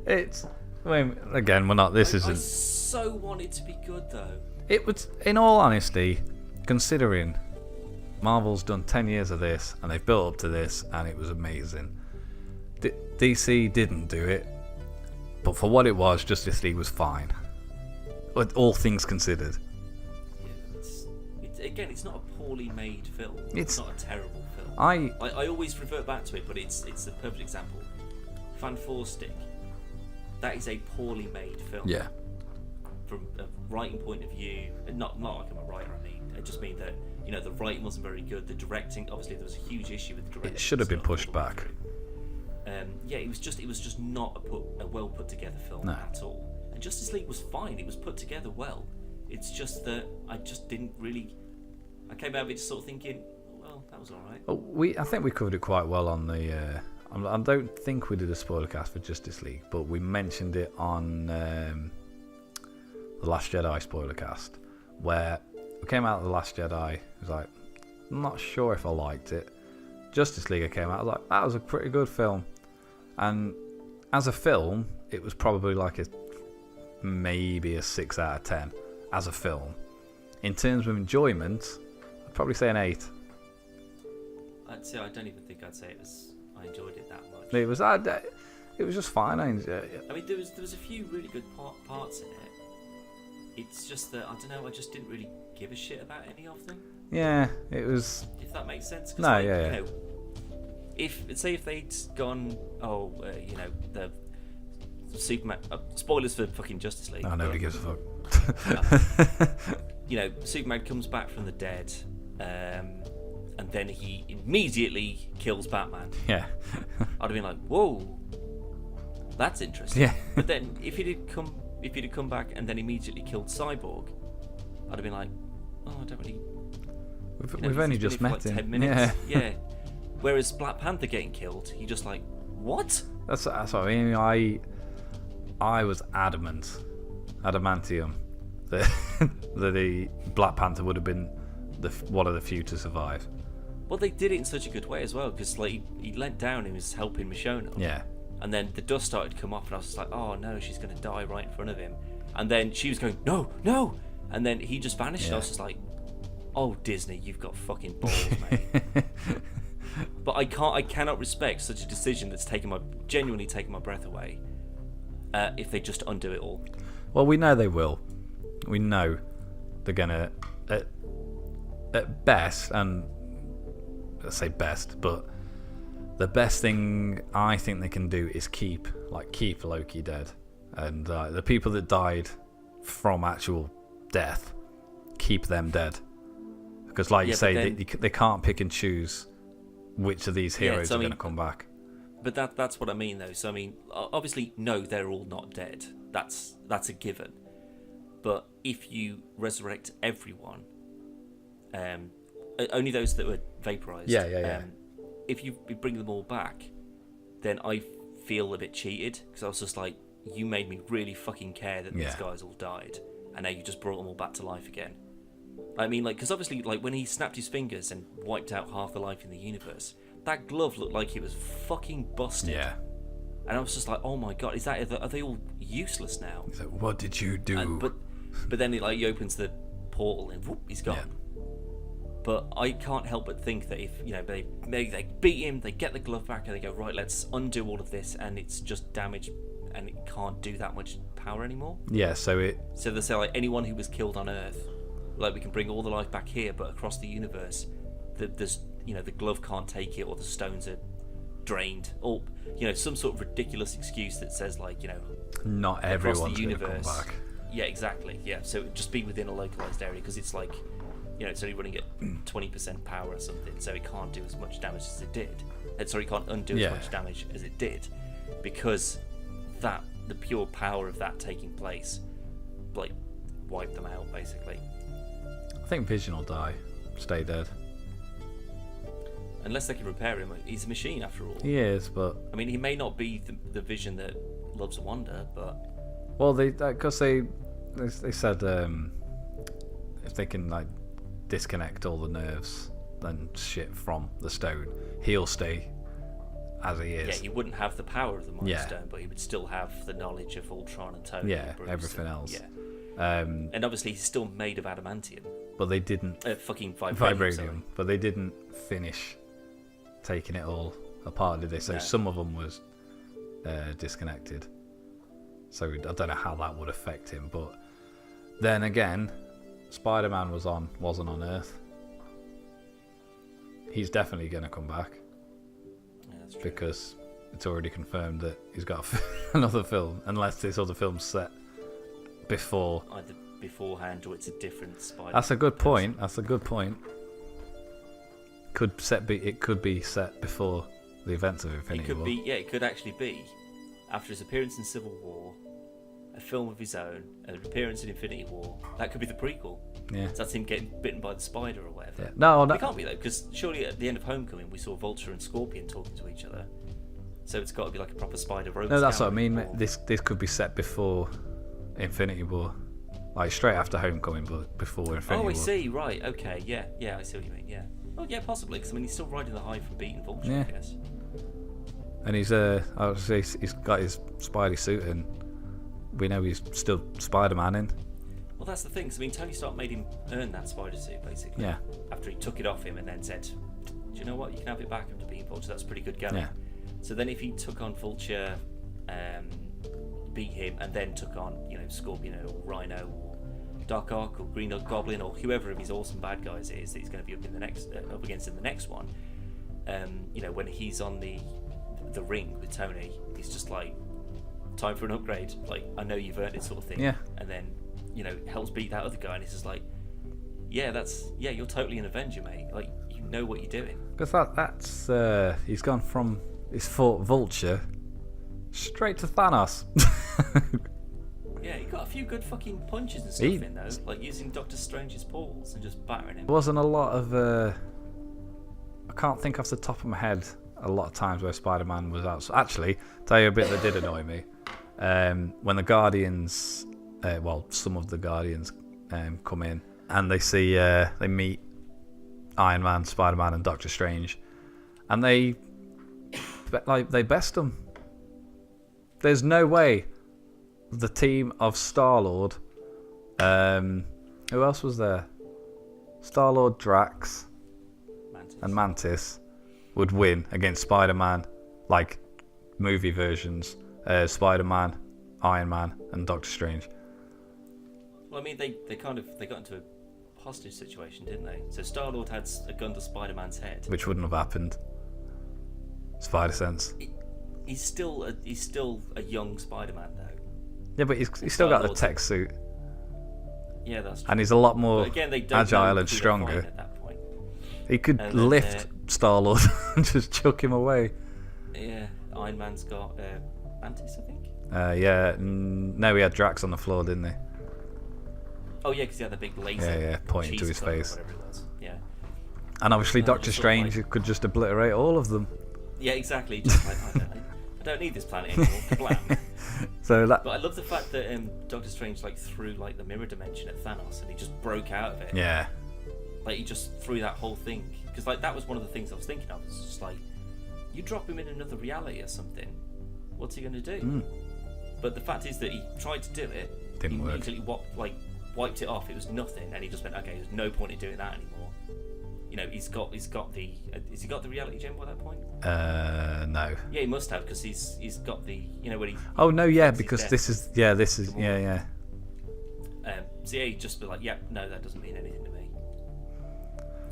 It's. I mean, again, we're not. This I isn't. so want it to be good though. It was, in all honesty, considering Marvel's done 10 years of this and they've built up to this, and it was amazing. DC didn't do it, but for what it was, Justice League was fine. With all things considered. Yeah, again, it's not a poorly made film. It's not a terrible film. I always revert back to it, but it's the perfect example. Fan 4 Stick. That is a poorly made film. Yeah. From a writing point of view, not like I'm a writer. I mean, I just mean that the writing wasn't very good. The directing, obviously, there was a huge issue with the directing. It should have been pushed back. Yeah, it was just not a well put together film at all. And Justice League was fine. It was put together well. It's just that I just didn't really. I came out of it just sort of thinking, well, that was all right. Well, I think we covered it quite well on the. I don't think we did a spoiler cast for Justice League, but we mentioned it on the Last Jedi spoiler cast, where we came out of the Last Jedi. It was like, I'm not sure if I liked it. Justice League, I came out, I was like, that was a pretty good film. And as a film, it was probably like maybe a 6 out of 10 as a film. In terms of enjoyment, I'd probably say an 8. I'd say I don't even think I'd say I enjoyed it that much. It was just fine. I mean, there was a few really good parts in it. It's just that I don't know. I just didn't really give a shit about any of them. Yeah, it was. If that makes sense. No, yeah. If they'd gone, the Superman. Spoilers for fucking Justice League. Oh, nobody gives a fuck. Superman comes back from the dead, and then he immediately kills Batman. Yeah. I'd have been like, whoa, that's interesting. Yeah. But then if he'd have come back and then immediately killed Cyborg, I'd have been like, oh, I don't really. We've only just met like him. 10 minutes. Yeah. Yeah. Whereas Black Panther getting killed, you're just like, what? That's what I mean. I was adamantium, that the Black Panther would have been one of the few to survive. Well, they did it in such a good way as well, because like he leant down and was helping Michonne. Yeah. And then the dust started to come off, and I was just like, oh no, she's going to die right in front of him. And then she was going, no, and then he just vanished. And I was just like, oh Disney, you've got fucking balls, mate. But I cannot respect such a decision that's genuinely taken my breath away. If they just undo it all. Well, we know they will. We know they're gonna, at best, and let's say best, but the best thing I think they can do is keep Loki dead, and the people that died from actual death, keep them dead, because like you say, they can't pick and choose which of these heroes are going to come back. But that's what I mean, though. So I mean, obviously, no, they're all not dead. That's a given. But if you resurrect everyone, only those that were vaporized. Yeah. If you bring them all back, then I feel a bit cheated, because I was just like, you made me really fucking care that these guys all died, and now you just brought them all back to life again. I mean, like, because obviously, like, when he snapped his fingers and wiped out half the life in the universe, that glove looked like it was fucking busted. Yeah. And I was just like, oh my god, are they all useless now? He's like, what did you do? But then he opens the portal and whoop, he's gone. Yeah. But I can't help but think that if they beat him, they get the glove back, and they go, right, let's undo all of this, and it's just damaged, and it can't do that much power anymore. Yeah. So they say, like, anyone who was killed on Earth, like, we can bring all the life back here, but across the universe, there's the glove can't take it, or the stones are drained, or some sort of ridiculous excuse that says, like, not everyone's the universe, going to come back. Yeah, exactly. Yeah, so it'd just be within a localized area, because it's like, it's only running at 20% power or something, so it can't do as much damage as it did. It can't undo as much damage as it did, because the pure power of that taking place, like, wiped them out basically. I think Vision will die, stay dead. Unless they can repair him. He's a machine after all. He is, but I mean, he may not be the Vision that loves Wanda, but well, because they said if they can, like, disconnect all the nerves and shit from the stone, he'll stay as he is. Yeah, he wouldn't have the power of the Mind Yeah. Stone, but he would still have the knowledge of Ultron and Tony. Yeah, and Bruce everything and, else. Yeah. And obviously he's still made of adamantium. But they didn't Fucking vibranium. Sorry. but they didn't finish taking it all apart, did they? So No. some of them was disconnected. So I don't know how that would affect him. But then again, Spider-Man wasn't on Earth. He's definitely going to come back Yeah, that's true. because it's already confirmed that he's got another film, unless this other film's set before. Either beforehand or it's a different Spider. That's a good point. It could be set before the events of It Infinity could War. be. Yeah, it could actually be after his appearance in Civil War, a film of his own, an appearance in Infinity War. That could be the prequel. Yeah. So that's him getting bitten by the spider or whatever. Yeah. No, It can't be though, because surely at the end of Homecoming we saw Vulture and Scorpion talking to each other. So it's got to be like a proper spider rogue. no, that's what I mean. Or... This could be set before Infinity War, like straight after Homecoming, but before Infinity War. I see. Right. Okay. Yeah. I see what you mean. Yeah. Well, yeah, possibly. Because I mean, he's still riding the high from beating Vulture. Yeah. I guess. And he's obviously he's got his Spidey suit, and we know he's still Spider-Man in. Well, that's the thing. 'Cause, I mean, Tony Stark made him earn that spider suit basically. Yeah. After he took it off him and then said, "Do you know what? You can have it back after being Vulture. That's pretty good going." Yeah. So then, if he took on Vulture, beat him, and then took on Scorpion or Rhino or Doc Ock or Green Goblin or whoever of his awesome bad guys it is that he's going to be up against in the next one, when he's on the ring with Tony, he's just like, time for an upgrade. Like, I know you've earned it, sort of thing. Yeah. And then helps beat that other guy, and he's just like, yeah, you're totally an Avenger, mate. Like, you know what you're doing. Because that's he's gone from he's fought Vulture straight to Thanos. Yeah, he got a few good fucking punches and stuff in though, like using Doctor Strange's portals and just battering him. There wasn't a lot of I can't think off the top of my head a lot of times where Spider-Man was out. So actually, tell you a bit that did annoy me. When the Guardians, some of the Guardians come in and they meet Iron Man, Spider-Man, and Doctor Strange, and they best them. There's no way the team of Star-Lord, who else was there? Star-Lord, Drax, and Mantis would win against Spider-Man, like movie versions, Spider-Man, Iron Man, and Doctor Strange. Well, I mean, they got into a hostage situation, didn't they? So Star-Lord had a gun to Spider-Man's head, Which wouldn't have happened. Spider sense. He's still a young Spider-Man though. Yeah, but he's still got the tech suit, Yeah, that's true. and he's a lot more But again, they don't know agile who and they're stronger. fighting at that point. He could And then, lift Star-Lord and just chuck him away. Yeah, Iron Man's got Mantis, I think. No, he had Drax on the floor, didn't he? Oh yeah, because he had the big laser. Yeah, pointing to cheese his gun or face. whatever it was. Yeah. And obviously, No, Doctor just sort of Strange could just obliterate all of them. Yeah, exactly. Just like, I don't need this planet anymore. Blam. So that, But I love the fact that Doctor Strange threw the mirror dimension at Thanos, and he just broke out of it. yeah, Like he just threw that whole thing, because that was one of the things I was thinking of. It's just like, you drop him in another reality or something, what's he going to do? But the fact is that he tried to do it, Didn't he work. immediately wiped it off. It was nothing, and he just went, okay, there's no point in doing that anymore. He's got the has he got the reality gem by that point? no. Yeah, he must have, because he's got the when he. Oh no, yeah, fakes his because death. this is yeah. So yeah, he'd just be like, no, that doesn't mean anything to me.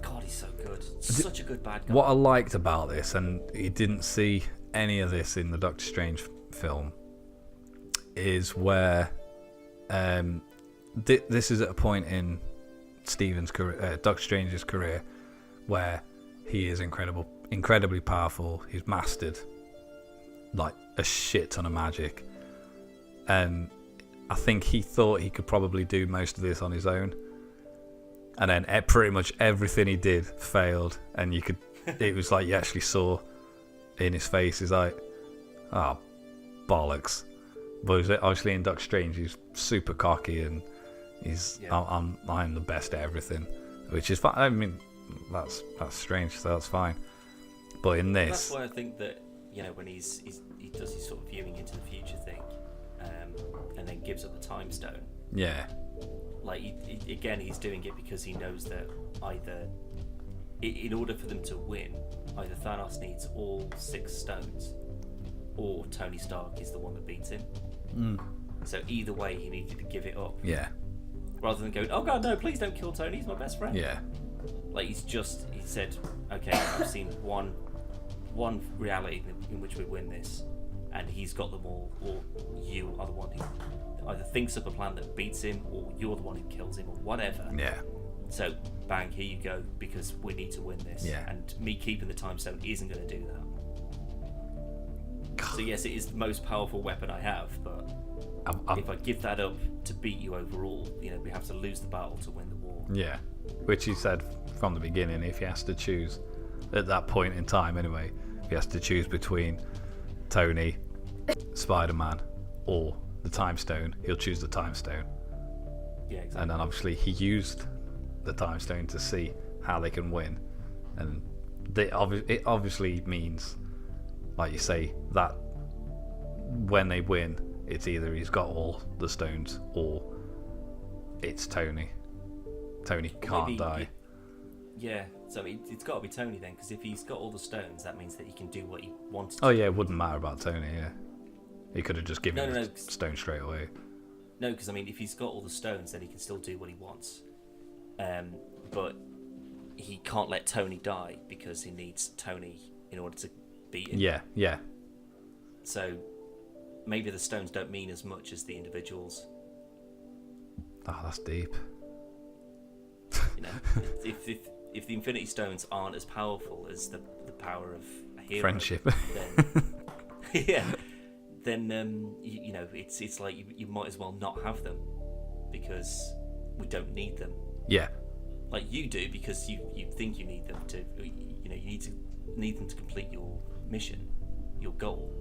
God, he's so good. Such a good bad guy. What I liked about this, and you didn't see any of this in the Doctor Strange film, is where this is at a point in Stephen's career, Doctor Strange's career, where he is incredibly powerful. He's mastered like a shit ton of magic, and I think he thought he could probably do most of this on his own, and then pretty much everything he did failed, and it was like you actually saw in his face, he's like, oh, bollocks. But obviously in Doctor Strange he's super cocky, and he's I'm the best at everything, which is fine. I mean, that's strange. So that's fine. But in this, that's why I think that when he does his sort of viewing into the future thing, and then gives up the time stone. Yeah. Like again, he's doing it because he knows that either, in order for them to win, either Thanos needs all 6 stones, or Tony Stark is the one that beats him. So either way, he needed to give it up. Yeah. Rather than going, oh god, no, please don't kill Tony, he's my best friend. Yeah. Like he said, okay, I've seen one reality in which we win this, and he's got them all, or you are the one who either thinks up a plan that beats him, or you're the one who kills him, or whatever. Yeah. So, bang, here you go, because we need to win this. Yeah. And me keeping the time stone isn't going to do that. God. So yes, it is the most powerful weapon I have, but if I give that up to beat you overall, we have to lose the battle to win the war. Yeah. Which he said from the beginning, if he has to choose, at that point in time anyway, if he has to choose between Tony, Spider-Man, or the Time Stone, he'll choose the Time Stone. Yeah, exactly. And then obviously he used the Time Stone to see how they can win. And it obviously means, like you say, that when they win, it's either he's got all the stones or it's Tony. Tony can't die. Yeah, so it's got to be Tony then, because if he's got all the stones, that means that he can do what he wanted to. Oh yeah, it wouldn't matter about Tony, yeah. He could have just given No, the stone straight away. No, because if he's got all the stones, then he can still do what he wants. But he can't let Tony die because he needs Tony in order to beat him. Yeah, yeah. So maybe the stones don't mean as much as the individuals. Oh, that's deep. If the Infinity Stones aren't as powerful as the power of a hero, friendship, then it's like you might as well not have them because we don't need them. Yeah. Like you do because you think you need them to, you need them to complete your mission, your goal.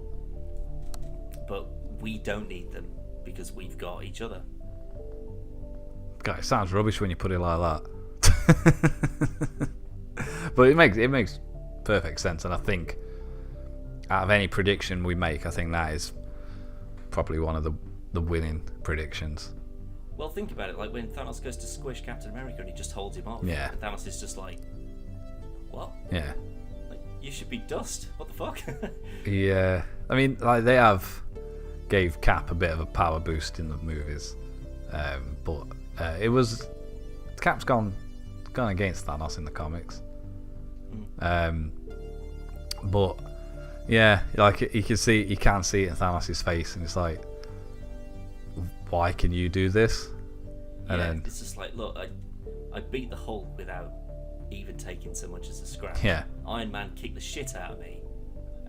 But we don't need them because we've got each other. God, it sounds rubbish when you put it like that. But it makes perfect sense, and I think out of any prediction we make, I think that is probably one of the winning predictions. Well, think about it. Like when Thanos goes to squish Captain America and he just holds him off. Yeah. And Thanos is just like, what? Yeah. Like, you should be dust. What the fuck? Yeah. I mean, like they gave Cap a bit of a power boost in the movies, but it was Cap's gone against Thanos in the comics. But yeah, like you can see it in Thanos' face, and it's like, why can you do this? And then it's just like, look, I beat the Hulk without even taking so much as a scratch. Yeah. Iron Man kicked the shit out of me,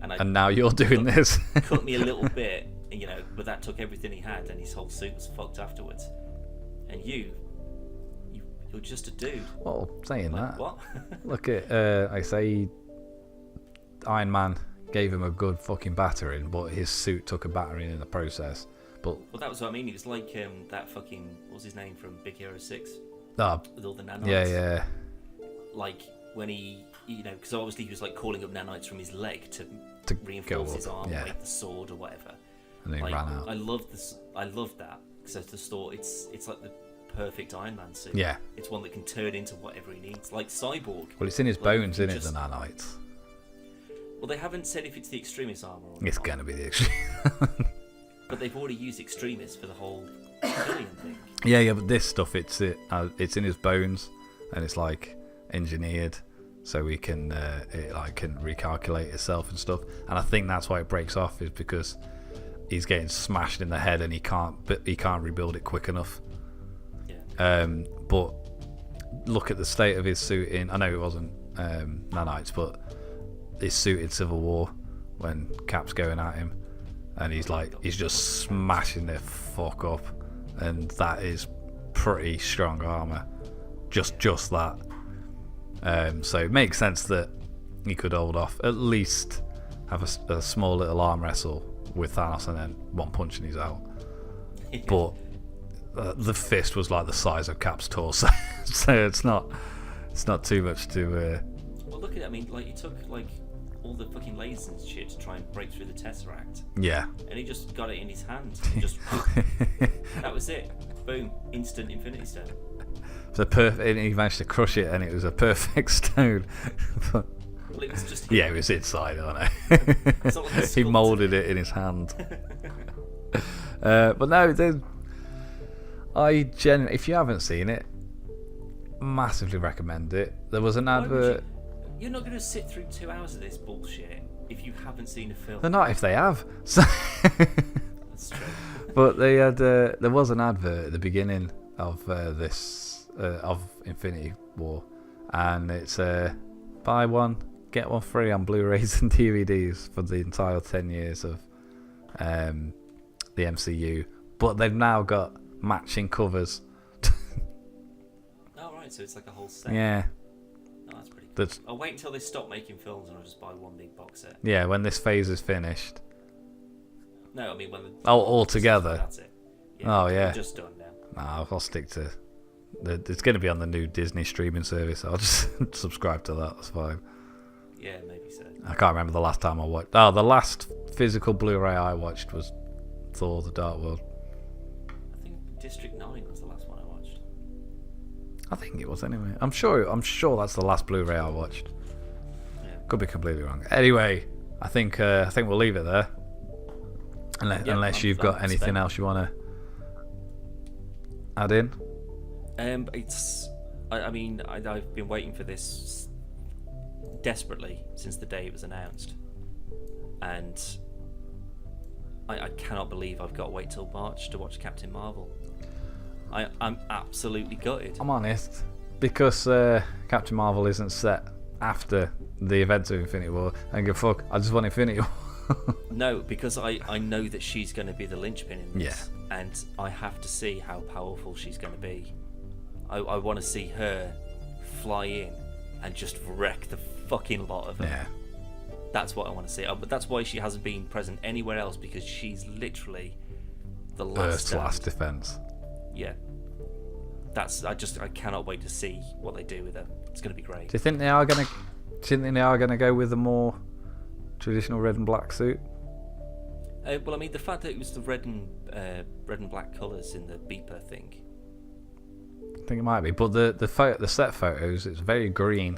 and now you're doing this. Cut me a little bit, but that took everything he had, and his whole suit was fucked afterwards. And you're just a dude. Well, saying like, that, what? look at I say, Iron Man gave him a good fucking battering, but his suit took a battering in the process. But well, that was what I mean. It was like that fucking, what was his name from Big Hero 6? With all the nanites. Yeah. Like when he, because obviously he was like calling up nanites from his leg to reinforce his arm, like the sword or whatever. And then he ran out. I love that because I just thought it's like the perfect Iron Man suit. Yeah. It's one that can turn into whatever he needs, like Cyborg. Well, it's in his bones, isn't it, the nanites? Well, they haven't said if it's the Extremis armor or not. It's gonna be the Extremis. But they've already used Extremis for the whole billion thing. Yeah, but this stuff, it's in his bones, and it's like engineered, so he can it like can recalculate itself and stuff. And I think that's why it breaks off, is because he's getting smashed in the head and he can't rebuild it quick enough. Yeah. But look at the state of his suit in. I know it wasn't nanites, but his suit in Civil War when Cap's going at him. And he's just smashing the fuck up, and that is pretty strong armor. Just that. So it makes sense that he could hold off, at least have a small little arm wrestle with Thanos, and then one punch and he's out. But the fist was like the size of Cap's torso, so it's not It's not too much to. Well, look at it. I mean, like he took like all the fucking lasers and shit to try and break through the Tesseract. Yeah. And he just got it in his hand. Just that was it. Boom! Instant Infinity Stone. It's a perfect. He managed to crush it, and it was a perfect stone. Well, it was just. Yeah, it was inside. I know. He moulded it in his hand. But no, if you haven't seen it, massively recommend it. There was an advert. You're not going to sit through 2 hours of this bullshit if you haven't seen a film. They're not if they have. So That's true. But they had there was an advert at the beginning of this of Infinity War, and it's buy one get one free on Blu-rays and DVDs for the entire 10 years of the MCU. But they've now got matching covers. Oh right, so it's like a whole set. Yeah. Oh, that's pretty cool. I'll wait until they stop making films and I'll just buy one big box set. Yeah, when this phase is finished. No, I mean when the all together. That's it. Yeah, oh yeah. We're just done now. Nah, I'll stick to. It's going to be on the new Disney streaming service. I'll just subscribe to that. That's fine. Yeah, maybe so. I can't remember the last time I watched. Oh, the last physical Blu-ray I watched was Thor: The Dark World. I think District 9 was the last one I watched. I think it was anyway. I'm sure that's the last Blu-ray I watched. Yeah. Could be completely wrong. Anyway, I think we'll leave it there. Unless you've got anything else you want to add in. I mean, I've been waiting for this desperately since the day it was announced, and I cannot believe I've got to wait till March to watch Captain Marvel. I'm absolutely gutted. I'm honest, because Captain Marvel isn't set after the events of Infinity War. I go fuck. I just want Infinity War. No, because I know that she's going to be the linchpin in this, yeah. And I have to see how powerful she's going to be. I want to see her fly in and just wreck the fucking lot of them. Yeah. That's what I want to see. But that's why she hasn't been present anywhere else, because she's literally the last defense. Yeah. I cannot wait to see what they do with her. It's going to be great. Do you think they are going to go with a more traditional red and black suit? Well, I mean, the fact that it was the red and black colours in the beeper thing. I think it might be, but the set photos, it's very green.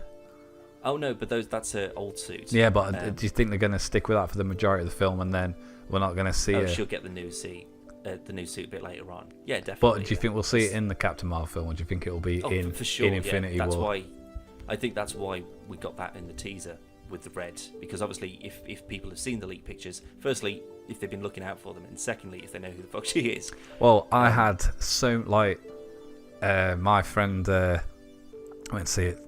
Oh no, but that's her old suit. Yeah, but do you think they're going to stick with that for the majority of the film, and then we're not going to see her? She'll get the new suit a bit later on. Yeah, definitely. But do you think we'll see it in the Captain Marvel film, or do you think it'll be in Infinity War? I think that's why we got that in the teaser with the red, because obviously if people have seen the leaked pictures, firstly, if they've been looking out for them, and secondly, if they know who the fuck she is. Well, I had my friend went to see it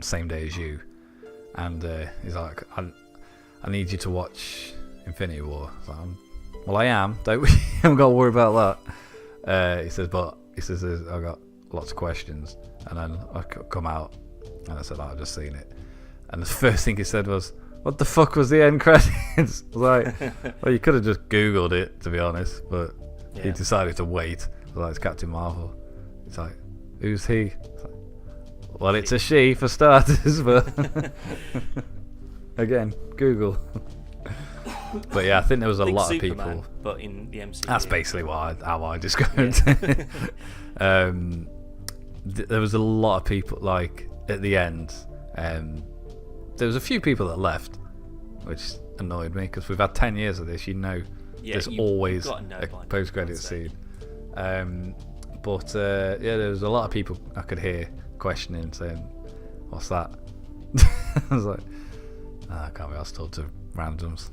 same day as you, and he's like, I need you to watch Infinity War. I was like, well, I am. Don't we? haven't got to worry about that. He says I've got lots of questions, and then I come out and I said, I've just seen it, and the first thing he said was, what the fuck was the end credits? I was like, well, you could have just Googled it, to be honest, but he decided to wait. I was like, it's Captain Marvel. He's like, who's he? Like, well, it's a she for starters, but again, Google. But yeah, I think there was a lot Superman, of people. But in the MCU. That's basically how I described it. There was a lot of people, like, at the end. There was a few people that left, which annoyed me, because we've had 10 years of this. There's always a post-credit scene. But there was a lot of people I could hear questioning, saying, what's that? I was like, I can't be asked to talk to randoms.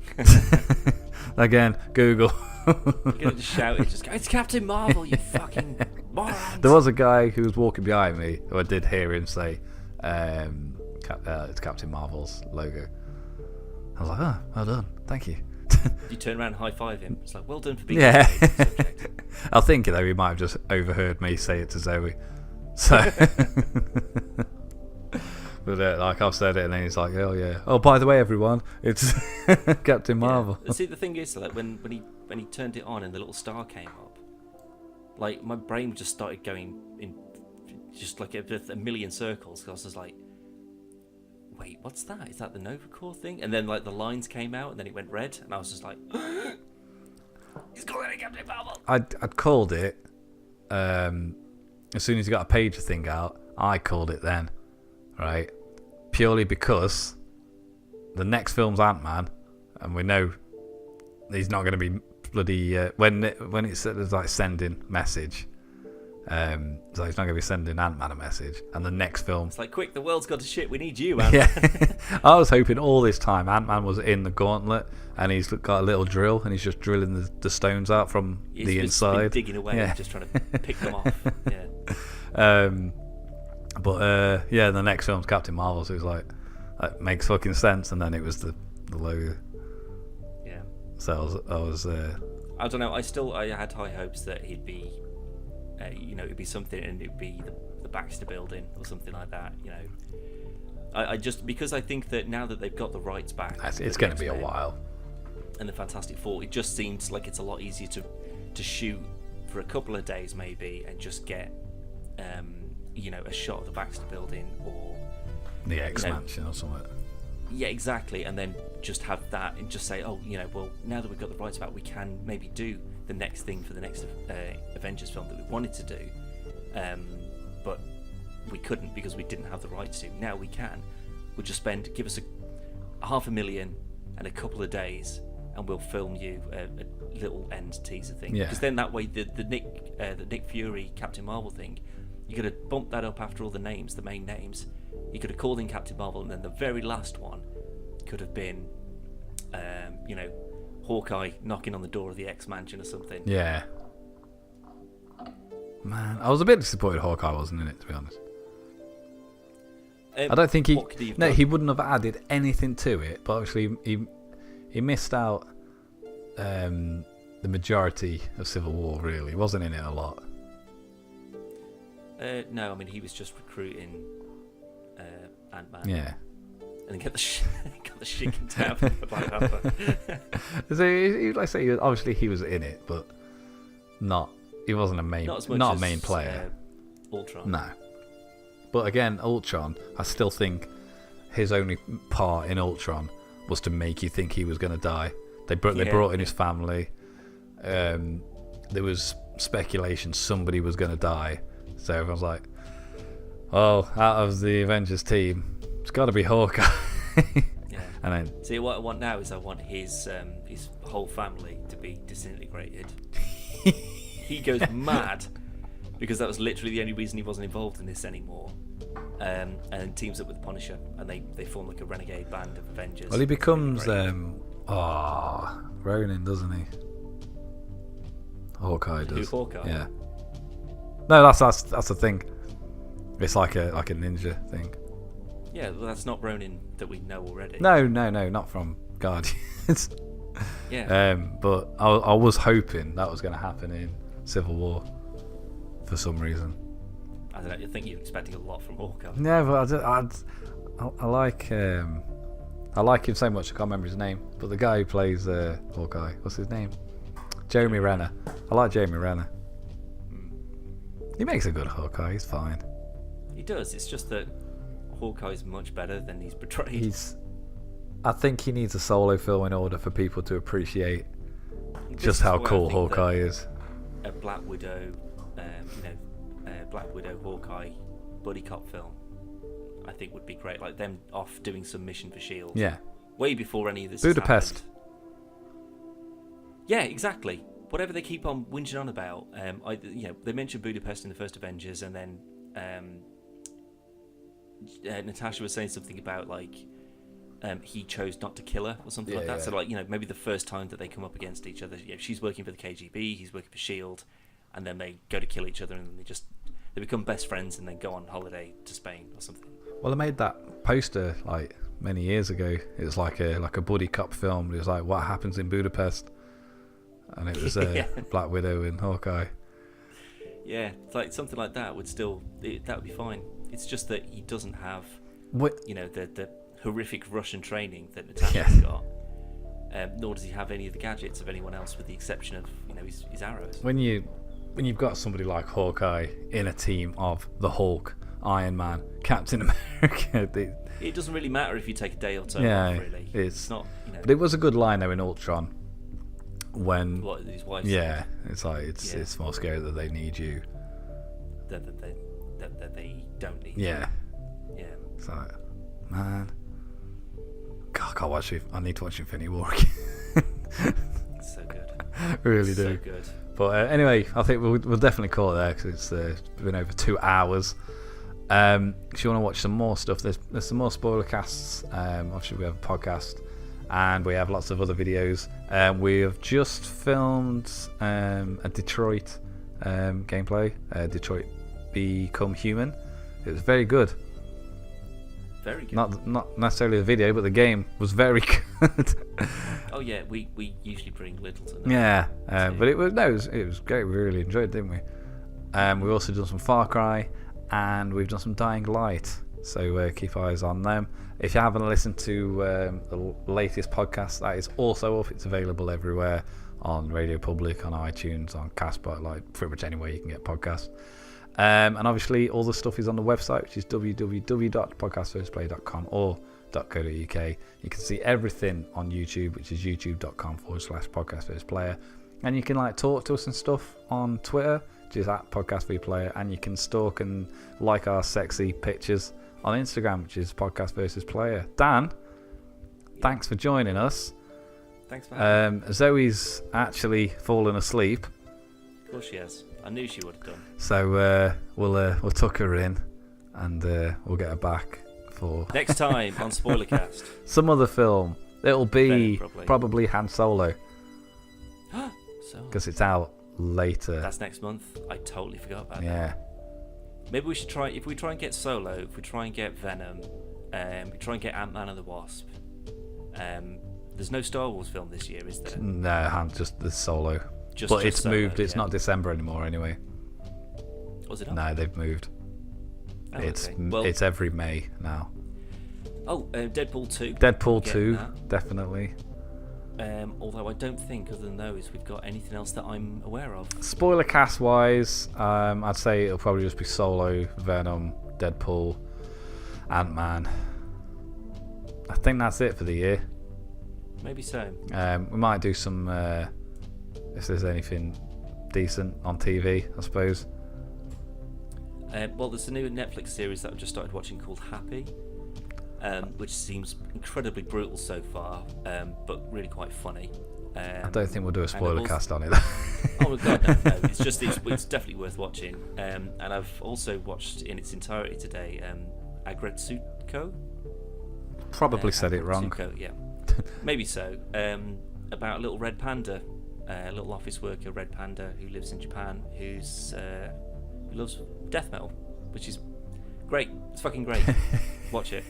Again, Google. You're going to just shout it, just go, it's Captain Marvel, you fucking morons. There was a guy who was walking behind me who I did hear him say, it's Captain Marvel's logo. I was like, oh, well done, thank you. You turn around and high-five him. It's like, well done for being I think, though, he might have just overheard me say it to Zoe. So, but like I've said it, and then he's like, oh yeah. Oh, by the way, everyone, it's Captain Marvel. Yeah. See, the thing is, like when he turned it on and the little star came up, like my brain just started going in just like a million circles. I was just like, wait, what's that? Is that the Nova Corps thing? And then like the lines came out, and then it went red, and I was just like, he's calling it Captain Marvel. I'd called it as soon as he got a pager thing out. I called it then, right? Purely because the next film's Ant-Man, and we know he's not going to be bloody when it says like sending message. So he's not going to be sending Ant-Man a message, and the next film, it's like, quick, the world's got to shit. We need you, man. Yeah, I was hoping all this time Ant-Man was in the gauntlet, and he's got a little drill, and he's just drilling the stones out from the inside, digging away, just trying to pick them off. Yeah. The next film's Captain Marvel, so it was like, that makes fucking sense, and then it was the logo. Yeah. So I was. I don't know. I had high hopes that he'd be. It'd be something, and it'd be the Baxter Building or something like that. I just, because I think that now that they've got the rights back, it's going to be a while. And the Fantastic Four, it just seems like it's a lot easier to shoot for a couple of days maybe, and just get a shot of the Baxter Building or the X-Mansion or something. Yeah, exactly, and then just have that and just say, well, now that we've got the rights back, we can maybe do the next thing for the next Avengers film that we wanted to do, but we couldn't because we didn't have the rights to. Now we can. We'll just give us a $500,000 and a couple of days, and we'll film you a little end teaser thing. Yeah. Because then that way the Nick Fury Captain Marvel thing, you could have bumped that up after all the names, the main names. You could have called in Captain Marvel, and then the very last one could have been, Hawkeye knocking on the door of the X-Mansion or something. Yeah. Man, I was a bit disappointed Hawkeye wasn't in it, to be honest. I don't think he wouldn't have added anything to it, but obviously he missed out the majority of Civil War, really. He wasn't in it a lot. No, I mean, he was just recruiting Ant-Man. Yeah. And get the shit kicked out of Black Panther. So, like I say, obviously he was in it, but he wasn't a main, not a main player. Ultron. No. But again, Ultron, I still think his only part in Ultron was to make you think he was going to die. They brought in his family. There was speculation somebody was going to die. So everyone's like, oh, out of the Avengers team, it's got to be Hawkeye. Yeah. And then, see, what I want now is I want his whole family to be disintegrated. He goes mad because that was literally the only reason he wasn't involved in this anymore. And teams up with the Punisher, and they form like a renegade band of Avengers. well, he becomes Ronin, doesn't he? Hawkeye does. Who, Hawkeye? Yeah. No, that's the thing. It's like a ninja thing. Yeah, well, that's not Ronin that we know already. No, not from Guardians. Yeah. But I was hoping that was going to happen in Civil War for some reason. I don't know. I think you're expecting a lot from Hawkeye. Yeah, but I like him so much. I can't remember his name, but the guy who plays Hawkeye, what's his name? Jeremy Renner. I like Jeremy Renner. He makes a good Hawkeye. He's fine. He does. It's just that Hawkeye's much better than he's portrayed. I think he needs a solo film in order for people to appreciate just how cool Hawkeye is. A Black Widow, Hawkeye buddy cop film, I think would be great. Like them off doing some mission for S.H.I.E.L.D. Yeah. Way before any of this Budapest. has happened. Yeah, exactly. Whatever they keep on whinging on about, they mentioned Budapest in the first Avengers, and then Natasha was saying something about like he chose not to kill her or something like that. So maybe the first time that they come up against each other, she's working for the KGB, he's working for S.H.I.E.L.D., and then they go to kill each other, and then they become best friends, and then go on holiday to Spain or something. Well, I made that poster like many years ago. It was like a buddy cop film. It was like what happens in Budapest, and it was Black Widow and Hawkeye. Yeah, it's like something like that would be fine. It's just that he doesn't have the horrific Russian training that Natasha's got, nor does he have any of the gadgets of anyone else, with the exception of his arrows. When you when you've got somebody like Hawkeye in a team of the Hulk, Iron Man, Captain America. It doesn't really matter if you take a day or two Yeah, off, really. it's not. But it was a good line though in Ultron when What his wife yeah, it's like it's more scary that they need you. That they don't need. Yeah, Yeah. it's like, man, God, I can't watch it. I need to watch Infinity War again. It's so good. Really do. So good. But anyway, I think we'll definitely call it there because it's been over 2 hours. If you want to watch some more stuff, there's some more spoiler casts. Obviously, we have a podcast and we have lots of other videos. We have just filmed a Detroit gameplay, Detroit Become Human. It was very good. Very good. Not necessarily the video, but the game was very good. Oh yeah, we usually bring Littleton. Yeah, but it was great. We really enjoyed it, didn't we? We've also done some Far Cry, and we've done some Dying Light. So keep eyes on them. If you haven't listened to the latest podcast, that is also up. It's available everywhere on Radio Public, on iTunes, on Castbox, like pretty much anywhere you can get podcasts. And obviously, all the stuff is on the website, which is www.podcastfirstplay.com or .co.uk. You can see everything on YouTube, which is youtube.com/podcastfirstplayer. And you can talk to us and stuff on Twitter, which is @podcastvplayer. And you can stalk and like our sexy pictures on Instagram, which is podcastversusplayer. Dan, thanks for joining us. Thanks for having me. Zoe's actually fallen asleep. Of course she has. I knew she would have done. So we'll tuck her in, and we'll get her back for Next time on Spoilercast. some other film. It'll be Venom, probably Han Solo So because it's out later. that's next month. I totally forgot about that. Yeah. Maybe we should try. If we try and get Solo, if we try and get Venom, we try and get Ant-Man and the Wasp. There's no Star Wars film this year, is there? No, just the Solo. But it's Solo, moved. It's yeah. not December anymore anyway. Was it not? No, they've moved. Oh, It's okay. Well, it's every May now. Deadpool 2. Deadpool Getting 2, that. definitely. Although I don't think, other than those, we've got anything else that I'm aware of. Spoiler cast wise, I'd say it'll probably just be Solo, Venom, Deadpool, Ant-Man. I think that's it for the year. Maybe so. We might do some, if there's anything decent on TV, I suppose. Well, there's a new Netflix series that I've just started watching called Happy, which seems incredibly brutal so far, but really quite funny. I don't think we'll do a spoiler also- cast on it. Oh my god, no. It's definitely worth watching. And I've also watched in its entirety today Agretsuko. Probably said it wrong. Agretsuko, yeah. Maybe so. About a little red panda, a little office worker red panda who lives in Japan, who loves death metal, which is great. It's fucking great. Watch it.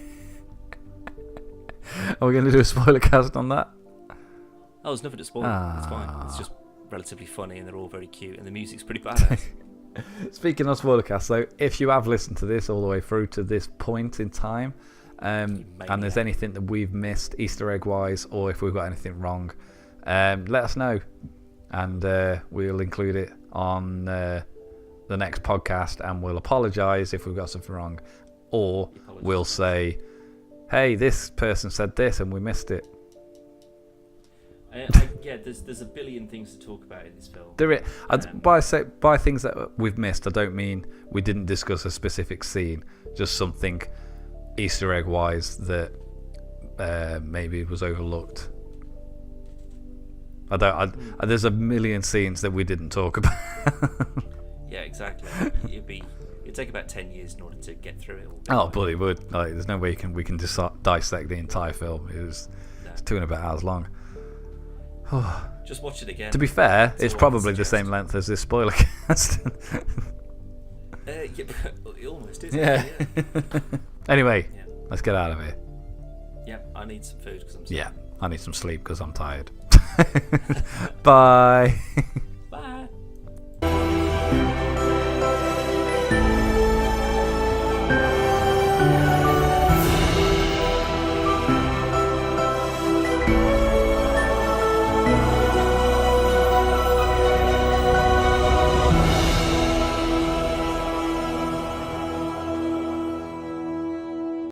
Are we going to do a spoiler cast on that? Oh, there's nothing to spoil. It's fine. It's just relatively funny, and they're all very cute, and the music's pretty badass. Speaking of spoiler cast, though, if you have listened to this all the way through to this point in time, and there's anything that we've missed Easter egg wise, or if we've got anything wrong, let us know, and we'll include it on the next podcast, and we'll apologise if we've got something wrong, or we'll say, hey, this person said this and we missed it. There's a billion things to talk about in this film. By things that we've missed, I don't mean we didn't discuss a specific scene, just something Easter egg wise that maybe was overlooked. There's a million scenes that we didn't talk about. Yeah, exactly. It'd take about 10 years in order to get through it all. Oh, but it would. There's no way we can dissect the entire film. It's 2.5 hours long. Just watch it again. To be fair, it's all I probably can the same suggest. length as this spoiler cast. It almost is. Yeah. Anyway, Yeah. let's get out of here. Yeah, I need some food because I'm Yeah, I need some sleep because I'm tired. Bye.